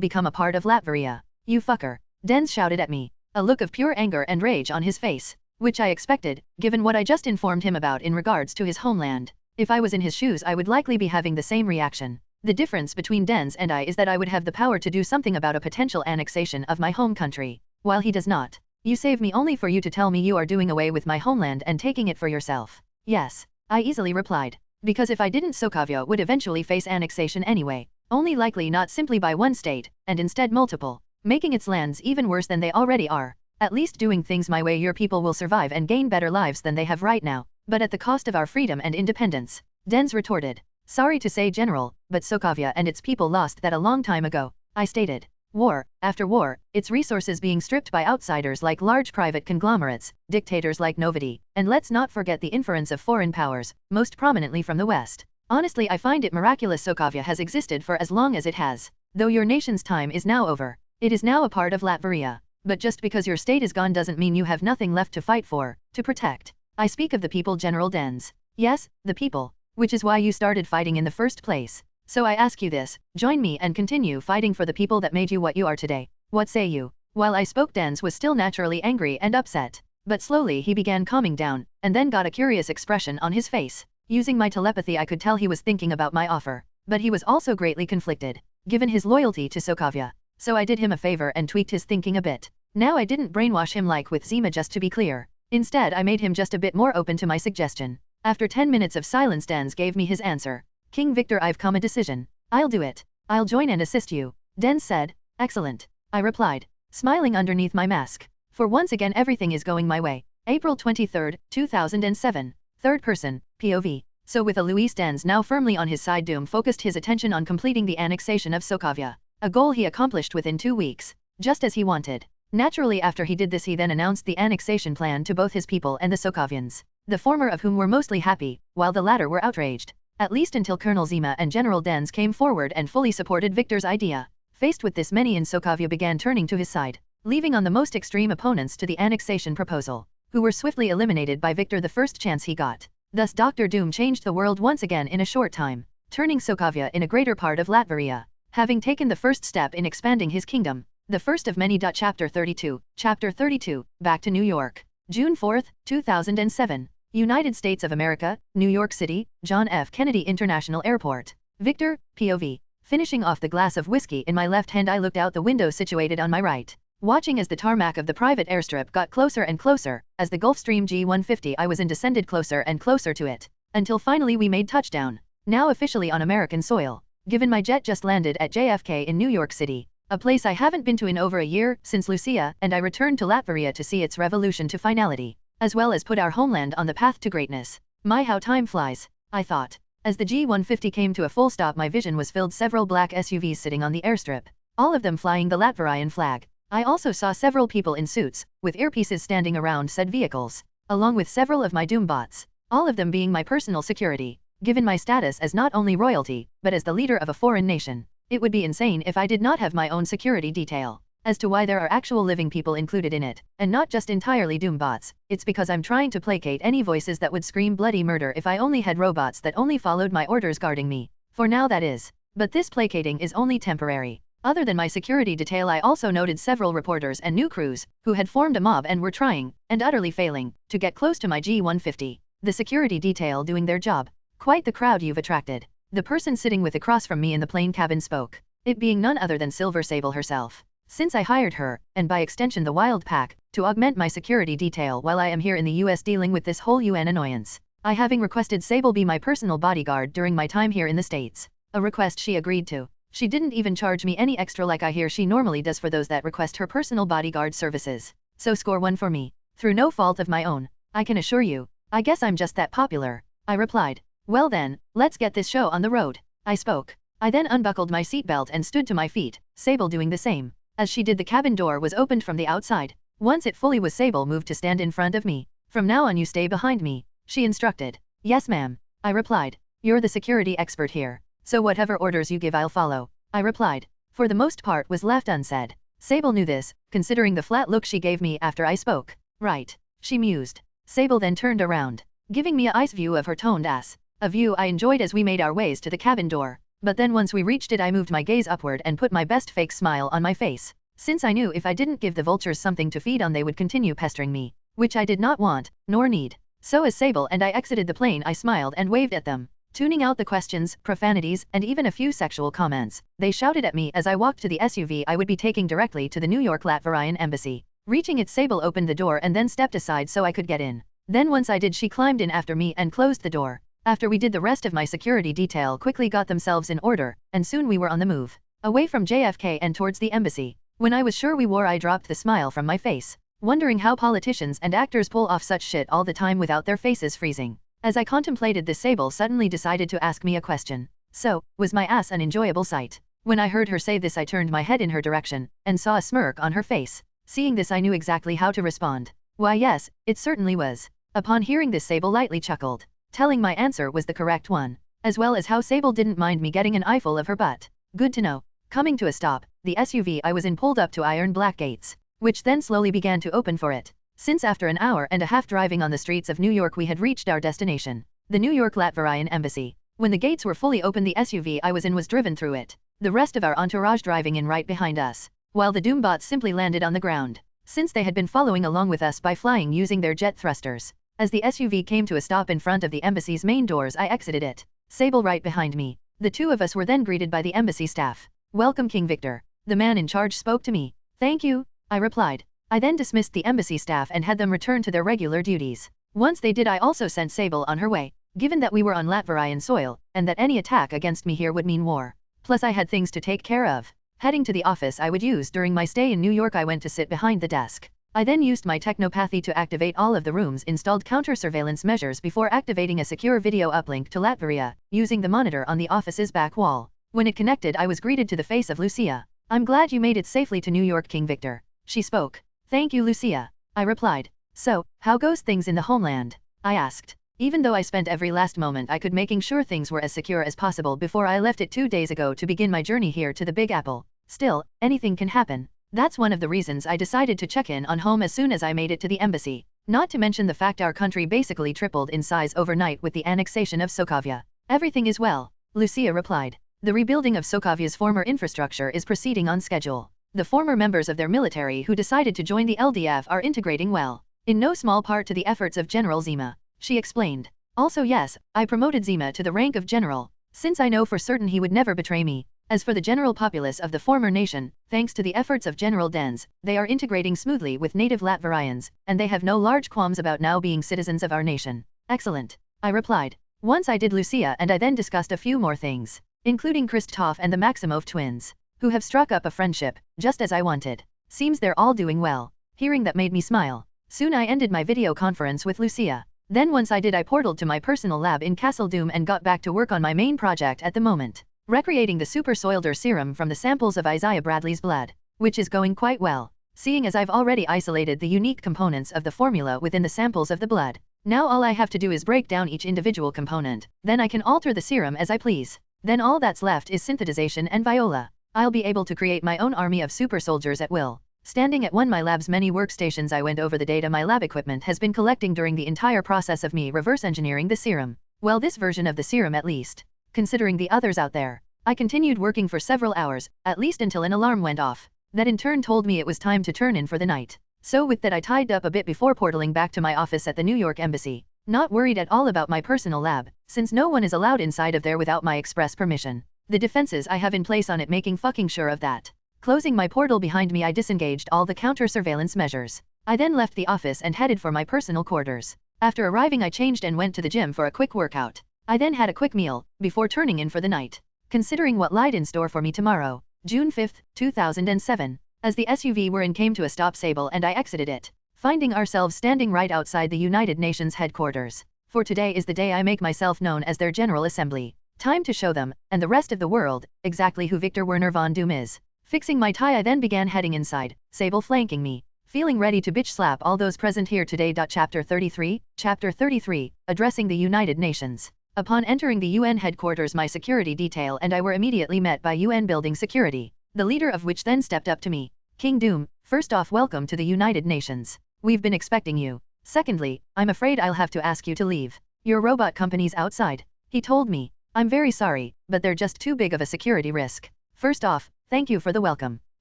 become a part of Latveria. You fucker. Dens shouted at me, a look of pure anger and rage on his face, which I expected, given what I just informed him about in regards to his homeland. If I was in his shoes I would likely be having the same reaction. The difference between Dens and I is that I would have the power to do something about a potential annexation of my home country, while he does not. You save me only for you to tell me you are doing away with my homeland and taking it for yourself. Yes, I easily replied. Because if I didn't, Sokovia would eventually face annexation anyway, only likely not simply by one state, and instead multiple, making its lands even worse than they already are. At least doing things my way your people will survive and gain better lives than they have right now, but at the cost of our freedom and independence. Dens retorted. Sorry to say, General, but Sokovia and its people lost that a long time ago, I stated. War, after war, its resources being stripped by outsiders like large private conglomerates, dictators like Novity, and let's not forget the inference of foreign powers, most prominently from the West. Honestly, I find it miraculous Sokovia has existed for as long as it has. Though your nation's time is now over. It is now a part of Latveria. But just because your state is gone doesn't mean you have nothing left to fight for, to protect. I speak of the people, General Dens. Yes, the people. Which is why you started fighting in the first place. So I ask you this, join me and continue fighting for the people that made you what you are today. What say you? While I spoke, Dens was still naturally angry and upset. But slowly he began calming down, and then got a curious expression on his face. Using my telepathy I could tell he was thinking about my offer. But he was also greatly conflicted, given his loyalty to Sokovia. So I did him a favor and tweaked his thinking a bit. Now I didn't brainwash him like with Zima, just to be clear. Instead I made him just a bit more open to my suggestion. After 10 minutes of silence, Dens gave me his answer. King Victor, I've come a decision. I'll do it. I'll join and assist you. Dens said. Excellent. I replied, smiling underneath my mask. For once again everything is going my way. April 23, 2007. Third person, POV. So with a Luis Dens now firmly on his side, Doom focused his attention on completing the annexation of Sokovia. A goal he accomplished within 2 weeks. Just as he wanted. Naturally after he did this he then announced the annexation plan to both his people and the Sokovians. The former of whom were mostly happy, while the latter were outraged. At least until Colonel Zima and General Dens came forward and fully supported Victor's idea. Faced with this, many in Sokovia began turning to his side, leaving on the most extreme opponents to the annexation proposal, who were swiftly eliminated by Victor the first chance he got. Thus Dr. Doom changed the world once again in a short time, turning Sokovia in a greater part of Latveria, having taken the first step in expanding his kingdom. The first of many. Chapter 32, Chapter 32, Back to New York. June 4, 2007. United States of America, New York City, John F. Kennedy International Airport. Victor, POV. Finishing off the glass of whiskey in my left hand, I looked out the window situated on my right. watching as the tarmac of the private airstrip got closer and closer, as the Gulfstream G150 I was in descended closer and closer to it, until finally we made touchdown, now officially on American soil, given my jet just landed at JFK in New York City, a place I haven't been to in over a year since Lucia and I returned to Latvia to see its revolution to finality, as well as put our homeland on the path to greatness. My how time flies, I thought. As the G150 came to a full stop, my vision was filled several black SUVs sitting on the airstrip, all of them flying the Latvian flag. I also saw several people in suits, with earpieces standing around said vehicles, along with several of my Doombots, all of them being my personal security, given my status as not only royalty, but as the leader of a foreign nation. It would be insane if I did not have my own security detail. As to why there are actual living people included in it, and not just entirely Doombots, it's because I'm trying to placate any voices that would scream bloody murder if I only had robots that only followed my orders guarding me. For now that is. But this placating is only temporary. Other than my security detail, I also noted several reporters and new crews, who had formed a mob and were trying, and utterly failing, to get close to my G150. The security detail doing their job. Quite the crowd you've attracted. The person sitting with across from me in the plane cabin spoke, it being none other than Silver Sable herself. Since I hired her, and by extension the Wild Pack, to augment my security detail while I am here in the US dealing with this whole UN annoyance, I having requested Sable be my personal bodyguard during my time here in the States, a request she agreed to. She didn't even charge me any extra like I hear she normally does for those that request her personal bodyguard services. So score 1 for me. Through no fault of my own, I can assure you. I guess I'm just that popular, I replied. Well then, let's get this show on the road, I spoke. I then unbuckled my seatbelt and stood to my feet, Sable doing the same. As she did, the cabin door was opened from the outside. Once it fully was, Sable moved to stand in front of me. From now on you stay behind me, she instructed. Yes ma'am, I replied. You're the security expert here, so whatever orders you give I'll follow, I replied. For the most part was left unsaid. Sable knew this, considering the flat look she gave me after I spoke. Right, she mused. Sable then turned around, giving me a ice view of her toned ass. A view I enjoyed as we made our ways to the cabin door. But then once we reached it, I moved my gaze upward and put my best fake smile on my face, since I knew if I didn't give the vultures something to feed on they would continue pestering me, which I did not want, nor need. So as Sable and I exited the plane, I smiled and waved at them, tuning out the questions, profanities, and even a few sexual comments they shouted at me as I walked to the SUV I would be taking directly to the New York Latvian embassy. Reaching it, Sable opened the door and then stepped aside so I could get in. Then once I did, she climbed in after me and closed the door. After we did, the rest of my security detail quickly got themselves in order, and soon we were on the move, away from JFK and towards the embassy. When I was sure we were, I dropped the smile from my face, wondering how politicians and actors pull off such shit all the time without their faces freezing. As I contemplated this, Sable suddenly decided to ask me a question. So, was my ass an enjoyable sight? When I heard her say this, I turned my head in her direction, and saw a smirk on her face. Seeing this, I knew exactly how to respond. Why yes, it certainly was. Upon hearing this, Sable lightly chuckled, telling my answer was the correct one, as well as how Sable didn't mind me getting an eyeful of her butt. Good to know. Coming to a stop, the SUV I was in pulled up to iron black gates, which then slowly began to open for it. Since after an hour and a half driving on the streets of New York we had reached our destination, the New York Latvian embassy. When the gates were fully open, the SUV I was in was driven through it, the rest of our entourage driving in right behind us, while the Doombots simply landed on the ground, since they had been following along with us by flying using their jet thrusters. As the SUV came to a stop in front of the embassy's main doors, I exited it, Sable right behind me. The two of us were then greeted by the embassy staff. Welcome King Victor, the man in charge spoke to me. Thank you, I replied. I then dismissed the embassy staff and had them return to their regular duties. Once they did, I also sent Sable on her way, given that we were on Latvian soil, and that any attack against me here would mean war. Plus I had things to take care of. Heading to the office I would use during my stay in New York, I went to sit behind the desk. I then used my technopathy to activate all of the rooms, installed counter-surveillance measures before activating a secure video uplink to Latvia, using the monitor on the office's back wall. When it connected, I was greeted to the face of Lucia. I'm glad you made it safely to New York, King Victor. She spoke. Thank you, Lucia, I replied. So, how goes things in the homeland? I asked. Even though I spent every last moment I could making sure things were as secure as possible before I left it 2 days ago to begin my journey here to the Big Apple, still, anything can happen. That's one of the reasons I decided to check in on home as soon as I made it to the embassy. Not to mention the fact our country basically tripled in size overnight with the annexation of Sokovia. Everything is well, Lucia replied. The rebuilding of Sokovia's former infrastructure is proceeding on schedule. The former members of their military who decided to join the LDF are integrating well, in no small part to the efforts of General Zima, she explained. Also yes, I promoted Zima to the rank of general, since I know for certain he would never betray me. As for the general populace of the former nation, thanks to the efforts of General Dens, they are integrating smoothly with native Latvarians, and they have no large qualms about now being citizens of our nation. Excellent, I replied. Once I did Lucia and I then discussed a few more things, including Christoph and the Maximov twins, who have struck up a friendship, just as I wanted. Seems they're all doing well. Hearing that made me smile. Soon I ended my video conference with Lucia. Then once I portaled to my personal lab in Castle Doom and got back to work on my main project at the moment. Recreating the super soilder serum from the samples of Isaiah Bradley's blood, which is going quite well, seeing as I've already isolated the unique components of the formula within the samples of the blood. Now all I have to do is break down each individual component, then I can alter the serum as I please. Then all that's left is synthesization and Viola. I'll be able to create my own army of super soldiers at will. Standing at my lab's many workstations, I went over the data my lab equipment has been collecting during the entire process of me reverse engineering the serum. Well, this version of the serum at least. Considering the others out there, I continued working for several hours, at least until an alarm went off. That in turn told me it was time to turn in for the night. So with that I tied up a bit before portaling back to my office at the New York Embassy. Not worried at all about my personal lab, since no one is allowed inside of there without my express permission. The defenses I have in place on it making fucking sure of that. Closing my portal behind me, I disengaged all the counter-surveillance measures. I then left the office and headed for my personal quarters. After arriving, I changed and went to the gym for a quick workout. I then had a quick meal, before turning in for the night. Considering what lied in store for me tomorrow, June 5, 2007, as the SUV were in came to a stop Sable and I exited it, finding ourselves standing right outside the United Nations headquarters. For today is the day I make myself known as their General Assembly. Time to show them, and the rest of the world, exactly who Victor Werner von Doom is. Fixing my tie, I then began heading inside, Sable flanking me, feeling ready to bitch slap all those present here today. Chapter 33, Addressing the United Nations. Upon entering the UN headquarters, my security detail and I were immediately met by UN building security, the leader of which then stepped up to me. King Doom, first off, welcome to the United Nations. We've been expecting you. Secondly, I'm afraid I'll have to ask you to leave. Your robot company's outside. He told me. I'm very sorry, but they're just too big of a security risk. First off, thank you for the welcome.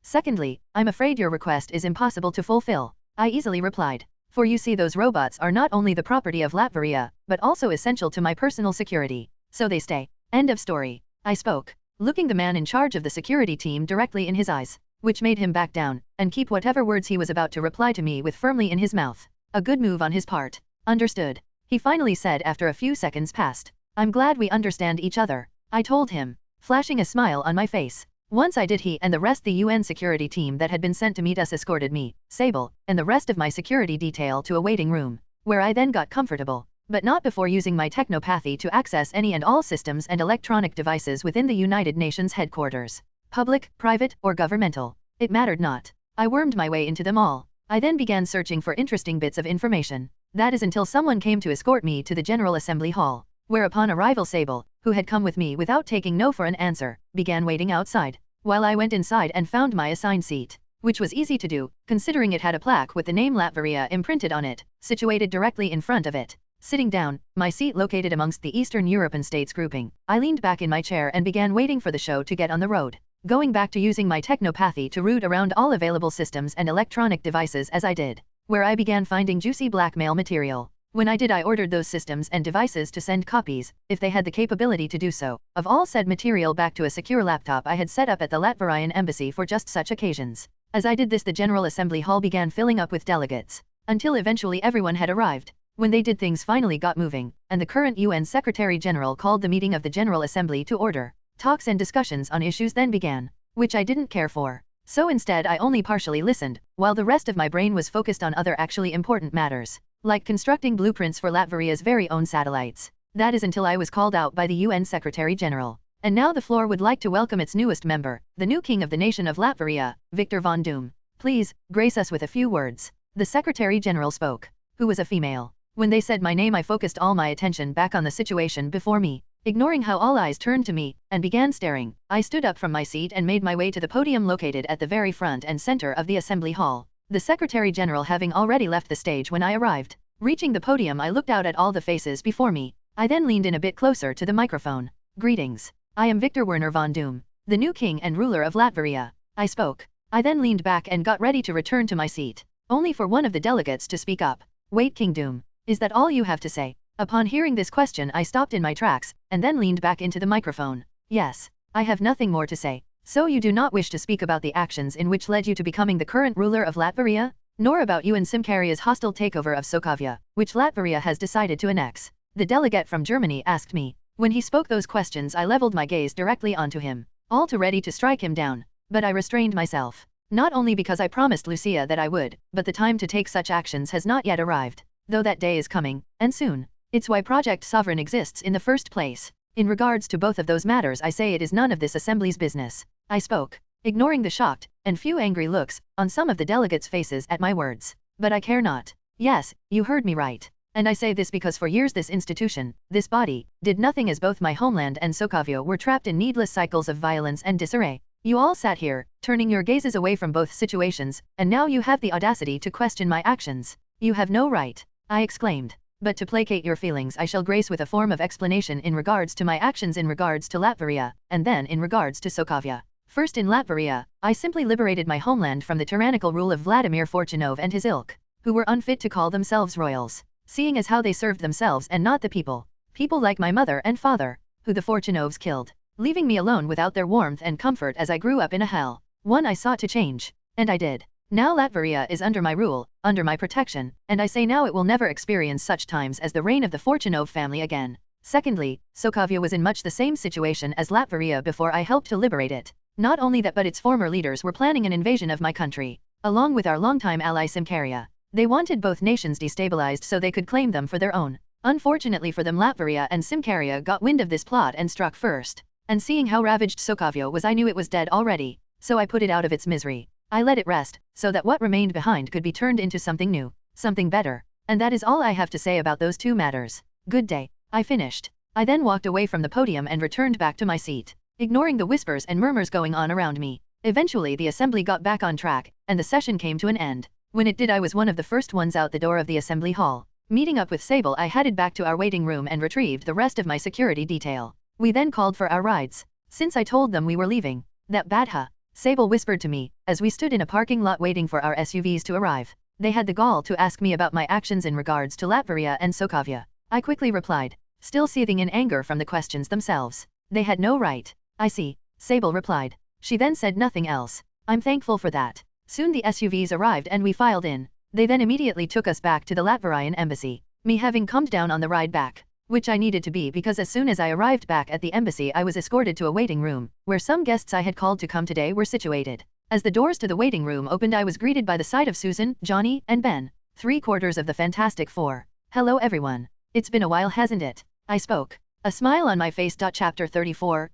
Secondly, I'm afraid your request is impossible to fulfill. I easily replied. For you see, those robots are not only the property of Latveria, but also essential to my personal security. So they stay. End of story. I spoke, looking the man in charge of the security team directly in his eyes, which made him back down, and keep whatever words he was about to reply to me with firmly in his mouth. A good move on his part. Understood. He finally said after a few seconds passed. I'm glad we understand each other. I told him, flashing a smile on my face. Once I did, he and the rest the UN security team that had been sent to meet us escorted me, Sable, and the rest of my security detail to a waiting room, where I then got comfortable, but not before using my technopathy to access any and all systems and electronic devices within the United Nations headquarters. Public, private, or governmental. It mattered not. I wormed my way into them all. I then began searching for interesting bits of information. That is until someone came to escort me to the General Assembly Hall, where upon arrival Sable, who had come with me without taking no for an answer, began waiting outside, while I went inside and found my assigned seat, which was easy to do, considering it had a plaque with the name Latveria imprinted on it, situated directly in front of it. Sitting down, my seat located amongst the Eastern European states grouping, I leaned back in my chair and began waiting for the show to get on the road, going back to using my technopathy to root around all available systems and electronic devices as I did, where I began finding juicy blackmail material. When I did, I ordered those systems and devices to send copies, if they had the capability to do so, of all said material back to a secure laptop I had set up at the Latvian embassy for just such occasions. As I did this, the General Assembly Hall began filling up with delegates, until eventually everyone had arrived. When they did, things finally got moving, and the current UN Secretary General called the meeting of the General Assembly to order. Talks and discussions on issues then began, which I didn't care for. So instead I only partially listened, while the rest of my brain was focused on other actually important matters, like constructing blueprints for Latveria's very own satellites. That is until I was called out by the UN Secretary General. And now the floor would like to welcome its newest member, the new king of the nation of Latveria, Victor von Doom. Please, grace us with a few words. The Secretary General spoke, who was a female. When they said my name, I focused all my attention back on the situation before me, ignoring how all eyes turned to me, and began staring. I stood up from my seat and made my way to the podium located at the very front and center of the Assembly Hall, the Secretary General having already left the stage when I arrived. Reaching the podium, I looked out at all the faces before me. I then leaned in a bit closer to the microphone. Greetings. I am Victor Werner von Doom, the new king and ruler of Latveria. I spoke. I then leaned back and got ready to return to my seat, only for one of the delegates to speak up. Wait, King Doom, is that all you have to say? Upon hearing this question, I stopped in my tracks, and then leaned back into the microphone. Yes. I have nothing more to say. So you do not wish to speak about the actions in which led you to becoming the current ruler of Latveria? Nor about you and Simkaria's hostile takeover of Sokavia, which Latveria has decided to annex? The delegate from Germany asked me. When he spoke those questions I leveled my gaze directly onto him, all too ready to strike him down. But I restrained myself. Not only because I promised Lucia that I would, but the time to take such actions has not yet arrived. Though that day is coming, and soon. It's why Project Sovereign exists in the first place. In regards to both of those matters I say it is none of this assembly's business. I spoke, ignoring the shocked, and few angry looks, on some of the delegates' faces at my words. But I care not. Yes, you heard me right. And I say this because for years this institution, this body, did nothing as both my homeland and Sokavio were trapped in needless cycles of violence and disarray. You all sat here, turning your gazes away from both situations, and now you have the audacity to question my actions. You have no right, I exclaimed. But to placate your feelings I shall grace with a form of explanation in regards to my actions in regards to Latveria, and then in regards to Sokavia. First in Latveria, I simply liberated my homeland from the tyrannical rule of Vladimir Fortunov and his ilk, who were unfit to call themselves royals, seeing as how they served themselves and not the people. People like my mother and father, who the Fortunovs killed, leaving me alone without their warmth and comfort as I grew up in a hell. One I sought to change, and I did. Now Latveria is under my rule, under my protection, and I say now it will never experience such times as the reign of the Fortunov family again. Secondly, Sokavia was in much the same situation as Latveria before I helped to liberate it. Not only that, but its former leaders were planning an invasion of my country, along with our longtime ally Simkaria. They wanted both nations destabilized so they could claim them for their own. Unfortunately for them, Latveria and Simkaria got wind of this plot and struck first. And seeing how ravaged Sokavio was, I knew it was dead already, so I put it out of its misery. I let it rest, so that what remained behind could be turned into something new, something better. And that is all I have to say about those two matters. Good day. I finished. I then walked away from the podium and returned back to my seat, ignoring the whispers and murmurs going on around me. Eventually the assembly got back on track, and the session came to an end. When it did, I was one of the first ones out the door of the assembly hall. Meeting up with Sable, I headed back to our waiting room and retrieved the rest of my security detail. We then called for our rides. Since I told them we were leaving, that bad huh? Sable whispered to me, as we stood in a parking lot waiting for our SUVs to arrive. They had the gall to ask me about my actions in regards to Latveria and Sokavia. I quickly replied, still seething in anger from the questions themselves. They had no right. I see, Sable replied. She then said nothing else. I'm thankful for that. Soon the SUVs arrived and we filed in. They then immediately took us back to the Latverian embassy, me having calmed down on the ride back, which I needed to be because as soon as I arrived back at the embassy I was escorted to a waiting room, where some guests I had called to come today were situated. As the doors to the waiting room opened I was greeted by the sight of Susan, Johnny, and Ben, 3/4 of the Fantastic Four. Hello everyone. It's been a while, hasn't it? I spoke, a smile on my face. Chapter 34,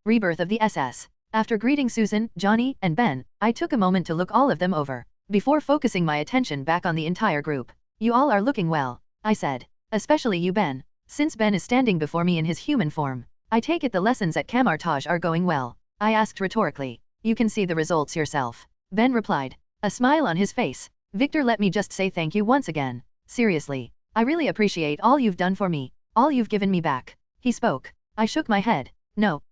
Rebirth of the SS. After greeting Susan, Johnny, and Ben, I took a moment to look all of them over, before focusing my attention back on the entire group. You all are looking well, I said. Especially you, Ben. Since Ben is standing before me in his human form, I take it the lessons at Kamartaj are going well. I asked rhetorically. You can see the results yourself, Ben replied, a smile on his face. Victor, let me just say thank you once again. Seriously, I really appreciate all you've done for me, all you've given me back. He spoke. I shook my head. No,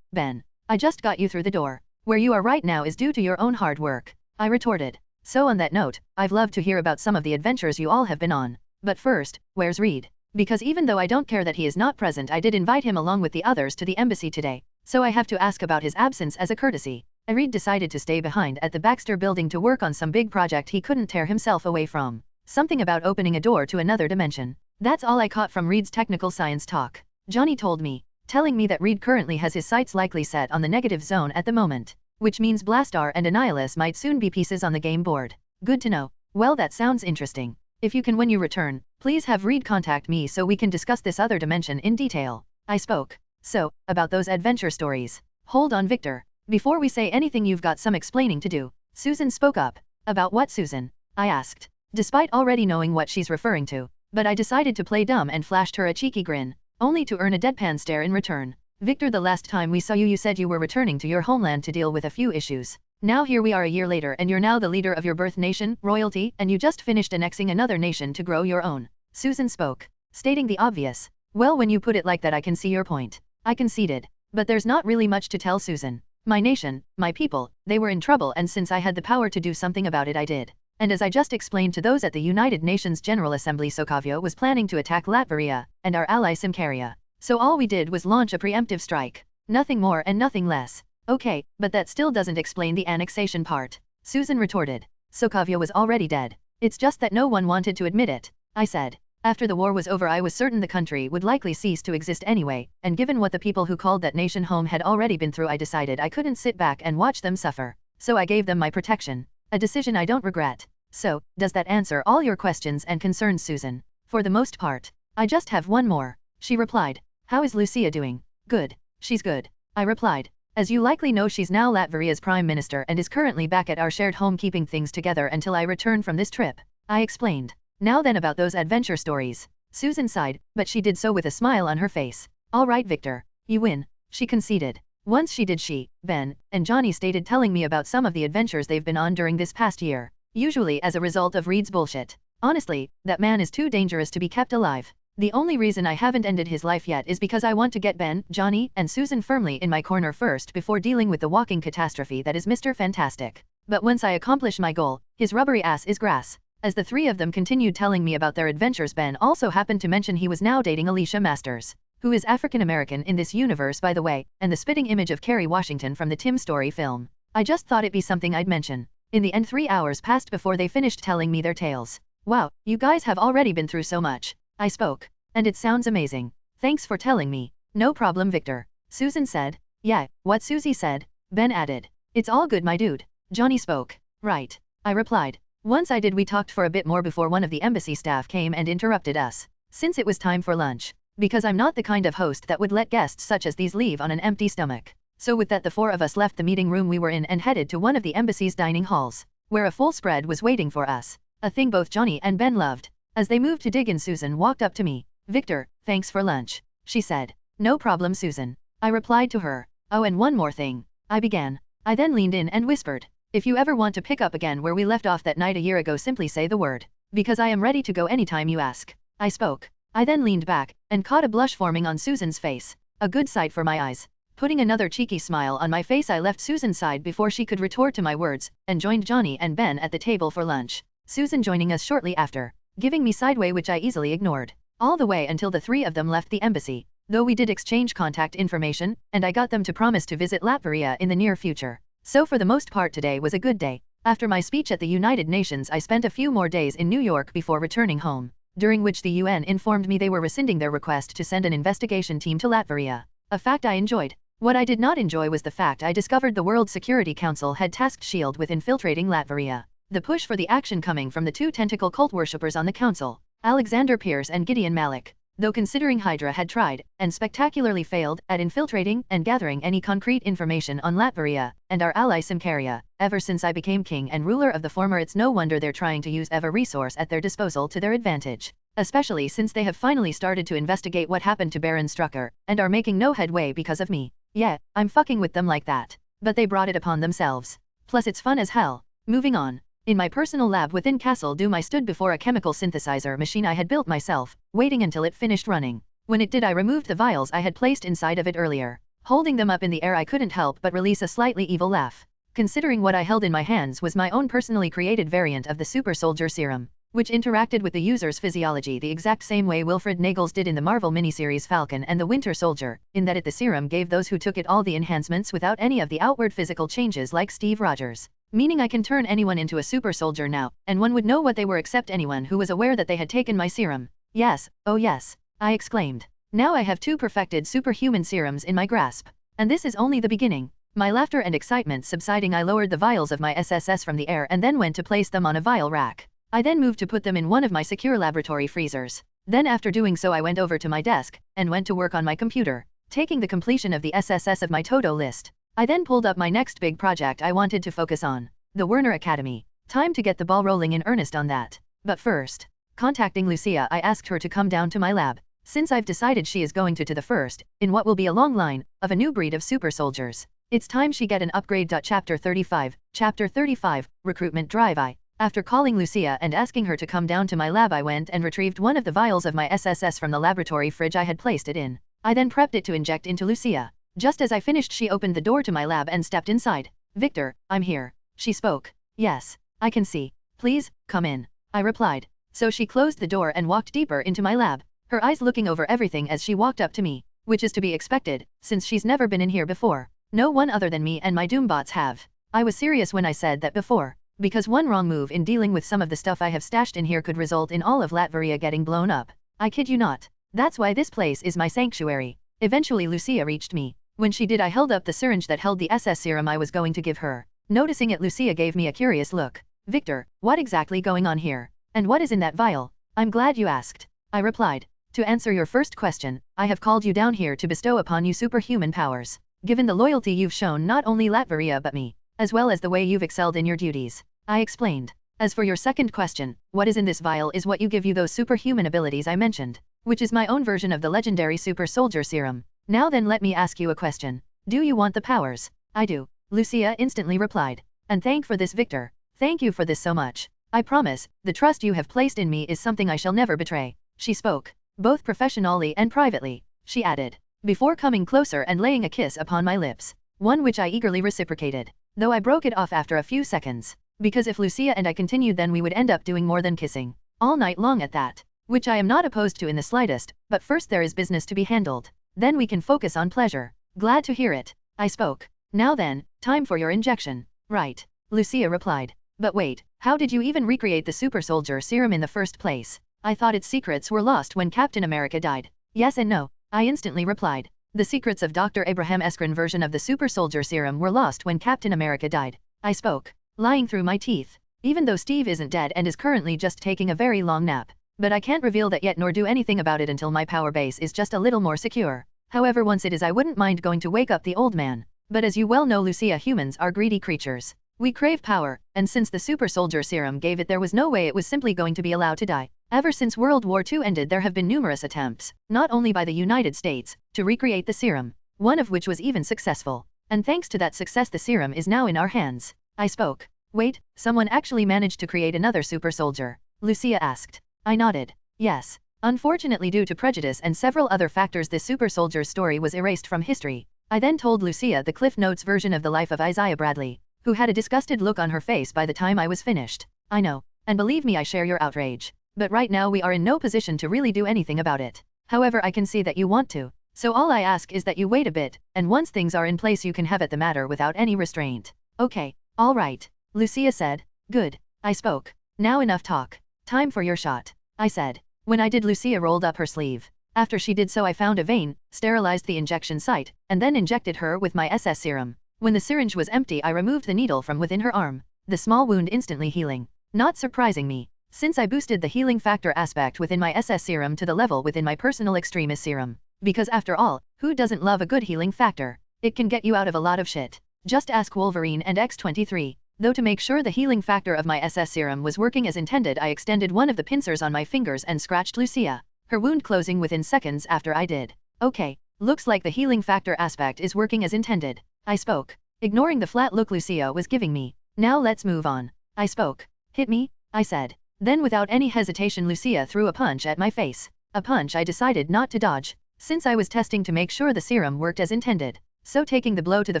Ben. I just got you through the door. Where you are right now is due to your own hard work, I retorted. So on that note, I'd love to hear about some of the adventures you all have been on. But first, where's Reed? Because even though I don't care that he is not present, I did invite him along with the others to the embassy today, so I have to ask about his absence as a courtesy. Reed decided to stay behind at the Baxter building to work on some big project he couldn't tear himself away from. Something about opening a door to another dimension. That's all I caught from Reed's technical science talk. Johnny told me, telling me that Reed currently has his sights likely set on the negative zone at the moment, which means Blastar and Annihilus might soon be pieces on the game board. Good to know. Well, that sounds interesting. If you can, when you return, please have Reed contact me so we can discuss this other dimension in detail. I spoke. So, about those adventure stories. Hold on, Victor. Before we say anything, you've got some explaining to do. Susan spoke up. About what, Susan? I asked, despite already knowing what she's referring to. But I decided to play dumb and flashed her a cheeky grin, only to earn a deadpan stare in return. Victor, the last time we saw you, you said you were returning to your homeland to deal with a few issues. Now here we are a year later and you're now the leader of your birth nation, royalty, and you just finished annexing another nation to grow your own. Susan spoke, stating the obvious. Well, when you put it like that I can see your point. I conceded. But there's not really much to tell, Susan. My nation, my people, they were in trouble, and since I had the power to do something about it I did. And as I just explained to those at the United Nations General Assembly, Sokavio was planning to attack Latveria, and our ally Simkaria. So all we did was launch a preemptive strike. Nothing more and nothing less. Okay, but that still doesn't explain the annexation part. Susan retorted. Sokovia was already dead. It's just that no one wanted to admit it, I said. After the war was over I was certain the country would likely cease to exist anyway, and given what the people who called that nation home had already been through I decided I couldn't sit back and watch them suffer. So I gave them my protection. A decision I don't regret. So, does that answer all your questions and concerns, Susan? For the most part. I just have one more. She replied. How is Lucia doing? Good. She's good. I replied. As you likely know, she's now Latvia's Prime Minister and is currently back at our shared home keeping things together until I return from this trip. I explained. Now then about those adventure stories. Susan sighed, but she did so with a smile on her face. All right, Victor. You win. She conceded. Once she did, Ben, and Johnny stated telling me about some of the adventures they've been on during this past year. Usually as a result of Reed's bullshit. Honestly, that man is too dangerous to be kept alive. The only reason I haven't ended his life yet is because I want to get Ben, Johnny, and Susan firmly in my corner first before dealing with the walking catastrophe that is Mr. Fantastic. But once I accomplish my goal, his rubbery ass is grass. As the three of them continued telling me about their adventures, Ben also happened to mention he was now dating Alicia Masters, who is African American in this universe by the way, and the spitting image of Kerry Washington from the Tim Story film. I just thought it'd be something I'd mention. In the end 3 hours passed before they finished telling me their tales. Wow, you guys have already been through so much. I spoke. And it sounds amazing. Thanks for telling me. No problem, Victor. Susan said. Yeah, what Susie said. Ben added. It's all good, my dude. Johnny spoke. Right. I replied. Once I did, we talked for a bit more before one of the embassy staff came and interrupted us. Since it was time for lunch. Because I'm not the kind of host that would let guests such as these leave on an empty stomach. So with that the four of us left the meeting room we were in and headed to one of the embassy's dining halls, where a full spread was waiting for us. A thing both Johnny and Ben loved. As they moved to dig in, Susan walked up to me. Victor, thanks for lunch, she said. No problem, Susan. I replied to her. Oh, and one more thing. I began. I then leaned in and whispered. If you ever want to pick up again where we left off that night a year ago, simply say the word. Because I am ready to go anytime you ask. I spoke. I then leaned back, and caught a blush forming on Susan's face. A good sight for my eyes. Putting another cheeky smile on my face, I left Susan's side before she could retort to my words, and joined Johnny and Ben at the table for lunch. Susan joining us shortly after, giving me sideway which I easily ignored. All the way until the three of them left the embassy, though we did exchange contact information, and I got them to promise to visit Latvia in the near future. So for the most part today was a good day. After my speech at the United Nations I spent a few more days in New York before returning home, during which the UN informed me they were rescinding their request to send an investigation team to Latvia. A fact I enjoyed. What I did not enjoy was the fact I discovered the World Security Council had tasked SHIELD with infiltrating Latvia. The push for the action coming from the two tentacle cult worshippers on the council, Alexander Pierce and Gideon Malik, though considering Hydra had tried, and spectacularly failed, at infiltrating and gathering any concrete information on Latvia, and our ally Simcaria, ever since I became king and ruler of the former, it's no wonder they're trying to use every resource at their disposal to their advantage. Especially since they have finally started to investigate what happened to Baron Strucker, and are making no headway because of me. Yeah, I'm fucking with them like that. But they brought it upon themselves. Plus it's fun as hell. Moving on. In my personal lab within Castle Doom I stood before a chemical synthesizer machine I had built myself, waiting until it finished running. When it did I removed the vials I had placed inside of it earlier. Holding them up in the air I couldn't help but release a slightly evil laugh. Considering what I held in my hands was my own personally created variant of the Super Soldier Serum, which interacted with the user's physiology the exact same way Wilfred Nagels did in the Marvel miniseries Falcon and the Winter Soldier, in that the serum gave those who took it all the enhancements without any of the outward physical changes like Steve Rogers. Meaning I can turn anyone into a super soldier now, and one would know what they were except anyone who was aware that they had taken my serum. Yes, oh yes, I exclaimed. Now I have two perfected superhuman serums in my grasp. And this is only the beginning. My laughter and excitement subsiding I lowered the vials of my SSS from the air and then went to place them on a vial rack. I then moved to put them in one of my secure laboratory freezers. Then after doing so I went over to my desk, and went to work on my computer, taking the completion of the SSS of my Toto list. I then pulled up my next big project I wanted to focus on, the Werner Academy. Time to get the ball rolling in earnest on that. But first, contacting Lucia I asked her to come down to my lab, since I've decided she is going to the first, in what will be a long line, of a new breed of super soldiers. It's time she get an upgrade. Chapter 35, Recruitment Drive. After calling Lucia and asking her to come down to my lab I went and retrieved one of the vials of my SSS from the laboratory fridge I had placed it in. I then prepped it to inject into Lucia. Just as I finished she opened the door to my lab and stepped inside. Victor, I'm here. She spoke. Yes, I can see. Please, come in. I replied. So she closed the door and walked deeper into my lab, her eyes looking over everything as she walked up to me. which is to be expected, since she's never been in here before. No one other than me and my doombots have. I was serious when I said that before, because one wrong move in dealing with some of the stuff I have stashed in here could result in all of Latveria getting blown up. I kid you not. That's why this place is my sanctuary. Eventually Lucia reached me. When she did, I held up the syringe that held the SS serum I was going to give her. Noticing it, Lucia gave me a curious look. Victor, what exactly going on here? And what is in that vial? I'm glad you asked. I replied. To answer your first question, I have called you down here to bestow upon you superhuman powers. Given the loyalty you've shown not only Latveria but me, as well as the way you've excelled in your duties, I explained. As for your second question, what is in this vial is what you give you those superhuman abilities I mentioned, which is my own version of the legendary super soldier serum. Now then, let me ask you a question. Do you want the powers? I do, Lucia instantly replied. And thank for this, Victor. Thank you for this so much. I promise, the trust you have placed in me is something I shall never betray. She spoke, both professionally and privately, she added, before coming closer and laying a kiss upon my lips, one which I eagerly reciprocated, though I broke it off after a few seconds, because if Lucia and I continued then we would end up doing more than kissing, all night long at that, which I am not opposed to in the slightest, but first there is business to be handled, then we can focus on pleasure. Glad to hear it, I spoke. Now then, time for your injection. Right, Lucia replied. But wait, how did you even recreate the super soldier serum in the first place? I thought its secrets were lost when Captain America died. Yes and no, I instantly replied. The secrets of Dr. Abraham Eskren version of the super soldier serum were lost when Captain America died. I spoke, lying through my teeth. Even though Steve isn't dead and is currently just taking a very long nap. But I can't reveal that yet nor do anything about it until my power base is just a little more secure. However, once it is, I wouldn't mind going to wake up the old man. But as you well know, Lucia, humans are greedy creatures. We crave power, and since the super soldier serum gave it, there was no way it was simply going to be allowed to die. Ever since World War II ended, there have been numerous attempts, not only by the United States, to recreate the serum, one of which was even successful. And thanks to that success, the serum is now in our hands. I spoke. Wait, someone actually managed to create another super soldier? Lucia asked. I nodded. Yes. Unfortunately, due to prejudice and several other factors, this super soldier's story was erased from history. I then told Lucia the Cliff Notes version of the life of Isaiah Bradley, who had a disgusted look on her face by the time I was finished. I know, and believe me, I share your outrage. But right now we are in no position to really do anything about it. However, I can see that you want to. So all I ask is that you wait a bit, and once things are in place you can have at the matter without any restraint. Okay, all right, Lucia said. Good, I spoke. Now enough talk. Time for your shot, I said. When I did, Lucia rolled up her sleeve. After she did so, I found a vein, sterilized the injection site, and then injected her with my SS serum. When the syringe was empty, I removed the needle from within her arm, the small wound instantly healing. Not surprising me, since I boosted the healing factor aspect within my SS serum to the level within my personal extremis serum. Because after all, who doesn't love a good healing factor? It can get you out of a lot of shit. Just ask Wolverine and X-23. Though to make sure the healing factor of my SS serum was working as intended, I extended one of the pincers on my fingers and scratched Lucia, her wound closing within seconds after I did. Okay, looks like the healing factor aspect is working as intended, I spoke, ignoring the flat look Lucia was giving me. Now let's move on, I spoke. Hit me, I said. Then without any hesitation, Lucia threw a punch at my face. A punch I decided not to dodge, since I was testing to make sure the serum worked as intended. So taking the blow to the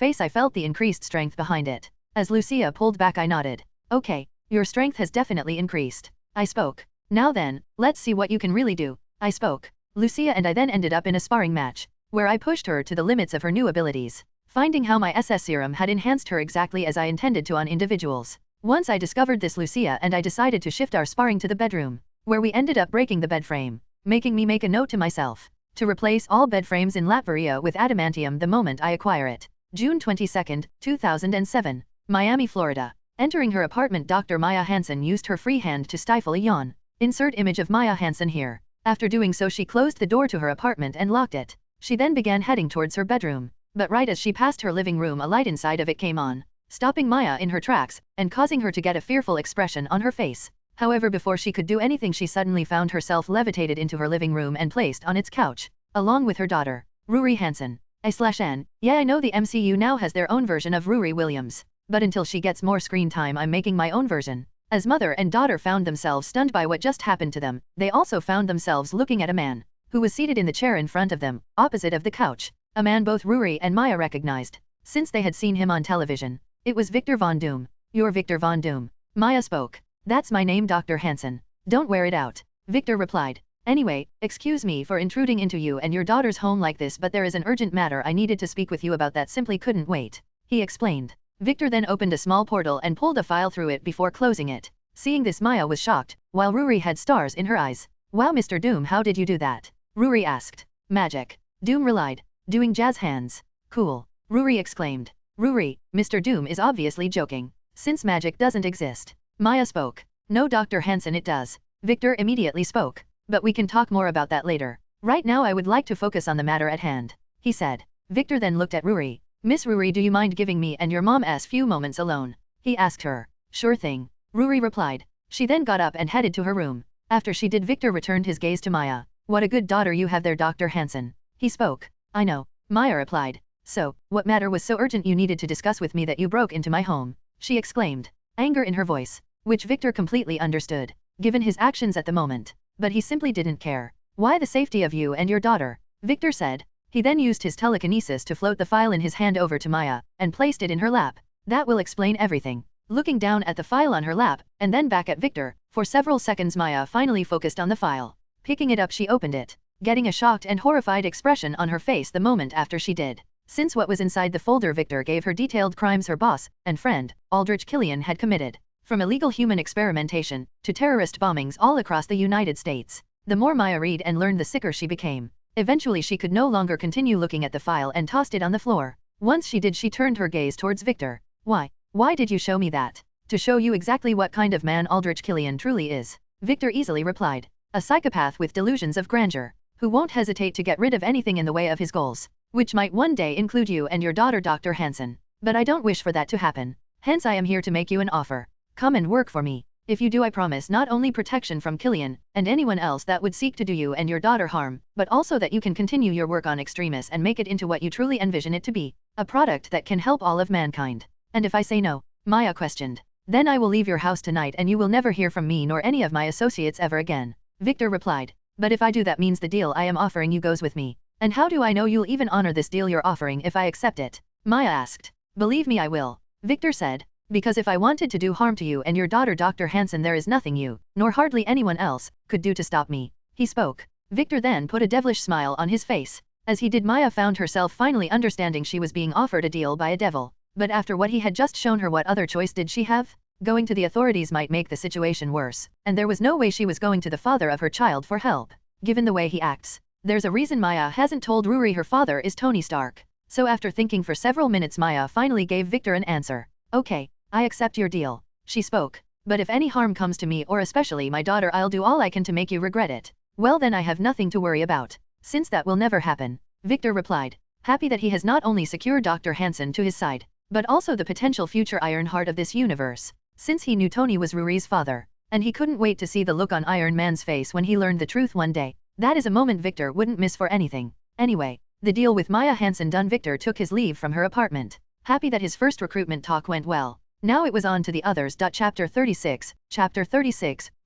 face, I felt the increased strength behind it. As Lucia pulled back, I nodded. Okay, your strength has definitely increased, I spoke. Now then, let's see what you can really do, I spoke. Lucia and I then ended up in a sparring match, where I pushed her to the limits of her new abilities, finding how my SS serum had enhanced her exactly as I intended to on individuals. Once I discovered this, Lucia and I decided to shift our sparring to the bedroom, where we ended up breaking the bed frame, making me make a note to myself to replace all bed frames in Latveria with adamantium the moment I acquire it. June 22, 2007. Miami, Florida. Entering her apartment, Dr. Maya Hansen used her free hand to stifle a yawn. Insert image of Maya Hansen here. After doing so, she closed the door to her apartment and locked it. She then began heading towards her bedroom. But right as she passed her living room, a light inside of it came on, stopping Maya in her tracks and causing her to get a fearful expression on her face. However, before she could do anything, she suddenly found herself levitated into her living room and placed on its couch, along with her daughter, Ruri Hansen. I/N. Yeah, I know the MCU now has their own version of Ruri Williams. But until she gets more screen time, I'm making my own version. As mother and daughter found themselves stunned by what just happened to them, they also found themselves looking at a man, who was seated in the chair in front of them, opposite of the couch. A man both Ruri and Maya recognized, since they had seen him on television. It was Victor Von Doom. You're Victor Von Doom. Maya spoke. That's my name, Dr. Hansen. Don't wear it out, Victor replied. Anyway, excuse me for intruding into you and your daughter's home like this, but there is an urgent matter I needed to speak with you about that simply couldn't wait. He explained. Victor then opened a small portal and pulled a file through it before closing it. Seeing this, Maya was shocked, while Ruri had stars in her eyes. Wow, Mr. Doom, how did you do that? Ruri asked. Magic. Doom relied. Doing jazz hands. Cool. Ruri exclaimed. Ruri, Mr. Doom is obviously joking. Since magic doesn't exist. Maya spoke. No, Dr. Hansen, it does. Victor immediately spoke. But we can talk more about that later. Right now I would like to focus on the matter at hand. He said. Victor then looked at Ruri. Miss Ruri, do you mind giving me and your mom a few moments alone? He asked her. Sure thing. Ruri replied. She then got up and headed to her room. After she did, Victor returned his gaze to Maya. What a good daughter you have there, Dr. Hansen. He spoke. I know. Maya replied. So, what matter was so urgent you needed to discuss with me that you broke into my home? She exclaimed. Anger in her voice. Which Victor completely understood, given his actions at the moment. But he simply didn't care. Why the safety of you and your daughter? Victor said. He then used his telekinesis to float the file in his hand over to Maya, and placed it in her lap. That will explain everything. Looking down at the file on her lap, and then back at Victor, for several seconds Maya finally focused on the file. Picking it up, she opened it, getting a shocked and horrified expression on her face the moment after she did. Since what was inside the folder, Victor gave her detailed crimes her boss and friend, Aldrich Killian, had committed. From illegal human experimentation, to terrorist bombings all across the United States. The more Maya read and learned, the sicker she became. Eventually she could no longer continue looking at the file and tossed it on the floor. Once she did, she turned her gaze towards Victor. Why did you show me that? To show you exactly what kind of man Aldrich Killian truly is. Victor easily replied. A psychopath with delusions of grandeur, who won't hesitate to get rid of anything in the way of his goals, which might one day include you and your daughter, Dr. Hansen. But I don't wish for that to happen. Hence I am here to make you an offer. Come and work for me. If you do, I promise not only protection from Killian and anyone else that would seek to do you and your daughter harm, but also that you can continue your work on extremis and make it into what you truly envision it to be, a product that can help all of mankind. And if I say no? Maya questioned. Then I will leave your house tonight and you will never hear from me nor any of my associates ever again. Victor replied. But if I do, that means the deal I am offering you goes with me. And how do I know you'll even honor this deal you're offering if I accept it? Maya asked. Believe me, I will. Victor said. Because if I wanted to do harm to you and your daughter, Dr. Hansen, there is nothing you, nor hardly anyone else, could do to stop me. He spoke. Victor then put a devilish smile on his face. As he did, Maya found herself finally understanding she was being offered a deal by a devil. But after what he had just shown her, what other choice did she have? Going to the authorities might make the situation worse, and there was no way she was going to the father of her child for help. Given the way he acts, there's a reason Maya hasn't told Ruri her father is Tony Stark. So after thinking for several minutes, Maya finally gave Victor an answer. Okay. I accept your deal. She spoke. But if any harm comes to me or especially my daughter, I'll do all I can to make you regret it. Well, then I have nothing to worry about. Since that will never happen. Victor replied. Happy that he has not only secured Dr. Hansen to his side, but also the potential future Iron Heart of this universe. Since he knew Tony was Ruri's father. And he couldn't wait to see the look on Iron Man's face when he learned the truth one day. That is a moment Victor wouldn't miss for anything. Anyway, the deal with Maya Hansen done, Victor took his leave from her apartment. Happy that his first recruitment talk went well. Now it was on to the others. Chapter 36,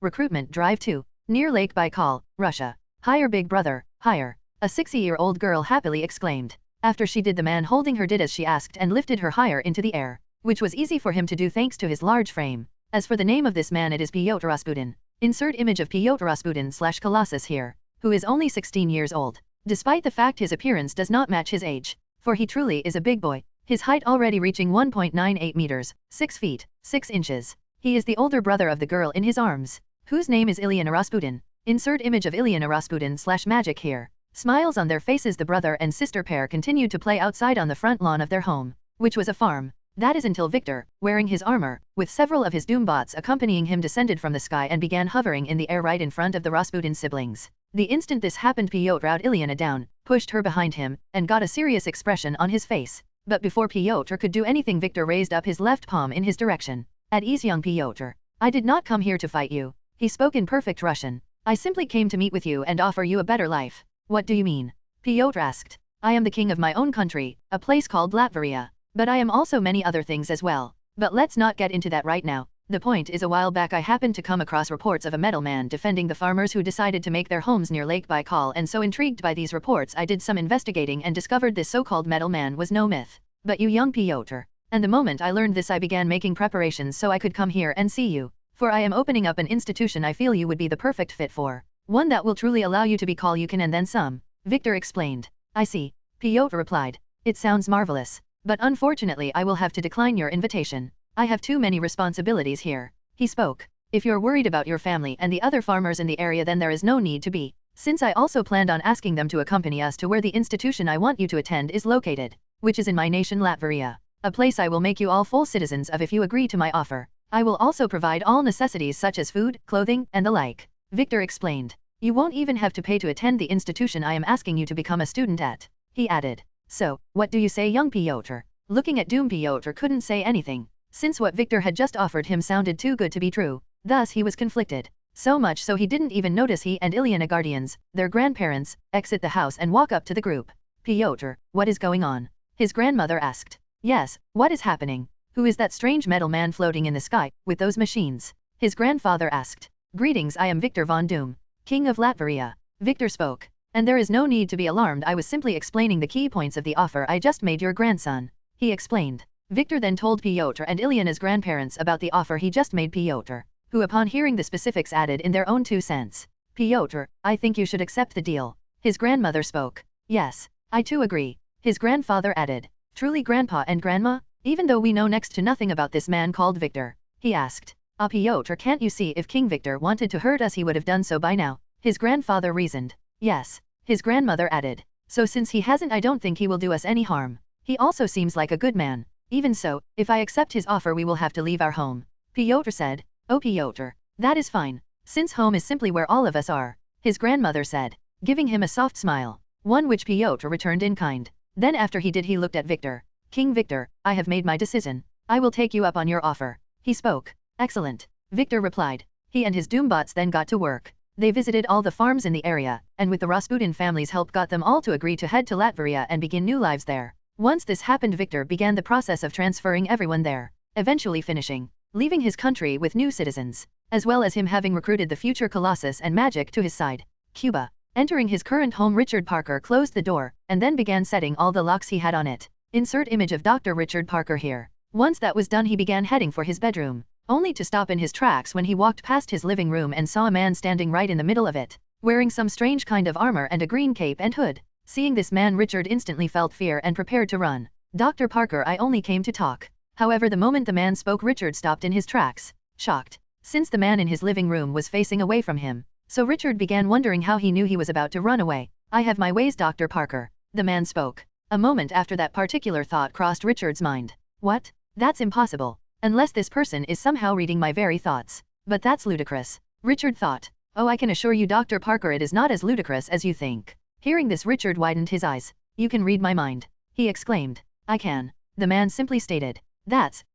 Recruitment Drive 2, near Lake Baikal, Russia. Hire, big brother, hire. A 60-year-old girl happily exclaimed. After she did, the man holding her did as she asked and lifted her higher into the air, which was easy for him to do thanks to his large frame. As for the name of this man, it is Pyotr Rasputin. Insert image of Pyotr Rasputin / Colossus here, who is only 16 years old, despite the fact his appearance does not match his age, for he truly is a big boy. His height already reaching 1.98 meters, 6 feet, 6 inches. He is the older brother of the girl in his arms, whose name is Ilyana Rasputin. Insert image of Ilyana Rasputin / magic here. Smiles on their faces, the brother and sister pair continued to play outside on the front lawn of their home, which was a farm. That is until Victor, wearing his armor, with several of his Doombots accompanying him, descended from the sky and began hovering in the air right in front of the Rasputin siblings. The instant this happened, Pyotr rode Ilyana down, pushed her behind him, and got a serious expression on his face. But before Pyotr could do anything, Victor raised up his left palm in his direction. At ease, young Pyotr. I did not come here to fight you. He spoke in perfect Russian. I simply came to meet with you and offer you a better life. What do you mean? Pyotr asked. I am the king of my own country, a place called Latveria. But I am also many other things as well. But let's not get into that right now. The point is, a while back I happened to come across reports of a metal man defending the farmers who decided to make their homes near Lake Baikal, and so intrigued by these reports I did some investigating and discovered this so-called metal man was no myth, but you, young Pyotr. And the moment I learned this, I began making preparations so I could come here and see you, for I am opening up an institution I feel you would be the perfect fit for. One that will truly allow you to be all you can and then some, Victor explained. I see, Piotr replied. It sounds marvelous. But unfortunately I will have to decline your invitation. I have too many responsibilities here. He spoke. If you're worried about your family and the other farmers in the area, then there is no need to be, since I also planned on asking them to accompany us to where the institution I want you to attend is located, which is in my nation Latveria, a place I will make you all full citizens of if you agree to my offer. I will also provide all necessities such as food, clothing, and the like, Victor explained. You won't even have to pay to attend the institution I am asking you to become a student at, he added. So, what do you say, young Piotr? Looking at Doom, Piotr couldn't say anything, since what Victor had just offered him sounded too good to be true. Thus he was conflicted. So much so he didn't even notice he and Ilyana guardians, their grandparents, exit the house and walk up to the group. Piotr, what is going on? His grandmother asked. Yes, what is happening? Who is that strange metal man floating in the sky, with those machines? His grandfather asked. Greetings, I am Victor von Doom, King of Latveria. Victor spoke. And there is no need to be alarmed, I was simply explaining the key points of the offer I just made your grandson, he explained. Victor then told Piotr and Ilyana's grandparents about the offer he just made Piotr, who upon hearing the specifics added in their own 2 cents. Piotr, I think you should accept the deal. His grandmother spoke. Yes, I too agree, his grandfather added. Truly, Grandpa and Grandma? Even though we know next to nothing about this man called Victor, he asked. Piotr, can't you see if King Victor wanted to hurt us he would have done so by now, his grandfather reasoned. Yes, his grandmother added. So since he hasn't, I don't think he will do us any harm. He also seems like a good man. Even so, if I accept his offer we will have to leave our home, Piotr said. Oh Piotr, that is fine, since home is simply where all of us are, his grandmother said, giving him a soft smile, one which Piotr returned in kind. Then after he did, he looked at Victor. King Victor, I have made my decision. I will take you up on your offer, he spoke. Excellent, Victor replied. He and his Doombots then got to work. They visited all the farms in the area, and with the Rasputin family's help got them all to agree to head to Latveria and begin new lives there. Once this happened, Victor began the process of transferring everyone there, eventually finishing, leaving his country with new citizens, as well as him having recruited the future Colossus and magic to his side. Cuba. Entering his current home, Richard Parker closed the door, and then began setting all the locks he had on it. Insert image of Dr. Richard Parker here. Once that was done, he began heading for his bedroom, only to stop in his tracks when he walked past his living room and saw a man standing right in the middle of it, wearing some strange kind of armor and a green cape and hood. Seeing this man, Richard instantly felt fear and prepared to run. Dr. Parker, I only came to talk. However, the moment the man spoke, Richard stopped in his tracks, shocked, since the man in his living room was facing away from him. So Richard began wondering how he knew he was about to run away. I have my ways, Dr. Parker, the man spoke. A moment after that particular thought crossed Richard's mind. What? That's impossible. Unless this person is somehow reading my very thoughts. But that's ludicrous, Richard thought. Oh, I can assure you, Dr. Parker, it is not as ludicrous as you think. Hearing this, Richard widened his eyes. You can read my mind, he exclaimed. I can, the man simply stated.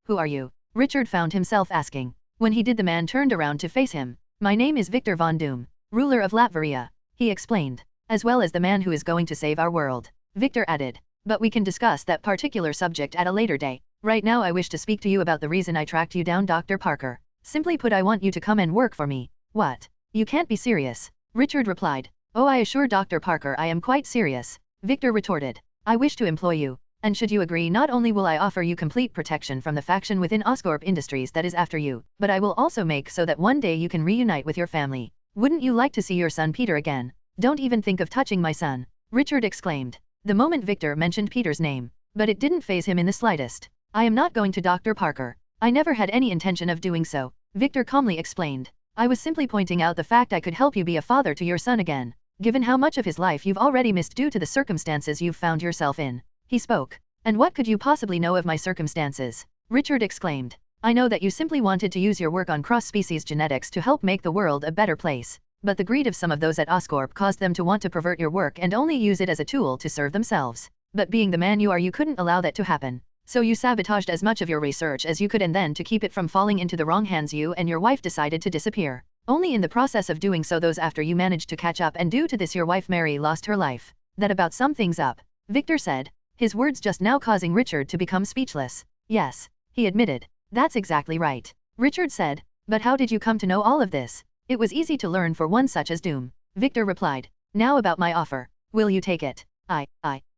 Who are you? Richard found himself asking. When he did, the man turned around to face him. My name is Victor von Doom, ruler of Latveria, he explained, as well as the man who is going to save our world, Victor added. But we can discuss that particular subject at a later day. Right now I wish to speak to you about the reason I tracked you down, Dr. Parker. Simply put, I want you to come and work for me. What? You can't be serious, Richard replied. Oh, I assure Dr. Parker I am quite serious, Victor retorted. I wish to employ you, and should you agree, not only will I offer you complete protection from the faction within Oscorp Industries that is after you, but I will also make so that one day you can reunite with your family. Wouldn't you like to see your son Peter again? Don't even think of touching my son, Richard exclaimed, the moment Victor mentioned Peter's name. But it didn't faze him in the slightest. I am not going to, Dr. Parker. I never had any intention of doing so, Victor calmly explained. I was simply pointing out the fact I could help you be a father to your son again, given how much of his life you've already missed due to the circumstances you've found yourself in, he spoke. And what could you possibly know of my circumstances? Richard exclaimed. I know that you simply wanted to use your work on cross-species genetics to help make the world a better place, but the greed of some of those at Oscorp caused them to want to pervert your work and only use it as a tool to serve themselves. But being the man you are, you couldn't allow that to happen. So you sabotaged as much of your research as you could, and then to keep it from falling into the wrong hands, you and your wife decided to disappear. Only in the process of doing so, those after you managed to catch up, and due to this your wife Mary lost her life. That about sums things up, Victor said, his words just now causing Richard to become speechless. Yes, he admitted. That's exactly right, Richard said. But how did you come to know all of this? It was easy to learn for one such as Doom, Victor replied. Now about my offer. Will you take it?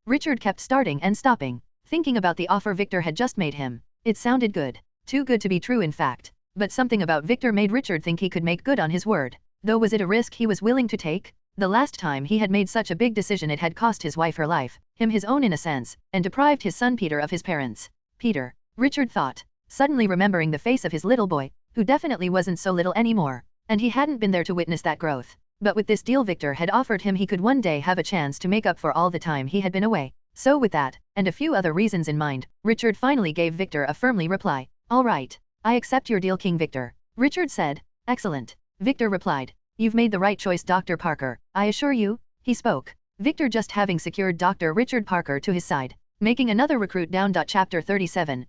Richard kept starting and stopping, thinking about the offer Victor had just made him. It sounded good. Too good to be true, in fact. But something about Victor made Richard think he could make good on his word. Though was it a risk he was willing to take? The last time he had made such a big decision it had cost his wife her life, him his own in a sense, and deprived his son Peter of his parents. Peter, Richard thought, suddenly remembering the face of his little boy, who definitely wasn't so little anymore, and he hadn't been there to witness that growth. But with this deal Victor had offered him he could one day have a chance to make up for all the time he had been away. So with that, and a few other reasons in mind, Richard finally gave Victor a firmly reply. All right, I accept your deal, King Victor. Richard said. Excellent. Victor replied. You've made the right choice, Dr. Parker, I assure you, he spoke. Victor just having secured Dr. Richard Parker to his side. Making another recruit down. Chapter 37,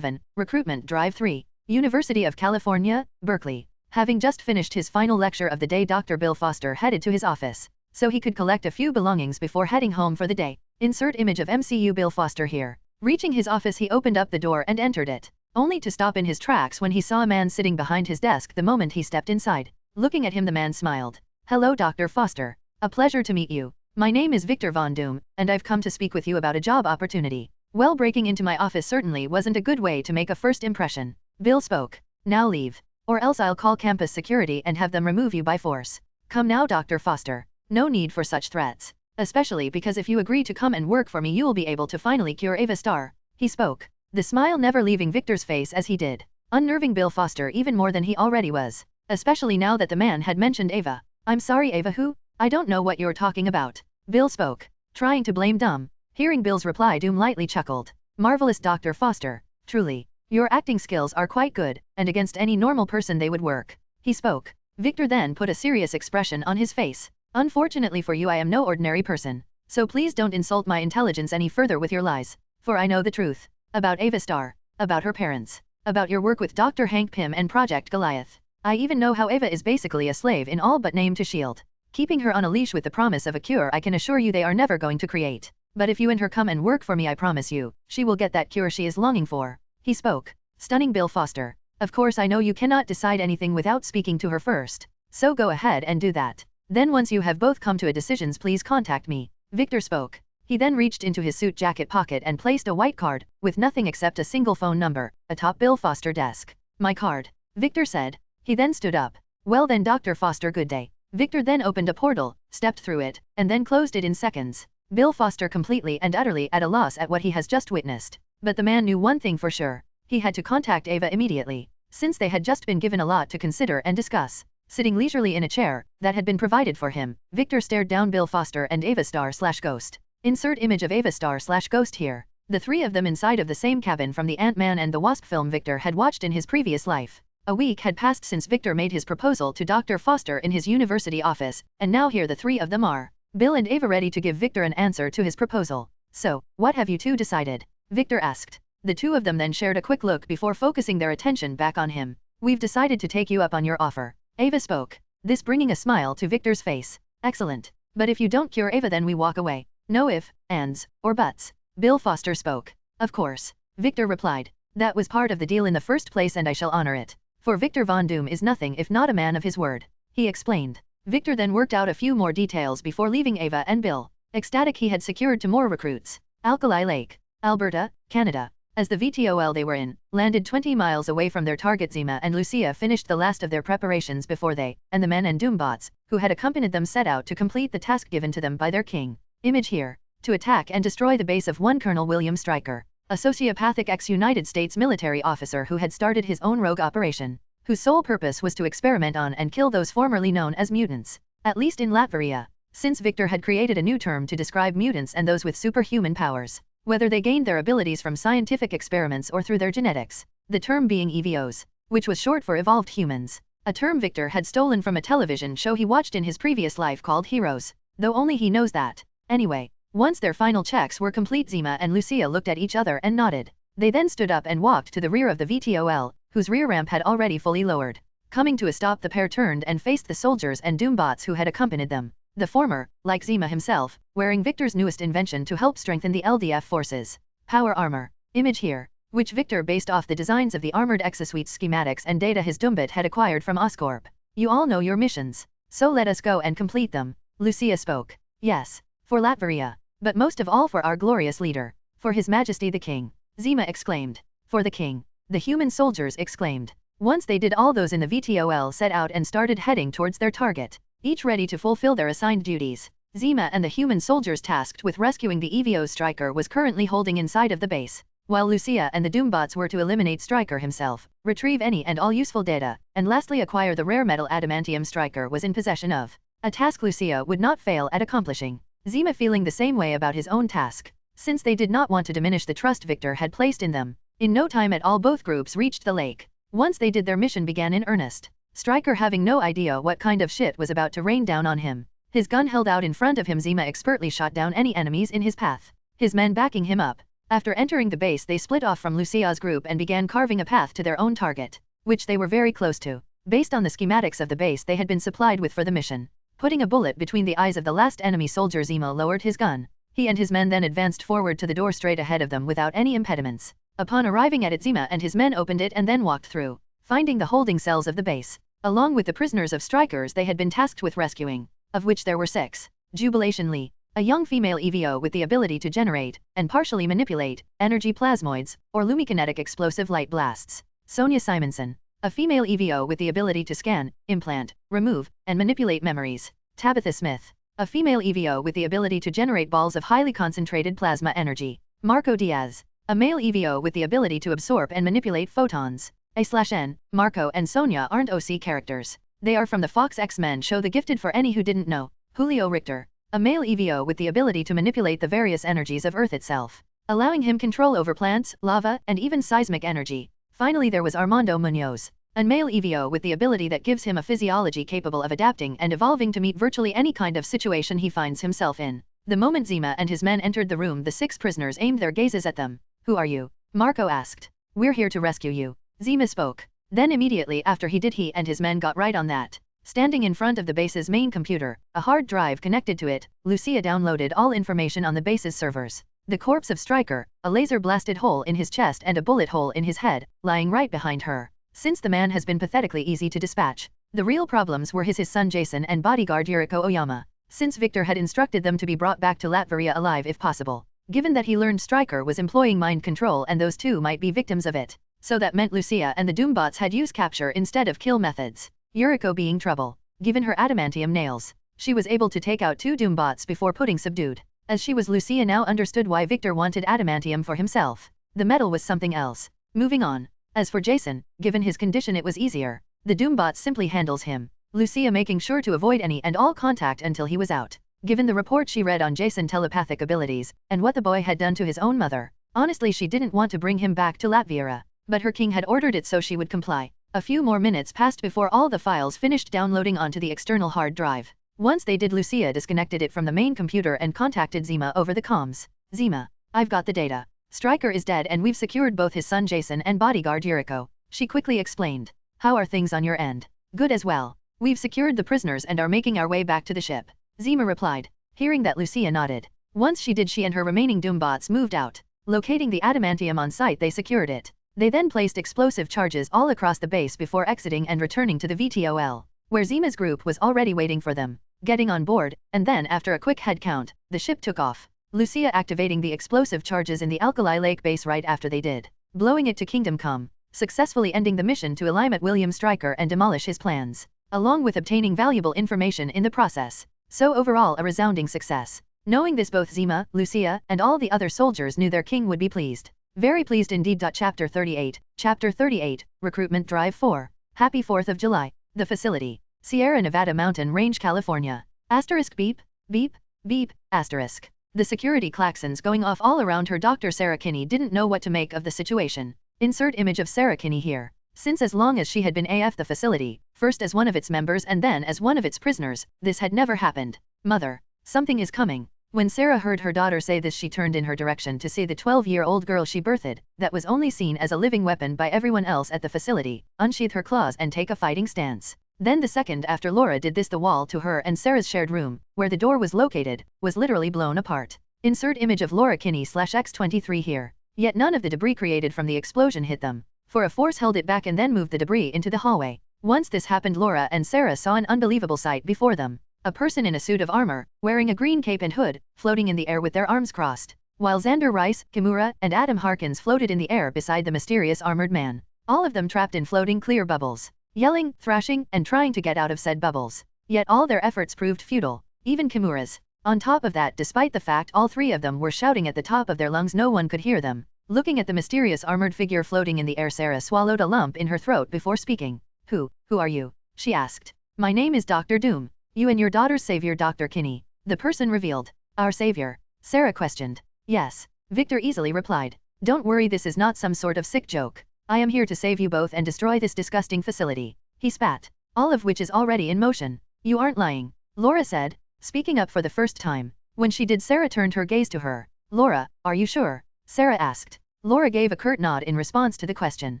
Recruitment Drive 3, University of California, Berkeley. Having just finished his final lecture of the day, Dr. Bill Foster headed to his office, so he could collect a few belongings before heading home for the day. Insert image of MCU Bill Foster here. Reaching his office he opened up the door and entered it, only to stop in his tracks when he saw a man sitting behind his desk the moment he stepped inside. Looking at him the man smiled. Hello Dr. Foster. A pleasure to meet you. My name is Victor Von Doom, and I've come to speak with you about a job opportunity. Well, breaking into my office certainly wasn't a good way to make a first impression. Bill spoke. Now leave, or else I'll call campus security and have them remove you by force. Come now Dr. Foster. No need for such threats. Especially because if you agree to come and work for me you'll be able to finally cure Ava Starr. He spoke, the smile never leaving Victor's face as he did, unnerving Bill Foster even more than he already was, especially now that the man had mentioned Ava. I'm sorry Ava who? I don't know what you're talking about. Bill spoke, trying to blame Doom. Hearing Bill's reply Doom lightly chuckled. Marvelous Dr. Foster, truly. Your acting skills are quite good, and against any normal person they would work. He spoke. Victor then put a serious expression on his face. Unfortunately for you I am no ordinary person, so please don't insult my intelligence any further with your lies, for I know the truth. About Ava Starr, about her parents, about your work with Dr. Hank Pym and Project Goliath. I even know how Ava is basically a slave in all but name to S.H.I.E.L.D. Keeping her on a leash with the promise of a cure I can assure you they are never going to create. But if you and her come and work for me I promise you, she will get that cure she is longing for. He spoke, stunning Bill Foster. Of course I know you cannot decide anything without speaking to her first, so go ahead and do that. Then once you have both come to a decision please contact me. Victor spoke. He then reached into his suit jacket pocket and placed a white card, with nothing except a single phone number, atop Bill Foster desk. My card. Victor said. He then stood up. Well then Dr. Foster, good day. Victor then opened a portal, stepped through it, and then closed it in seconds. Bill Foster completely and utterly at a loss at what he has just witnessed. But the man knew one thing for sure. He had to contact Ava immediately, since they had just been given a lot to consider and discuss. Sitting leisurely in a chair that had been provided for him, Victor stared down Bill Foster and Ava Starr/Ghost. Insert image of Ava Starr/Ghost here. The three of them inside of the same cabin from the Ant-Man and the Wasp film Victor had watched in his previous life. A week had passed since Victor made his proposal to Dr. Foster in his university office, and now here the three of them are, Bill and Ava, ready to give Victor an answer to his proposal. So, what have you two decided? Victor asked. The two of them then shared a quick look before focusing their attention back on him. We've decided to take you up on your offer. Ava spoke, this bringing a smile to Victor's face. Excellent. But if you don't cure Ava then we walk away. No ifs, ands, or buts. Bill Foster spoke. Of course. Victor replied. That was part of the deal in the first place and I shall honor it. For Victor Von Doom is nothing if not a man of his word. He explained. Victor then worked out a few more details before leaving Ava and Bill. Ecstatic he had secured to more recruits. Alkali Lake, Alberta, Canada. As the VTOL they were in landed 20 miles away from their target, Zima and Lucia finished the last of their preparations before they, and the men and Doombots, who had accompanied them, set out to complete the task given to them by their king. Image here. To attack and destroy the base of one Colonel William Stryker, a sociopathic ex-United States military officer who had started his own rogue operation, whose sole purpose was to experiment on and kill those formerly known as mutants, at least in Latveria, since Victor had created a new term to describe mutants and those with superhuman powers. Whether they gained their abilities from scientific experiments or through their genetics, the term being EVOs, which was short for evolved humans, a term Victor had stolen from a television show he watched in his previous life called Heroes, though only he knows that. Anyway, once their final checks were complete, Zima and Lucia looked at each other and nodded. They then stood up and walked to the rear of the VTOL, whose rear ramp had already fully lowered. Coming to a stop, the pair turned and faced the soldiers and Doombots who had accompanied them. The former, like Zima himself, wearing Victor's newest invention to help strengthen the LDF forces. Power armor. Image here. Which Victor based off the designs of the armored exosuits schematics and data his Doombot had acquired from Oscorp. You all know your missions, so let us go and complete them. Lucia spoke. Yes, for Latveria, but most of all for our glorious leader, for His Majesty the King. Zima exclaimed. For the King. The human soldiers exclaimed. Once they did, all those in the VTOL set out and started heading towards their target, each ready to fulfill their assigned duties. Zima and the human soldiers tasked with rescuing the EVO's Striker was currently holding inside of the base, while Lucia and the Doombots were to eliminate Striker himself, retrieve any and all useful data, and lastly acquire the rare metal adamantium Striker was in possession of. A task Lucia would not fail at accomplishing. Zima feeling the same way about his own task, since they did not want to diminish the trust Victor had placed in them. In no time at all, both groups reached the lake. Once they did, their mission began in earnest. Striker having no idea what kind of shit was about to rain down on him. His gun held out in front of him, Zima expertly shot down any enemies in his path, his men backing him up. After entering the base, they split off from Lucia's group and began carving a path to their own target, which they were very close to. Based on the schematics of the base they had been supplied with for the mission, putting a bullet between the eyes of the last enemy soldier, Zima lowered his gun. He and his men then advanced forward to the door straight ahead of them without any impediments. Upon arriving at it, Zima and his men opened it and then walked through, finding the holding cells of the base, along with the prisoners of Strikers they had been tasked with rescuing, of which there were 6. Jubilation Lee, a young female EVO with the ability to generate, and partially manipulate, energy plasmoids, or lumikinetic explosive light blasts. Sonia Simonson, a female EVO with the ability to scan, implant, remove, and manipulate memories. Tabitha Smith, a female EVO with the ability to generate balls of highly concentrated plasma energy. Marco Diaz, a male EVO with the ability to absorb and manipulate photons. A/N, Marco and Sonia aren't OC characters. They are from the Fox X-Men show The Gifted, for any who didn't know. Julio Richter, a male EVO with the ability to manipulate the various energies of Earth itself, allowing him control over plants, lava, and even seismic energy. Finally there was Armando Munoz, a male EVO with the ability that gives him a physiology capable of adapting and evolving to meet virtually any kind of situation he finds himself in. The moment Zima and his men entered the room, the 6 prisoners aimed their gazes at them. "Who are you?" Marco asked. "We're here to rescue you," Zima spoke. Then immediately after he and his men got right on that. Standing in front of the base's main computer, a hard drive connected to it, Lucia downloaded all information on the base's servers. The corpse of Striker, a laser-blasted hole in his chest and a bullet hole in his head, lying right behind her. Since the man has been pathetically easy to dispatch, the real problems were his son Jason and bodyguard Yuriko Oyama, since Victor had instructed them to be brought back to Latveria alive if possible, given that he learned Striker was employing mind control and those two might be victims of it. So that meant Lucia and the Doombots had used capture instead of kill methods. Yuriko being trouble. Given her adamantium nails, she was able to take out 2 Doombots before putting subdued. As she was, Lucia now understood why Victor wanted adamantium for himself. The metal was something else. Moving on. As for Jason, given his condition it was easier. The Doombot simply handles him. Lucia making sure to avoid any and all contact until he was out. Given the report she read on Jason's telepathic abilities, and what the boy had done to his own mother, honestly she didn't want to bring him back to Latveria. But her king had ordered it, so she would comply. A few more minutes passed before all the files finished downloading onto the external hard drive. Once they did, Lucia disconnected it from the main computer and contacted Zima over the comms. "Zima, I've got the data. Striker is dead and we've secured both his son Jason and bodyguard Yuriko," she quickly explained. "How are things on your end?" "Good as well. We've secured the prisoners and are making our way back to the ship," Zima replied. Hearing that, Lucia nodded. Once she did, she and her remaining Doombots moved out. Locating the adamantium on site, they secured it. They then placed explosive charges all across the base before exiting and returning to the VTOL, where Zima's group was already waiting for them. Getting on board, and then after a quick head count, the ship took off. Lucia activating the explosive charges in the Alkali Lake base right after they did, blowing it to Kingdom Come, successfully ending the mission to eliminate William Striker and demolish his plans, along with obtaining valuable information in the process. So overall a resounding success. Knowing this, both Zima, Lucia, and all the other soldiers knew their king would be pleased. Very pleased indeed. Chapter 38, Chapter 38, Recruitment Drive 4. Happy 4th of July. The facility. Sierra Nevada Mountain Range, California. Asterisk beep, beep, beep, asterisk. The security klaxons going off all around her. Dr. Sarah Kinney didn't know what to make of the situation. Insert image of Sarah Kinney here. Since as long as she had been AF the facility, first as one of its members and then as one of its prisoners, this had never happened. "Mother, something is coming." When Sarah heard her daughter say this, she turned in her direction to see the 12-year-old girl she birthed, that was only seen as a living weapon by everyone else at the facility, unsheath her claws and take a fighting stance. Then the second after Laura did this, the wall to her and Sarah's shared room, where the door was located, was literally blown apart. Insert image of Laura Kinney/X23 here. Yet none of the debris created from the explosion hit them, for a force held it back and then moved the debris into the hallway. Once this happened, Laura and Sarah saw an unbelievable sight before them. A person in a suit of armor, wearing a green cape and hood, floating in the air with their arms crossed, while Xander Rice, Kimura, and Adam Harkins floated in the air beside the mysterious armored man. all of them trapped in floating clear bubbles, yelling, thrashing, and trying to get out of said bubbles. Yet all their efforts proved futile, even Kimura's. On top of that, despite the fact all three of them were shouting at the top of their lungs, no one could hear them. Looking at the mysterious armored figure floating in the air, Sarah swallowed a lump in her throat before speaking. Who are you? She asked. My name is Dr. Doom. You and your daughter's savior, Dr. Kinney. The person revealed. Our savior? Sarah questioned. Yes. Victor easily replied. Don't worry, this is not some sort of sick joke. I am here to save you both and destroy this disgusting facility. He spat. All of which is already in motion. You aren't lying, Laura said, speaking up for the first time. When she did, Sarah turned her gaze to her. Laura, are you sure? Sarah asked. Laura gave a curt nod in response to the question.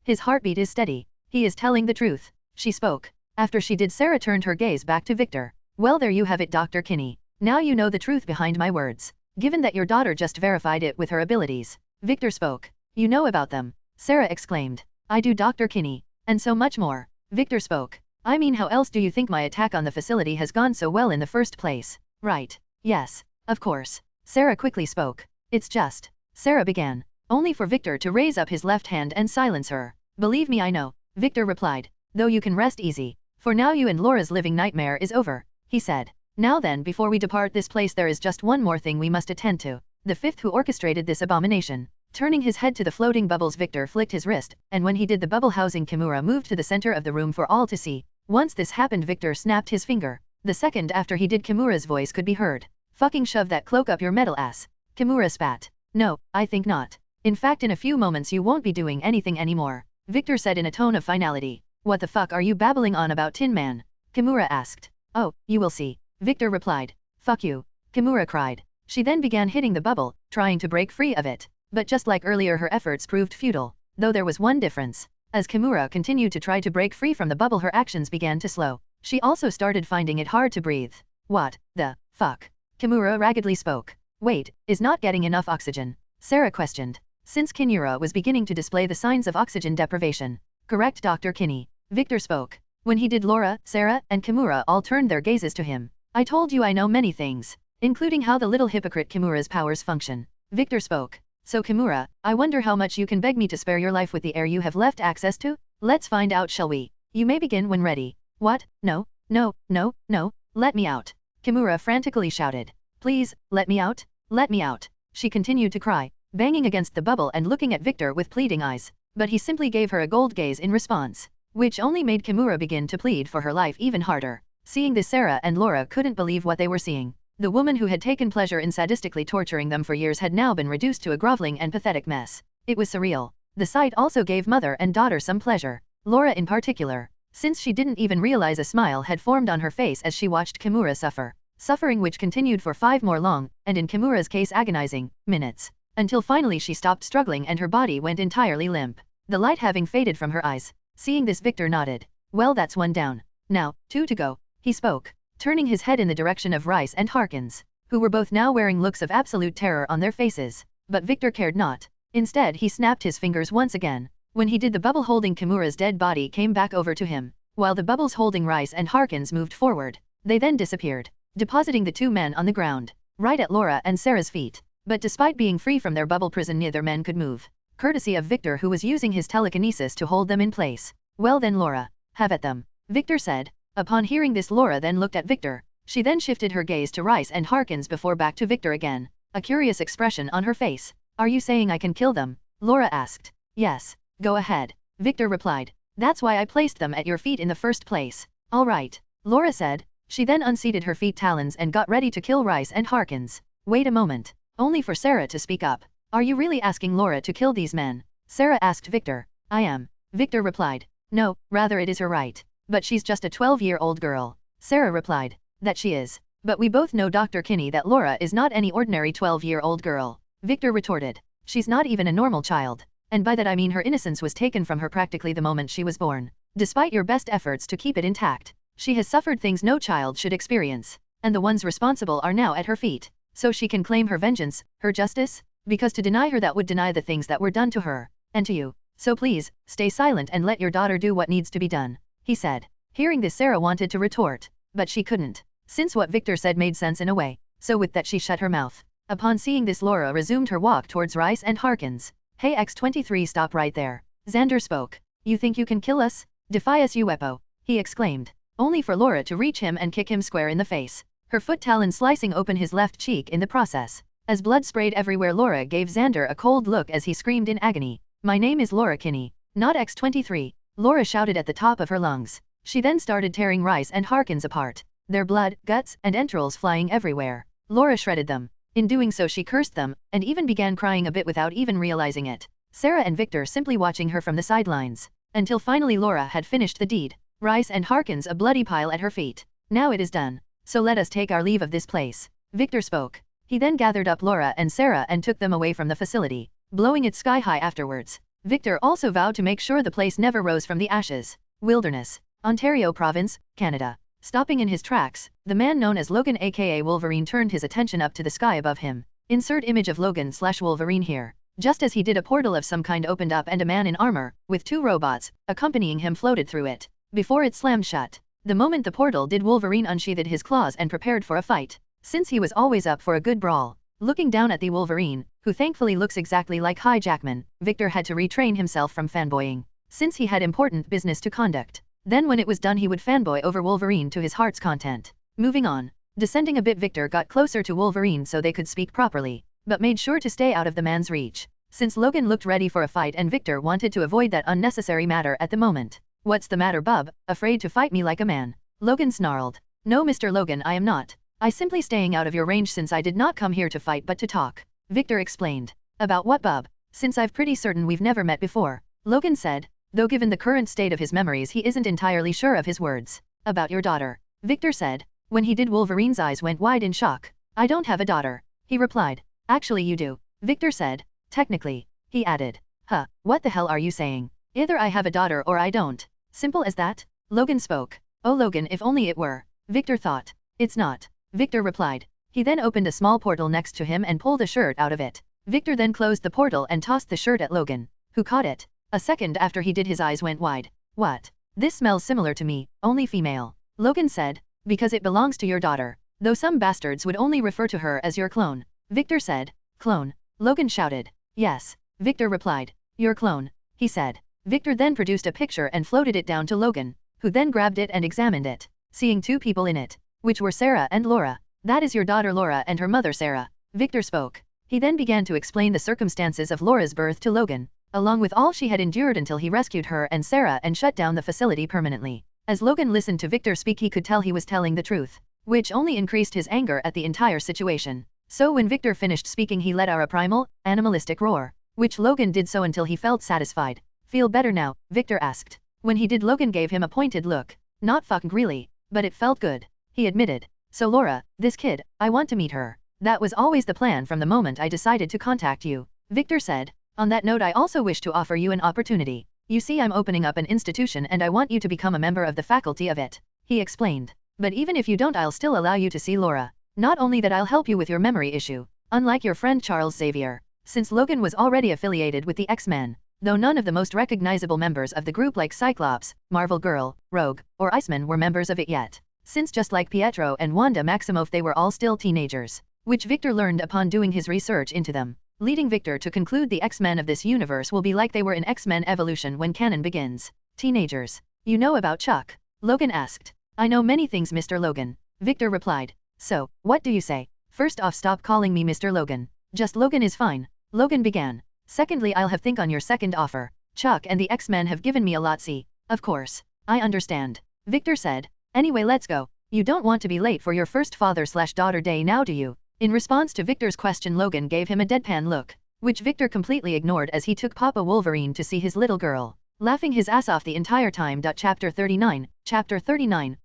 His heartbeat is steady. He is telling the truth. She spoke. After she did, Sarah turned her gaze back to Victor. Well, there you have it, Dr. Kinney. Now you know the truth behind my words. Given that your daughter just verified it with her abilities. Victor spoke. You know about them? Sarah exclaimed. I do, Dr. Kinney. And so much more. Victor spoke. I mean, how else do you think my attack on the facility has gone so well in the first place? Right. Yes. Of course. Sarah quickly spoke. It's just. Sarah began, only for Victor to raise up his left hand and silence her. Believe me, I know, Victor replied, though you can rest easy. For now you and Laura's living nightmare is over, he said. Now then, before we depart this place, there is just one more thing we must attend to. The fifth who orchestrated this abomination. Turning his head to the floating bubbles, Victor flicked his wrist, and when he did, the bubble housing Kimura moved to the center of the room for all to see. Once this happened, Victor snapped his finger. The second after he did, Kimura's voice could be heard. Fucking shove that cloak up your metal ass. Kimura spat. No, I think not. In fact, in a few moments you won't be doing anything anymore, Victor said in a tone of finality. What the fuck are you babbling on about, Tin Man? Kimura asked. Oh, you will see, Victor replied. Fuck you, Kimura cried. She then began hitting the bubble, trying to break free of it. But just like earlier, her efforts proved futile, though there was one difference. As Kimura continued to try to break free from the bubble, her actions began to slow. She also started finding it hard to breathe. What the fuck? Kimura raggedly spoke. Wait, is not getting enough oxygen? Sarah questioned. Since Kimura was beginning to display the signs of oxygen deprivation. Correct, Dr. Kinney. Victor spoke. When he did, Laura, Sarah, and Kimura all turned their gazes to him. I told you I know many things, including how the little hypocrite Kimura's powers function. Victor spoke. So Kimura, I wonder how much you can beg me to spare your life with the air you have left access to? Let's find out, shall we? You may begin when ready. What? No, no, no, no, let me out. Kimura frantically shouted. Please, let me out, let me out. She continued to cry, banging against the bubble and looking at Victor with pleading eyes. But he simply gave her a gold gaze in response, which only made Kimura begin to plead for her life even harder. Seeing this, Sarah and Laura couldn't believe what they were seeing. The woman who had taken pleasure in sadistically torturing them for years had now been reduced to a groveling and pathetic mess. It was surreal. The sight also gave mother and daughter some pleasure, Laura in particular, since she didn't even realize a smile had formed on her face as she watched Kimura suffer. Suffering which continued for 5 more long, and in Kimura's case agonizing, minutes. Until finally she stopped struggling and her body went entirely limp, the light having faded from her eyes. Seeing this, Victor nodded. Well, that's one down. Now, 2 to go, he spoke, turning his head in the direction of Rice and Harkins, who were both now wearing looks of absolute terror on their faces. But Victor cared not. Instead, he snapped his fingers once again. When he did, the bubble holding Kimura's dead body came back over to him, while the bubbles holding Rice and Harkins moved forward. They then disappeared, depositing the 2 men on the ground, right at Laura and Sarah's feet. But despite being free from their bubble prison, neither men could move, courtesy of Victor, who was using his telekinesis to hold them in place. Well then, Laura, have at them, Victor said. Upon hearing this, Laura then looked at Victor. She then shifted her gaze to Rice and Harkins before back to Victor again, a curious expression on her face. Are you saying I can kill them? Laura asked. Yes, go ahead, Victor replied. That's why I placed them at your feet in the first place. All right, Laura said. She then unseated her feet talons and got ready to kill Rice and Harkins. Wait a moment, only for Sarah to speak up. Are you really asking Laura to kill these men? Sarah asked Victor. I am, Victor replied. No, rather it is her right. But she's just a 12-year-old girl. Sarah replied. That she is. But we both know, Dr. Kinney, that Laura is not any ordinary 12-year-old girl. Victor retorted. She's not even a normal child. And by that I mean her innocence was taken from her practically the moment she was born. Despite your best efforts to keep it intact, she has suffered things no child should experience. And the ones responsible are now at her feet. So she can claim her vengeance, her justice? Because to deny her that would deny the things that were done to her, and to you. So please, stay silent and let your daughter do what needs to be done, he said. Hearing this, Sarah wanted to retort, but she couldn't, since what Victor said made sense in a way. So with that she shut her mouth. Upon seeing this, Laura resumed her walk towards Rice and Harkins. Hey X-23, stop right there, Xander spoke. You think you can kill us? Defy us, you wepo, he exclaimed, only for Laura to reach him and kick him square in the face, her foot talon slicing open his left cheek in the process. As blood sprayed everywhere, Laura gave Xander a cold look as he screamed in agony. My name is Laura Kinney, not X-23, Laura shouted at the top of her lungs. She then started tearing Rice and Harkins apart, their blood, guts, and entrails flying everywhere. Laura shredded them. In doing so she cursed them, and even began crying a bit without even realizing it. Sarah and Victor simply watching her from the sidelines. Until finally Laura had finished the deed. Rice and Harkins a bloody pile at her feet. Now it is done. So let us take our leave of this place. Victor spoke. He then gathered up Laura and Sarah and took them away from the facility, blowing it sky high afterwards. Victor also vowed to make sure the place never rose from the ashes. Wilderness, Ontario Province, Canada. Stopping in his tracks, the man known as Logan aka Wolverine turned his attention up to the sky above him. Insert image of Logan/Wolverine here. Just as he did, a portal of some kind opened up and a man in armor, with 2 robots, accompanying him, floated through it. Before it slammed shut. The moment the portal did, Wolverine unsheathed his claws and prepared for a fight. Since he was always up for a good brawl. Looking down at the Wolverine, who thankfully looks exactly like Hugh Jackman, Victor had to retrain himself from fanboying, since he had important business to conduct. Then when it was done he would fanboy over Wolverine to his heart's content. Moving on. Descending a bit, Victor got closer to Wolverine so they could speak properly, but made sure to stay out of the man's reach, since Logan looked ready for a fight and Victor wanted to avoid that unnecessary matter at the moment. What's the matter, bub? Afraid to fight me like a man? Logan snarled. No, Mr. Logan, I am not. I simply staying out of your range since I did not come here to fight but to talk. Victor explained. About what, bub? Since I'm pretty certain we've never met before. Logan said, though given the current state of his memories he isn't entirely sure of his words. About your daughter. Victor said. When he did, Wolverine's eyes went wide in shock. I don't have a daughter. He replied. Actually you do. Victor said. Technically. He added. Huh, what the hell are you saying? Either I have a daughter or I don't. Simple as that? Logan spoke. Oh Logan, if only it were. Victor thought. It's not. Victor replied. He then opened a small portal next to him and pulled a shirt out of it. Victor then closed the portal and tossed the shirt at Logan, who caught it. A second after he did, his eyes went wide. What? This smells similar to me, only female. Logan said. Because it belongs to your daughter. Though some bastards would only refer to her as your clone. Victor said. Clone? Logan shouted. Yes. Victor replied. Your clone, he said. Victor then produced a picture and floated it down to Logan, who then grabbed it and examined it, seeing 2 people in it, which were Sarah and Laura. That is your daughter Laura and her mother Sarah. Victor spoke. He then began to explain the circumstances of Laura's birth to Logan, along with all she had endured until he rescued her and Sarah and shut down the facility permanently. As Logan listened to Victor speak, he could tell he was telling the truth, which only increased his anger at the entire situation. So when Victor finished speaking he let out a primal, animalistic roar, which Logan did so until he felt satisfied. Feel better now? Victor asked. When he did, Logan gave him a pointed look. Not fucking really, but it felt good, he admitted. So Laura, this kid, I want to meet her. That was always the plan from the moment I decided to contact you, Victor said. On that note, I also wish to offer you an opportunity. You see, I'm opening up an institution and I want you to become a member of the faculty of it, he explained. But even if you don't, I'll still allow you to see Laura. Not only that, I'll help you with your memory issue, unlike your friend Charles Xavier, since Logan was already affiliated with the X-Men, though none of the most recognizable members of the group like Cyclops, Marvel Girl, Rogue, or Iceman were members of it yet. Since just like Pietro and Wanda Maximoff, they were all still teenagers, which Victor learned upon doing his research into them, leading Victor to conclude the X-Men of this universe will be like they were in X-Men Evolution when canon begins. Teenagers. You know about Chuck? Logan asked. I know many things, Mr. Logan, Victor replied. So, what do you say? First off, stop calling me Mr. Logan. Just Logan is fine, Logan began. Secondly, I'll have think on your second offer. Chuck and the X-Men have given me a lot. See, of course, I understand, Victor said. Anyway, let's go. You don't want to be late for your first father/daughter day now, do you? In response to Victor's question, Logan gave him a deadpan look, which Victor completely ignored as he took Papa Wolverine to see his little girl, laughing his ass off the entire time. Chapter 39,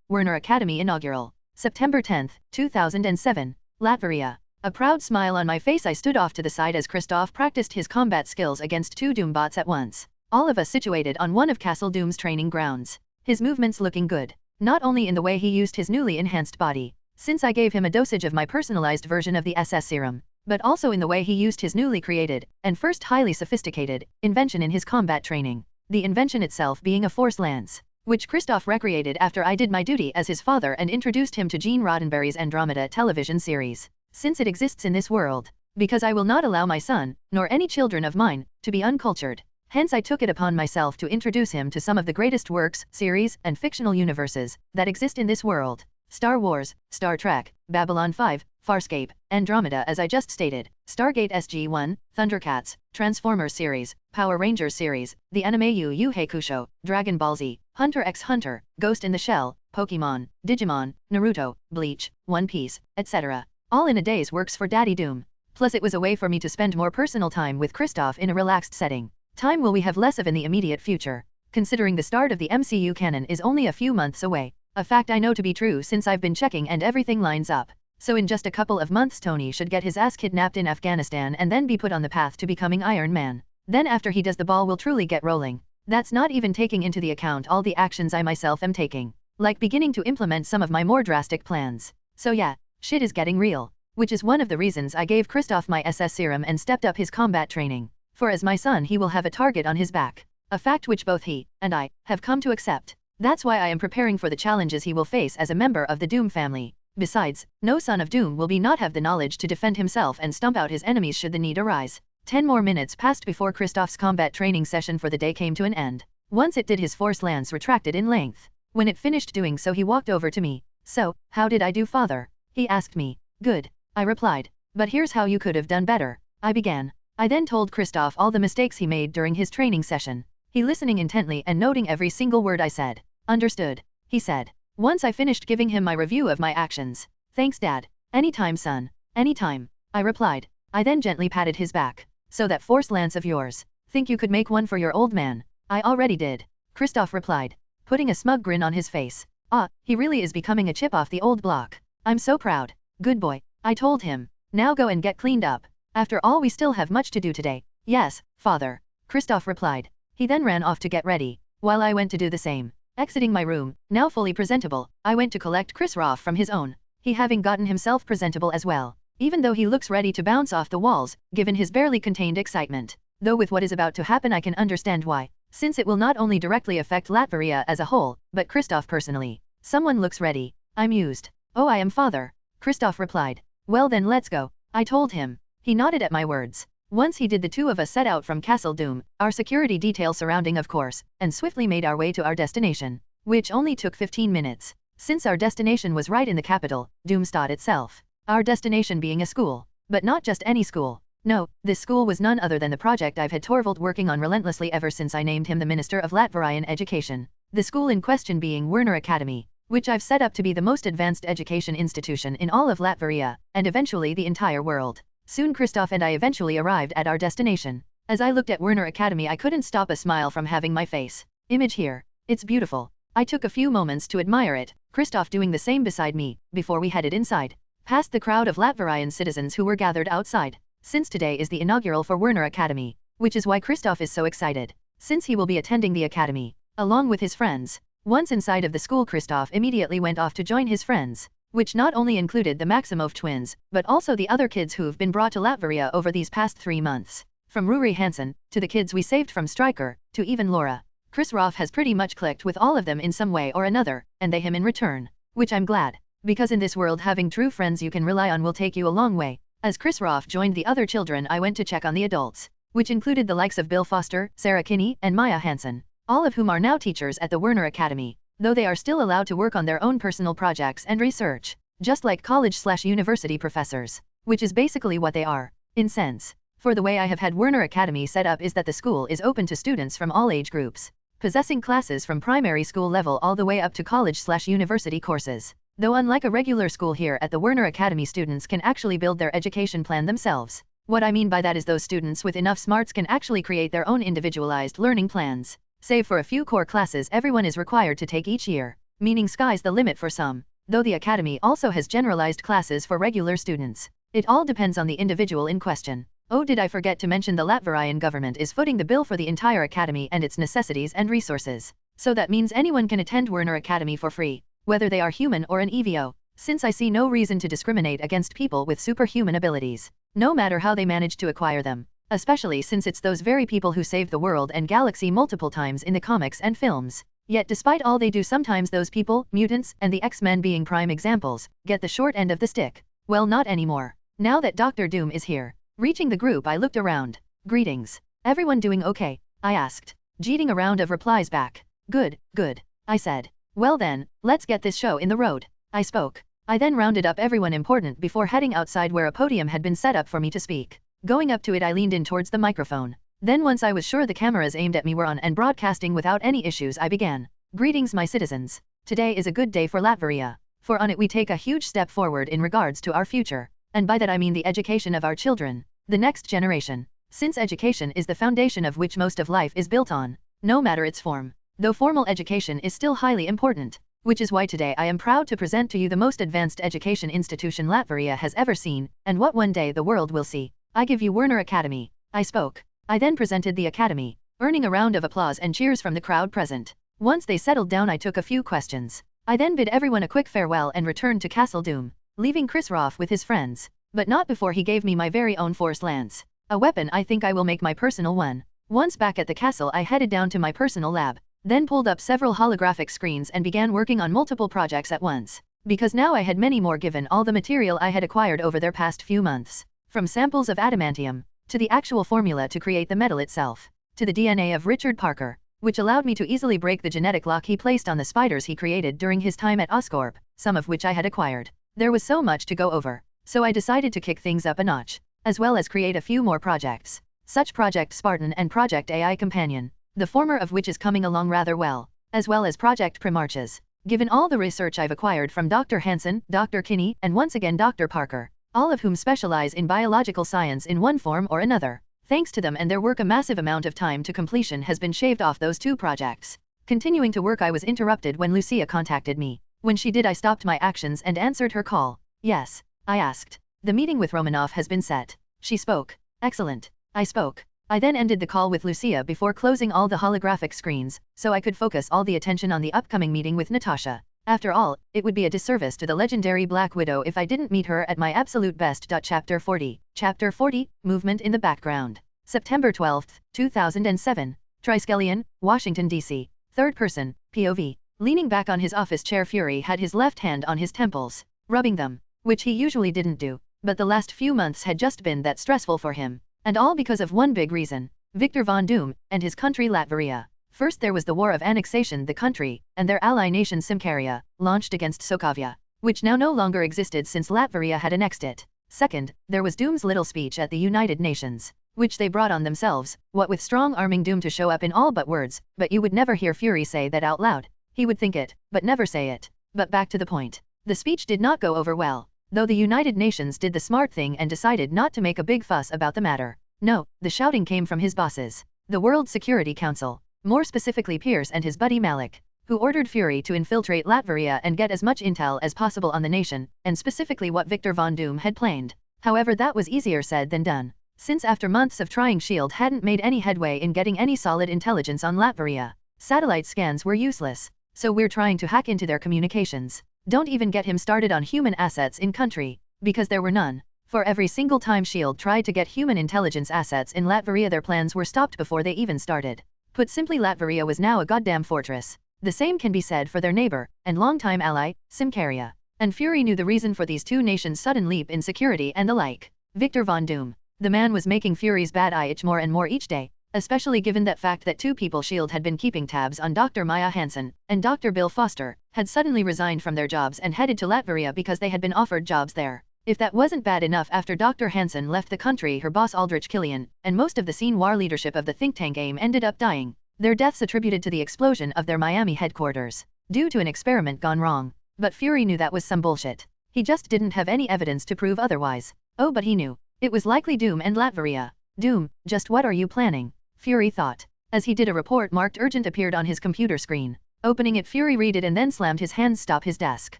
Werner Academy Inaugural. September 10, 2007, Latvia. A proud smile on my face, I stood off to the side as Kristoff practiced his combat skills against 2 Doombots at once, all of us situated on one of Castle Doom's training grounds. His movements looking good, not only in the way he used his newly enhanced body, since I gave him a dosage of my personalized version of the SS serum, but also in the way he used his newly created, and first highly sophisticated, invention in his combat training, the invention itself being a force lance, which Kristoff recreated after I did my duty as his father and introduced him to Gene Roddenberry's Andromeda television series, since it exists in this world, because I will not allow my son, nor any children of mine, to be uncultured. Hence I took it upon myself to introduce him to some of the greatest works, series, and fictional universes that exist in this world. Star Wars, Star Trek, Babylon 5, Farscape, Andromeda as I just stated, Stargate SG-1, Thundercats, Transformers series, Power Rangers series, the anime Yu Yu Hakusho, Dragon Ball Z, Hunter x Hunter, Ghost in the Shell, Pokemon, Digimon, Naruto, Bleach, One Piece, etc. All in a day's works for Daddy Doom. Plus it was a way for me to spend more personal time with Kristoff in a relaxed setting. Time will we have less of in the immediate future, considering the start of the MCU canon is only a few months away. A fact I know to be true since I've been checking and everything lines up. So in just a couple of months Tony should get his ass kidnapped in Afghanistan and then be put on the path to becoming Iron Man. Then after he does the ball will truly get rolling. That's not even taking into the account all the actions I myself am taking. Like beginning to implement some of my more drastic plans. So yeah, shit is getting real. Which is one of the reasons I gave Kristoff my SS serum and stepped up his combat training. For as my son he will have a target on his back. A fact which both he and I have come to accept. That's why I am preparing for the challenges he will face as a member of the Doom family. Besides, no son of Doom will not have the knowledge to defend himself and stomp out his enemies should the need arise. 10 more minutes passed before Kristoff's combat training session for the day came to an end. Once it did his force lance retracted in length. When it finished doing so he walked over to me. So, how did I do father? He asked me. Good. I replied. But here's how you could have done better. I began. I then told Kristoff all the mistakes he made during his training session. He listening intently and noting every single word I said. Understood, he said. Once I finished giving him my review of my actions. Thanks Dad. Anytime son. Anytime. I replied. I then gently patted his back. So that force lance of yours. Think you could make one for your old man? I already did. Kristoff replied, putting a smug grin on his face. Ah, he really is becoming a chip off the old block. I'm so proud. Good boy. I told him. Now go and get cleaned up. After all we still have much to do today. Yes, father. Kristoff replied. He then ran off to get ready, while I went to do the same. Exiting my room, now fully presentable, I went to collect Chris Roff from his own, he having gotten himself presentable as well, even though he looks ready to bounce off the walls, given his barely contained excitement. Though with what is about to happen I can understand why, since it will not only directly affect Latveria as a whole, but Kristoff personally. Someone looks ready. I mused. Oh I am father. Kristoff replied. Well then let's go. I told him. He nodded at my words. Once he did the two of us set out from Castle Doom, our security detail surrounding of course, and swiftly made our way to our destination, which only took 15 minutes, since our destination was right in the capital, Doomstad itself. Our destination being a school, but not just any school. No, this school was none other than the project I've had Torvald working on relentlessly ever since I named him the Minister of Latverian Education. The school in question being Werner Academy, which I've set up to be the most advanced education institution in all of Latveria, and eventually the entire world. Soon Kristoff and I eventually arrived at our destination. As I looked at Werner Academy I couldn't stop a smile from having my face. Image here. It's beautiful. I took a few moments to admire it, Kristoff doing the same beside me, before we headed inside. Past the crowd of Latverian citizens who were gathered outside. Since today is the inaugural for Werner Academy, which is why Kristoff is so excited, since he will be attending the academy, along with his friends. Once inside of the school Kristoff immediately went off to join his friends, which not only included the Maximov twins, but also the other kids who've been brought to Latveria over these past 3 months. From Ruri Hansen, to the kids we saved from Stryker, to even Laura. Chris Roff has pretty much clicked with all of them in some way or another, and they him in return. Which I'm glad, because in this world having true friends you can rely on will take you a long way. As Chris Roff joined the other children I went to check on the adults, which included the likes of Bill Foster, Sarah Kinney, and Maya Hansen, all of whom are now teachers at the Werner Academy, though they are still allowed to work on their own personal projects and research, just like college/university professors, which is basically what they are, in sense. For the way I have had Werner Academy set up is that the school is open to students from all age groups, possessing classes from primary school level all the way up to college/university courses. Though unlike a regular school here at the Werner Academy students can actually build their education plan themselves. What I mean by that is those students with enough smarts can actually create their own individualized learning plans. Save for a few core classes everyone is required to take each year, meaning sky's the limit for some, though the academy also has generalized classes for regular students. It all depends on the individual in question. Oh, did I forget to mention the Latverian government is footing the bill for the entire academy and its necessities and resources. So that means anyone can attend Werner Academy for free, whether they are human or an EVO, since I see no reason to discriminate against people with superhuman abilities, no matter how they manage to acquire them. Especially since it's those very people who saved the world and galaxy multiple times in the comics and films. Yet despite all they do sometimes those people, mutants, and the X-Men being prime examples, get the short end of the stick. Well, not anymore. Now that Dr. Doom is here. Reaching the group I looked around. Greetings. Everyone doing okay? I asked, jeting a round of replies back. Good, good, I said. Well then, let's get this show in the road, I spoke. I then rounded up everyone important before heading outside where a podium had been set up for me to speak. Going up to it, I leaned in towards the microphone. Then once I was sure the cameras aimed at me were on and broadcasting without any issues, I began. Greetings my citizens. Today is a good day for Latveria, for on it we take a huge step forward in regards to our future, and by that I mean the education of our children, the next generation, since education is the foundation of which most of life is built on, no matter its form, though formal education is still highly important, which is why today I am proud to present to you the most advanced education institution Latveria has ever seen, and what one day the world will see. I give you Werner Academy, I spoke. I then presented the academy, earning a round of applause and cheers from the crowd present. Once they settled down, I took a few questions. I then bid everyone a quick farewell and returned to Castle Doom, leaving Chris Roth with his friends, but not before he gave me my very own force lance. A weapon I think I will make my personal one. Once back at the castle, I headed down to my personal lab, then pulled up several holographic screens and began working on multiple projects at once, because now I had many more given all the material I had acquired over their past few months, from samples of adamantium, to the actual formula to create the metal itself, to the DNA of Richard Parker, which allowed me to easily break the genetic lock he placed on the spiders he created during his time at Oscorp, some of which I had acquired. There was so much to go over, so I decided to kick things up a notch, as well as create a few more projects, such Project Spartan and Project AI Companion, the former of which is coming along rather well, as well as Project Primarches, given all the research I've acquired from Dr. Hansen, Dr. Kinney, and once again Dr. Parker, all of whom specialize in biological science in one form or another. Thanks to them and their work, a massive amount of time to completion has been shaved off those two projects. Continuing to work, I was interrupted when Lucia contacted me. When she did, I stopped my actions and answered her call. Yes, I asked. The meeting with Romanov has been set. She spoke. Excellent, I spoke. I then ended the call with Lucia before closing all the holographic screens, so I could focus all the attention on the upcoming meeting with Natasha. After all, it would be a disservice to the legendary Black Widow if I didn't meet her at my absolute best. Chapter 40. Chapter 40, Movement in the Background. September 12, 2007. Triskelion, Washington, D.C. Third person, POV. Leaning back on his office chair, Fury had his left hand on his temples, rubbing them, which he usually didn't do, but the last few months had just been that stressful for him, and all because of one big reason, Victor von Doom, and his country Latveria. First there was the war of annexation the country, and their ally nation Simcaria, launched against Sokovia, which now no longer existed since Latveria had annexed it. Second, there was Doom's little speech at the United Nations, which they brought on themselves, what with strong-arming Doom to show up in all but words, but you would never hear Fury say that out loud. He would think it, but never say it. But back to the point. The speech did not go over well, though the United Nations did the smart thing and decided not to make a big fuss about the matter. No, the shouting came from his bosses, the World Security Council. More specifically Pierce and his buddy Malik, who ordered Fury to infiltrate Latveria and get as much intel as possible on the nation, and specifically what Victor von Doom had planned. However, that was easier said than done, since after months of trying, S.H.I.E.L.D. hadn't made any headway in getting any solid intelligence on Latveria. Satellite scans were useless, so we're trying to hack into their communications. Don't even get him started on human assets in country, because there were none. For every single time S.H.I.E.L.D. tried to get human intelligence assets in Latveria, their plans were stopped before they even started. Put simply, Latveria was now a goddamn fortress. The same can be said for their neighbor, and longtime ally, Simcaria. And Fury knew the reason for these two nations' sudden leap in security and the like. Victor von Doom. The man was making Fury's bad eye itch more and more each day, especially given that fact that two people S.H.I.E.L.D. had been keeping tabs on Dr. Maya Hansen, and Dr. Bill Foster, had suddenly resigned from their jobs and headed to Latveria because they had been offered jobs there. If that wasn't bad enough, after Dr. Hansen left the country, her boss Aldrich Killian, and most of the War leadership of the think tank AIM ended up dying. Their deaths attributed to the explosion of their Miami headquarters, due to an experiment gone wrong. But Fury knew that was some bullshit. He just didn't have any evidence to prove otherwise. Oh, but he knew. It was likely Doom and Latveria. Doom, just what are you planning? Fury thought. As he did, a report marked urgent appeared on his computer screen. Opening it, Fury read it and then slammed his hands. Stop his desk.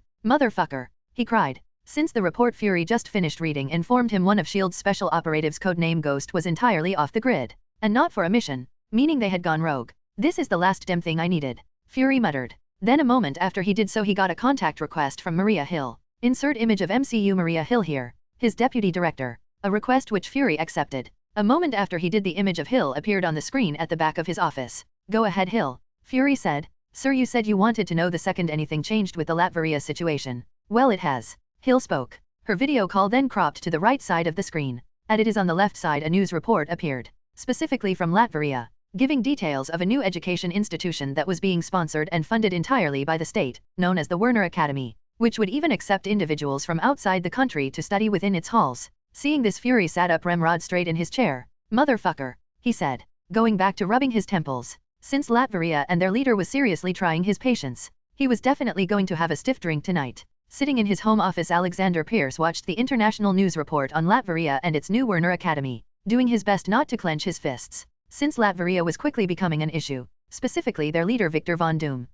Motherfucker, he cried. Since the report Fury just finished reading informed him one of S.H.I.E.L.D.'s special operatives, codename Ghost, was entirely off the grid. And not for a mission, meaning they had gone rogue. This is the last damn thing I needed, Fury muttered. Then a moment after he did so, he got a contact request from Maria Hill. Insert image of MCU Maria Hill here, his deputy director. A request which Fury accepted. A moment after he did, the image of Hill appeared on the screen at the back of his office. Go ahead, Hill, Fury said. Sir, you said you wanted to know the second anything changed with the Latveria situation. Well, it has. Hill spoke. Her video call then cropped to the right side of the screen. As it is on the left side, a news report appeared, specifically from Latveria. giving details of a new education institution that was being sponsored and funded entirely by the state, known as the Werner Academy, which would even accept individuals from outside the country to study within its halls. Seeing this, Fury sat up Remrod straight in his chair. "Motherfucker," he said, going back to rubbing his temples. Since Latveria and their leader was seriously trying his patience, he was definitely going to have a stiff drink tonight. Sitting in his home office, Alexander Pierce watched the international news report on Latveria and its new Werner Academy, doing his best not to clench his fists, since Latveria was quickly becoming an issue, specifically their leader Victor von Doom.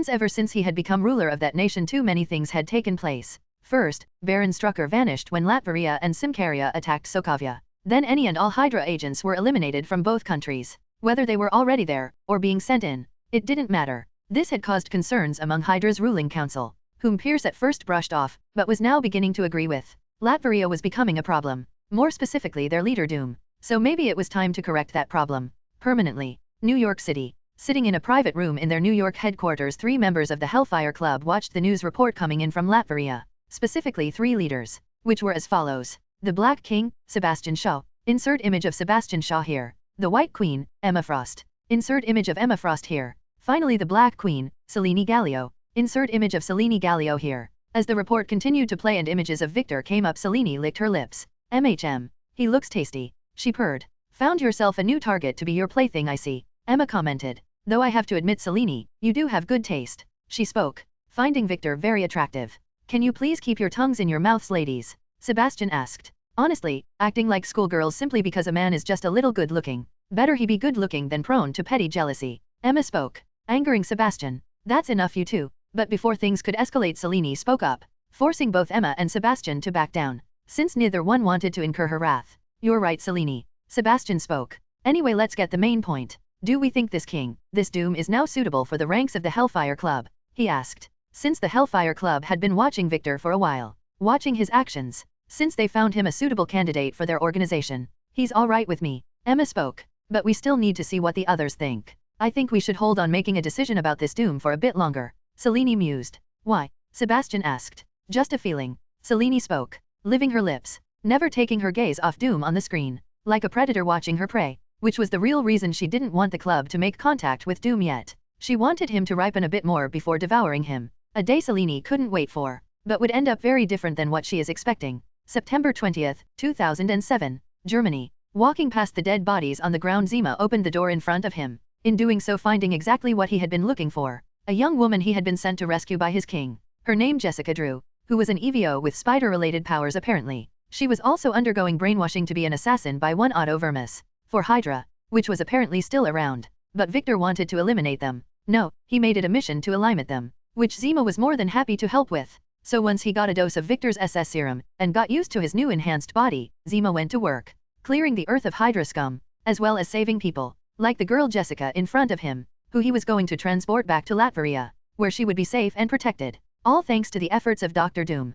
Ever since he had become ruler of that nation, too many things had taken place. First, Baron Strucker vanished when Latveria and Simkaria attacked Sokovia. Then any and all Hydra agents were eliminated from both countries. Whether they were already there, or being sent in, it didn't matter. This had caused concerns among Hydra's ruling council, whom Pierce at first brushed off, but was now beginning to agree with. Latveria was becoming a problem, more specifically their leader Doom. So maybe it was time to correct that problem permanently. New York City. Sitting in a private room in their New York headquarters, 3 members of the Hellfire Club watched the news report coming in from Latveria, specifically 3 leaders, which were as follows. The Black King, Sebastian Shaw. Insert image of Sebastian Shaw here. The White Queen, Emma Frost. Insert image of Emma Frost here. Finally the Black Queen, Selene Gallio. Insert image of Selene Gallio here. As the report continued to play and images of Victor came up, Selene licked her lips. "MHM. He looks tasty," she purred. "Found yourself a new target to be your plaything, I see," Emma commented. "Though I have to admit, Selene, you do have good taste," she spoke, finding Victor very attractive. "Can you please keep your tongues in your mouths, ladies?" Sebastian asked. Honestly, acting like schoolgirls simply because a man is just a little good looking. Better he be good looking than prone to petty jealousy, Emma spoke, angering Sebastian. "That's enough, you two." But before things could escalate, Selene spoke up, forcing both Emma and Sebastian to back down, since neither one wanted to incur her wrath. "You're right, Selene," Sebastian spoke. "Anyway, let's get the main point. Do we think this king, this Doom, is now suitable for the ranks of the Hellfire Club?" he asked. Since the Hellfire Club had been watching Victor for a while, watching his actions, since they found him a suitable candidate for their organization. "He's all right with me," Emma spoke. "But we still need to see what the others think. I think we should hold on making a decision about this Doom for a bit longer," Selene mused. "Why?" Sebastian asked. "Just a feeling," Selene spoke, living her lips, never taking her gaze off Doom on the screen, like a predator watching her prey, which was the real reason she didn't want the club to make contact with Doom yet. She wanted him to ripen a bit more before devouring him. A day Selene couldn't wait for, but would end up very different than what she is expecting. September 20th, 2007, Germany. Walking past the dead bodies on the ground, Zima opened the door in front of him, in doing so finding exactly what he had been looking for. A young woman he had been sent to rescue by his king. Her name Jessica Drew, who was an EVO with spider-related powers apparently. She was also undergoing brainwashing to be an assassin by one Otto Vermis, for Hydra, which was apparently still around. But Victor wanted to eliminate them. No, he made it a mission to eliminate them, which Zima was more than happy to help with. So once he got a dose of Victor's SS serum, and got used to his new enhanced body, Zima went to work, clearing the earth of Hydra scum, as well as saving people, like the girl Jessica in front of him, who he was going to transport back to Latveria, where she would be safe and protected. All thanks to the efforts of Dr. Doom.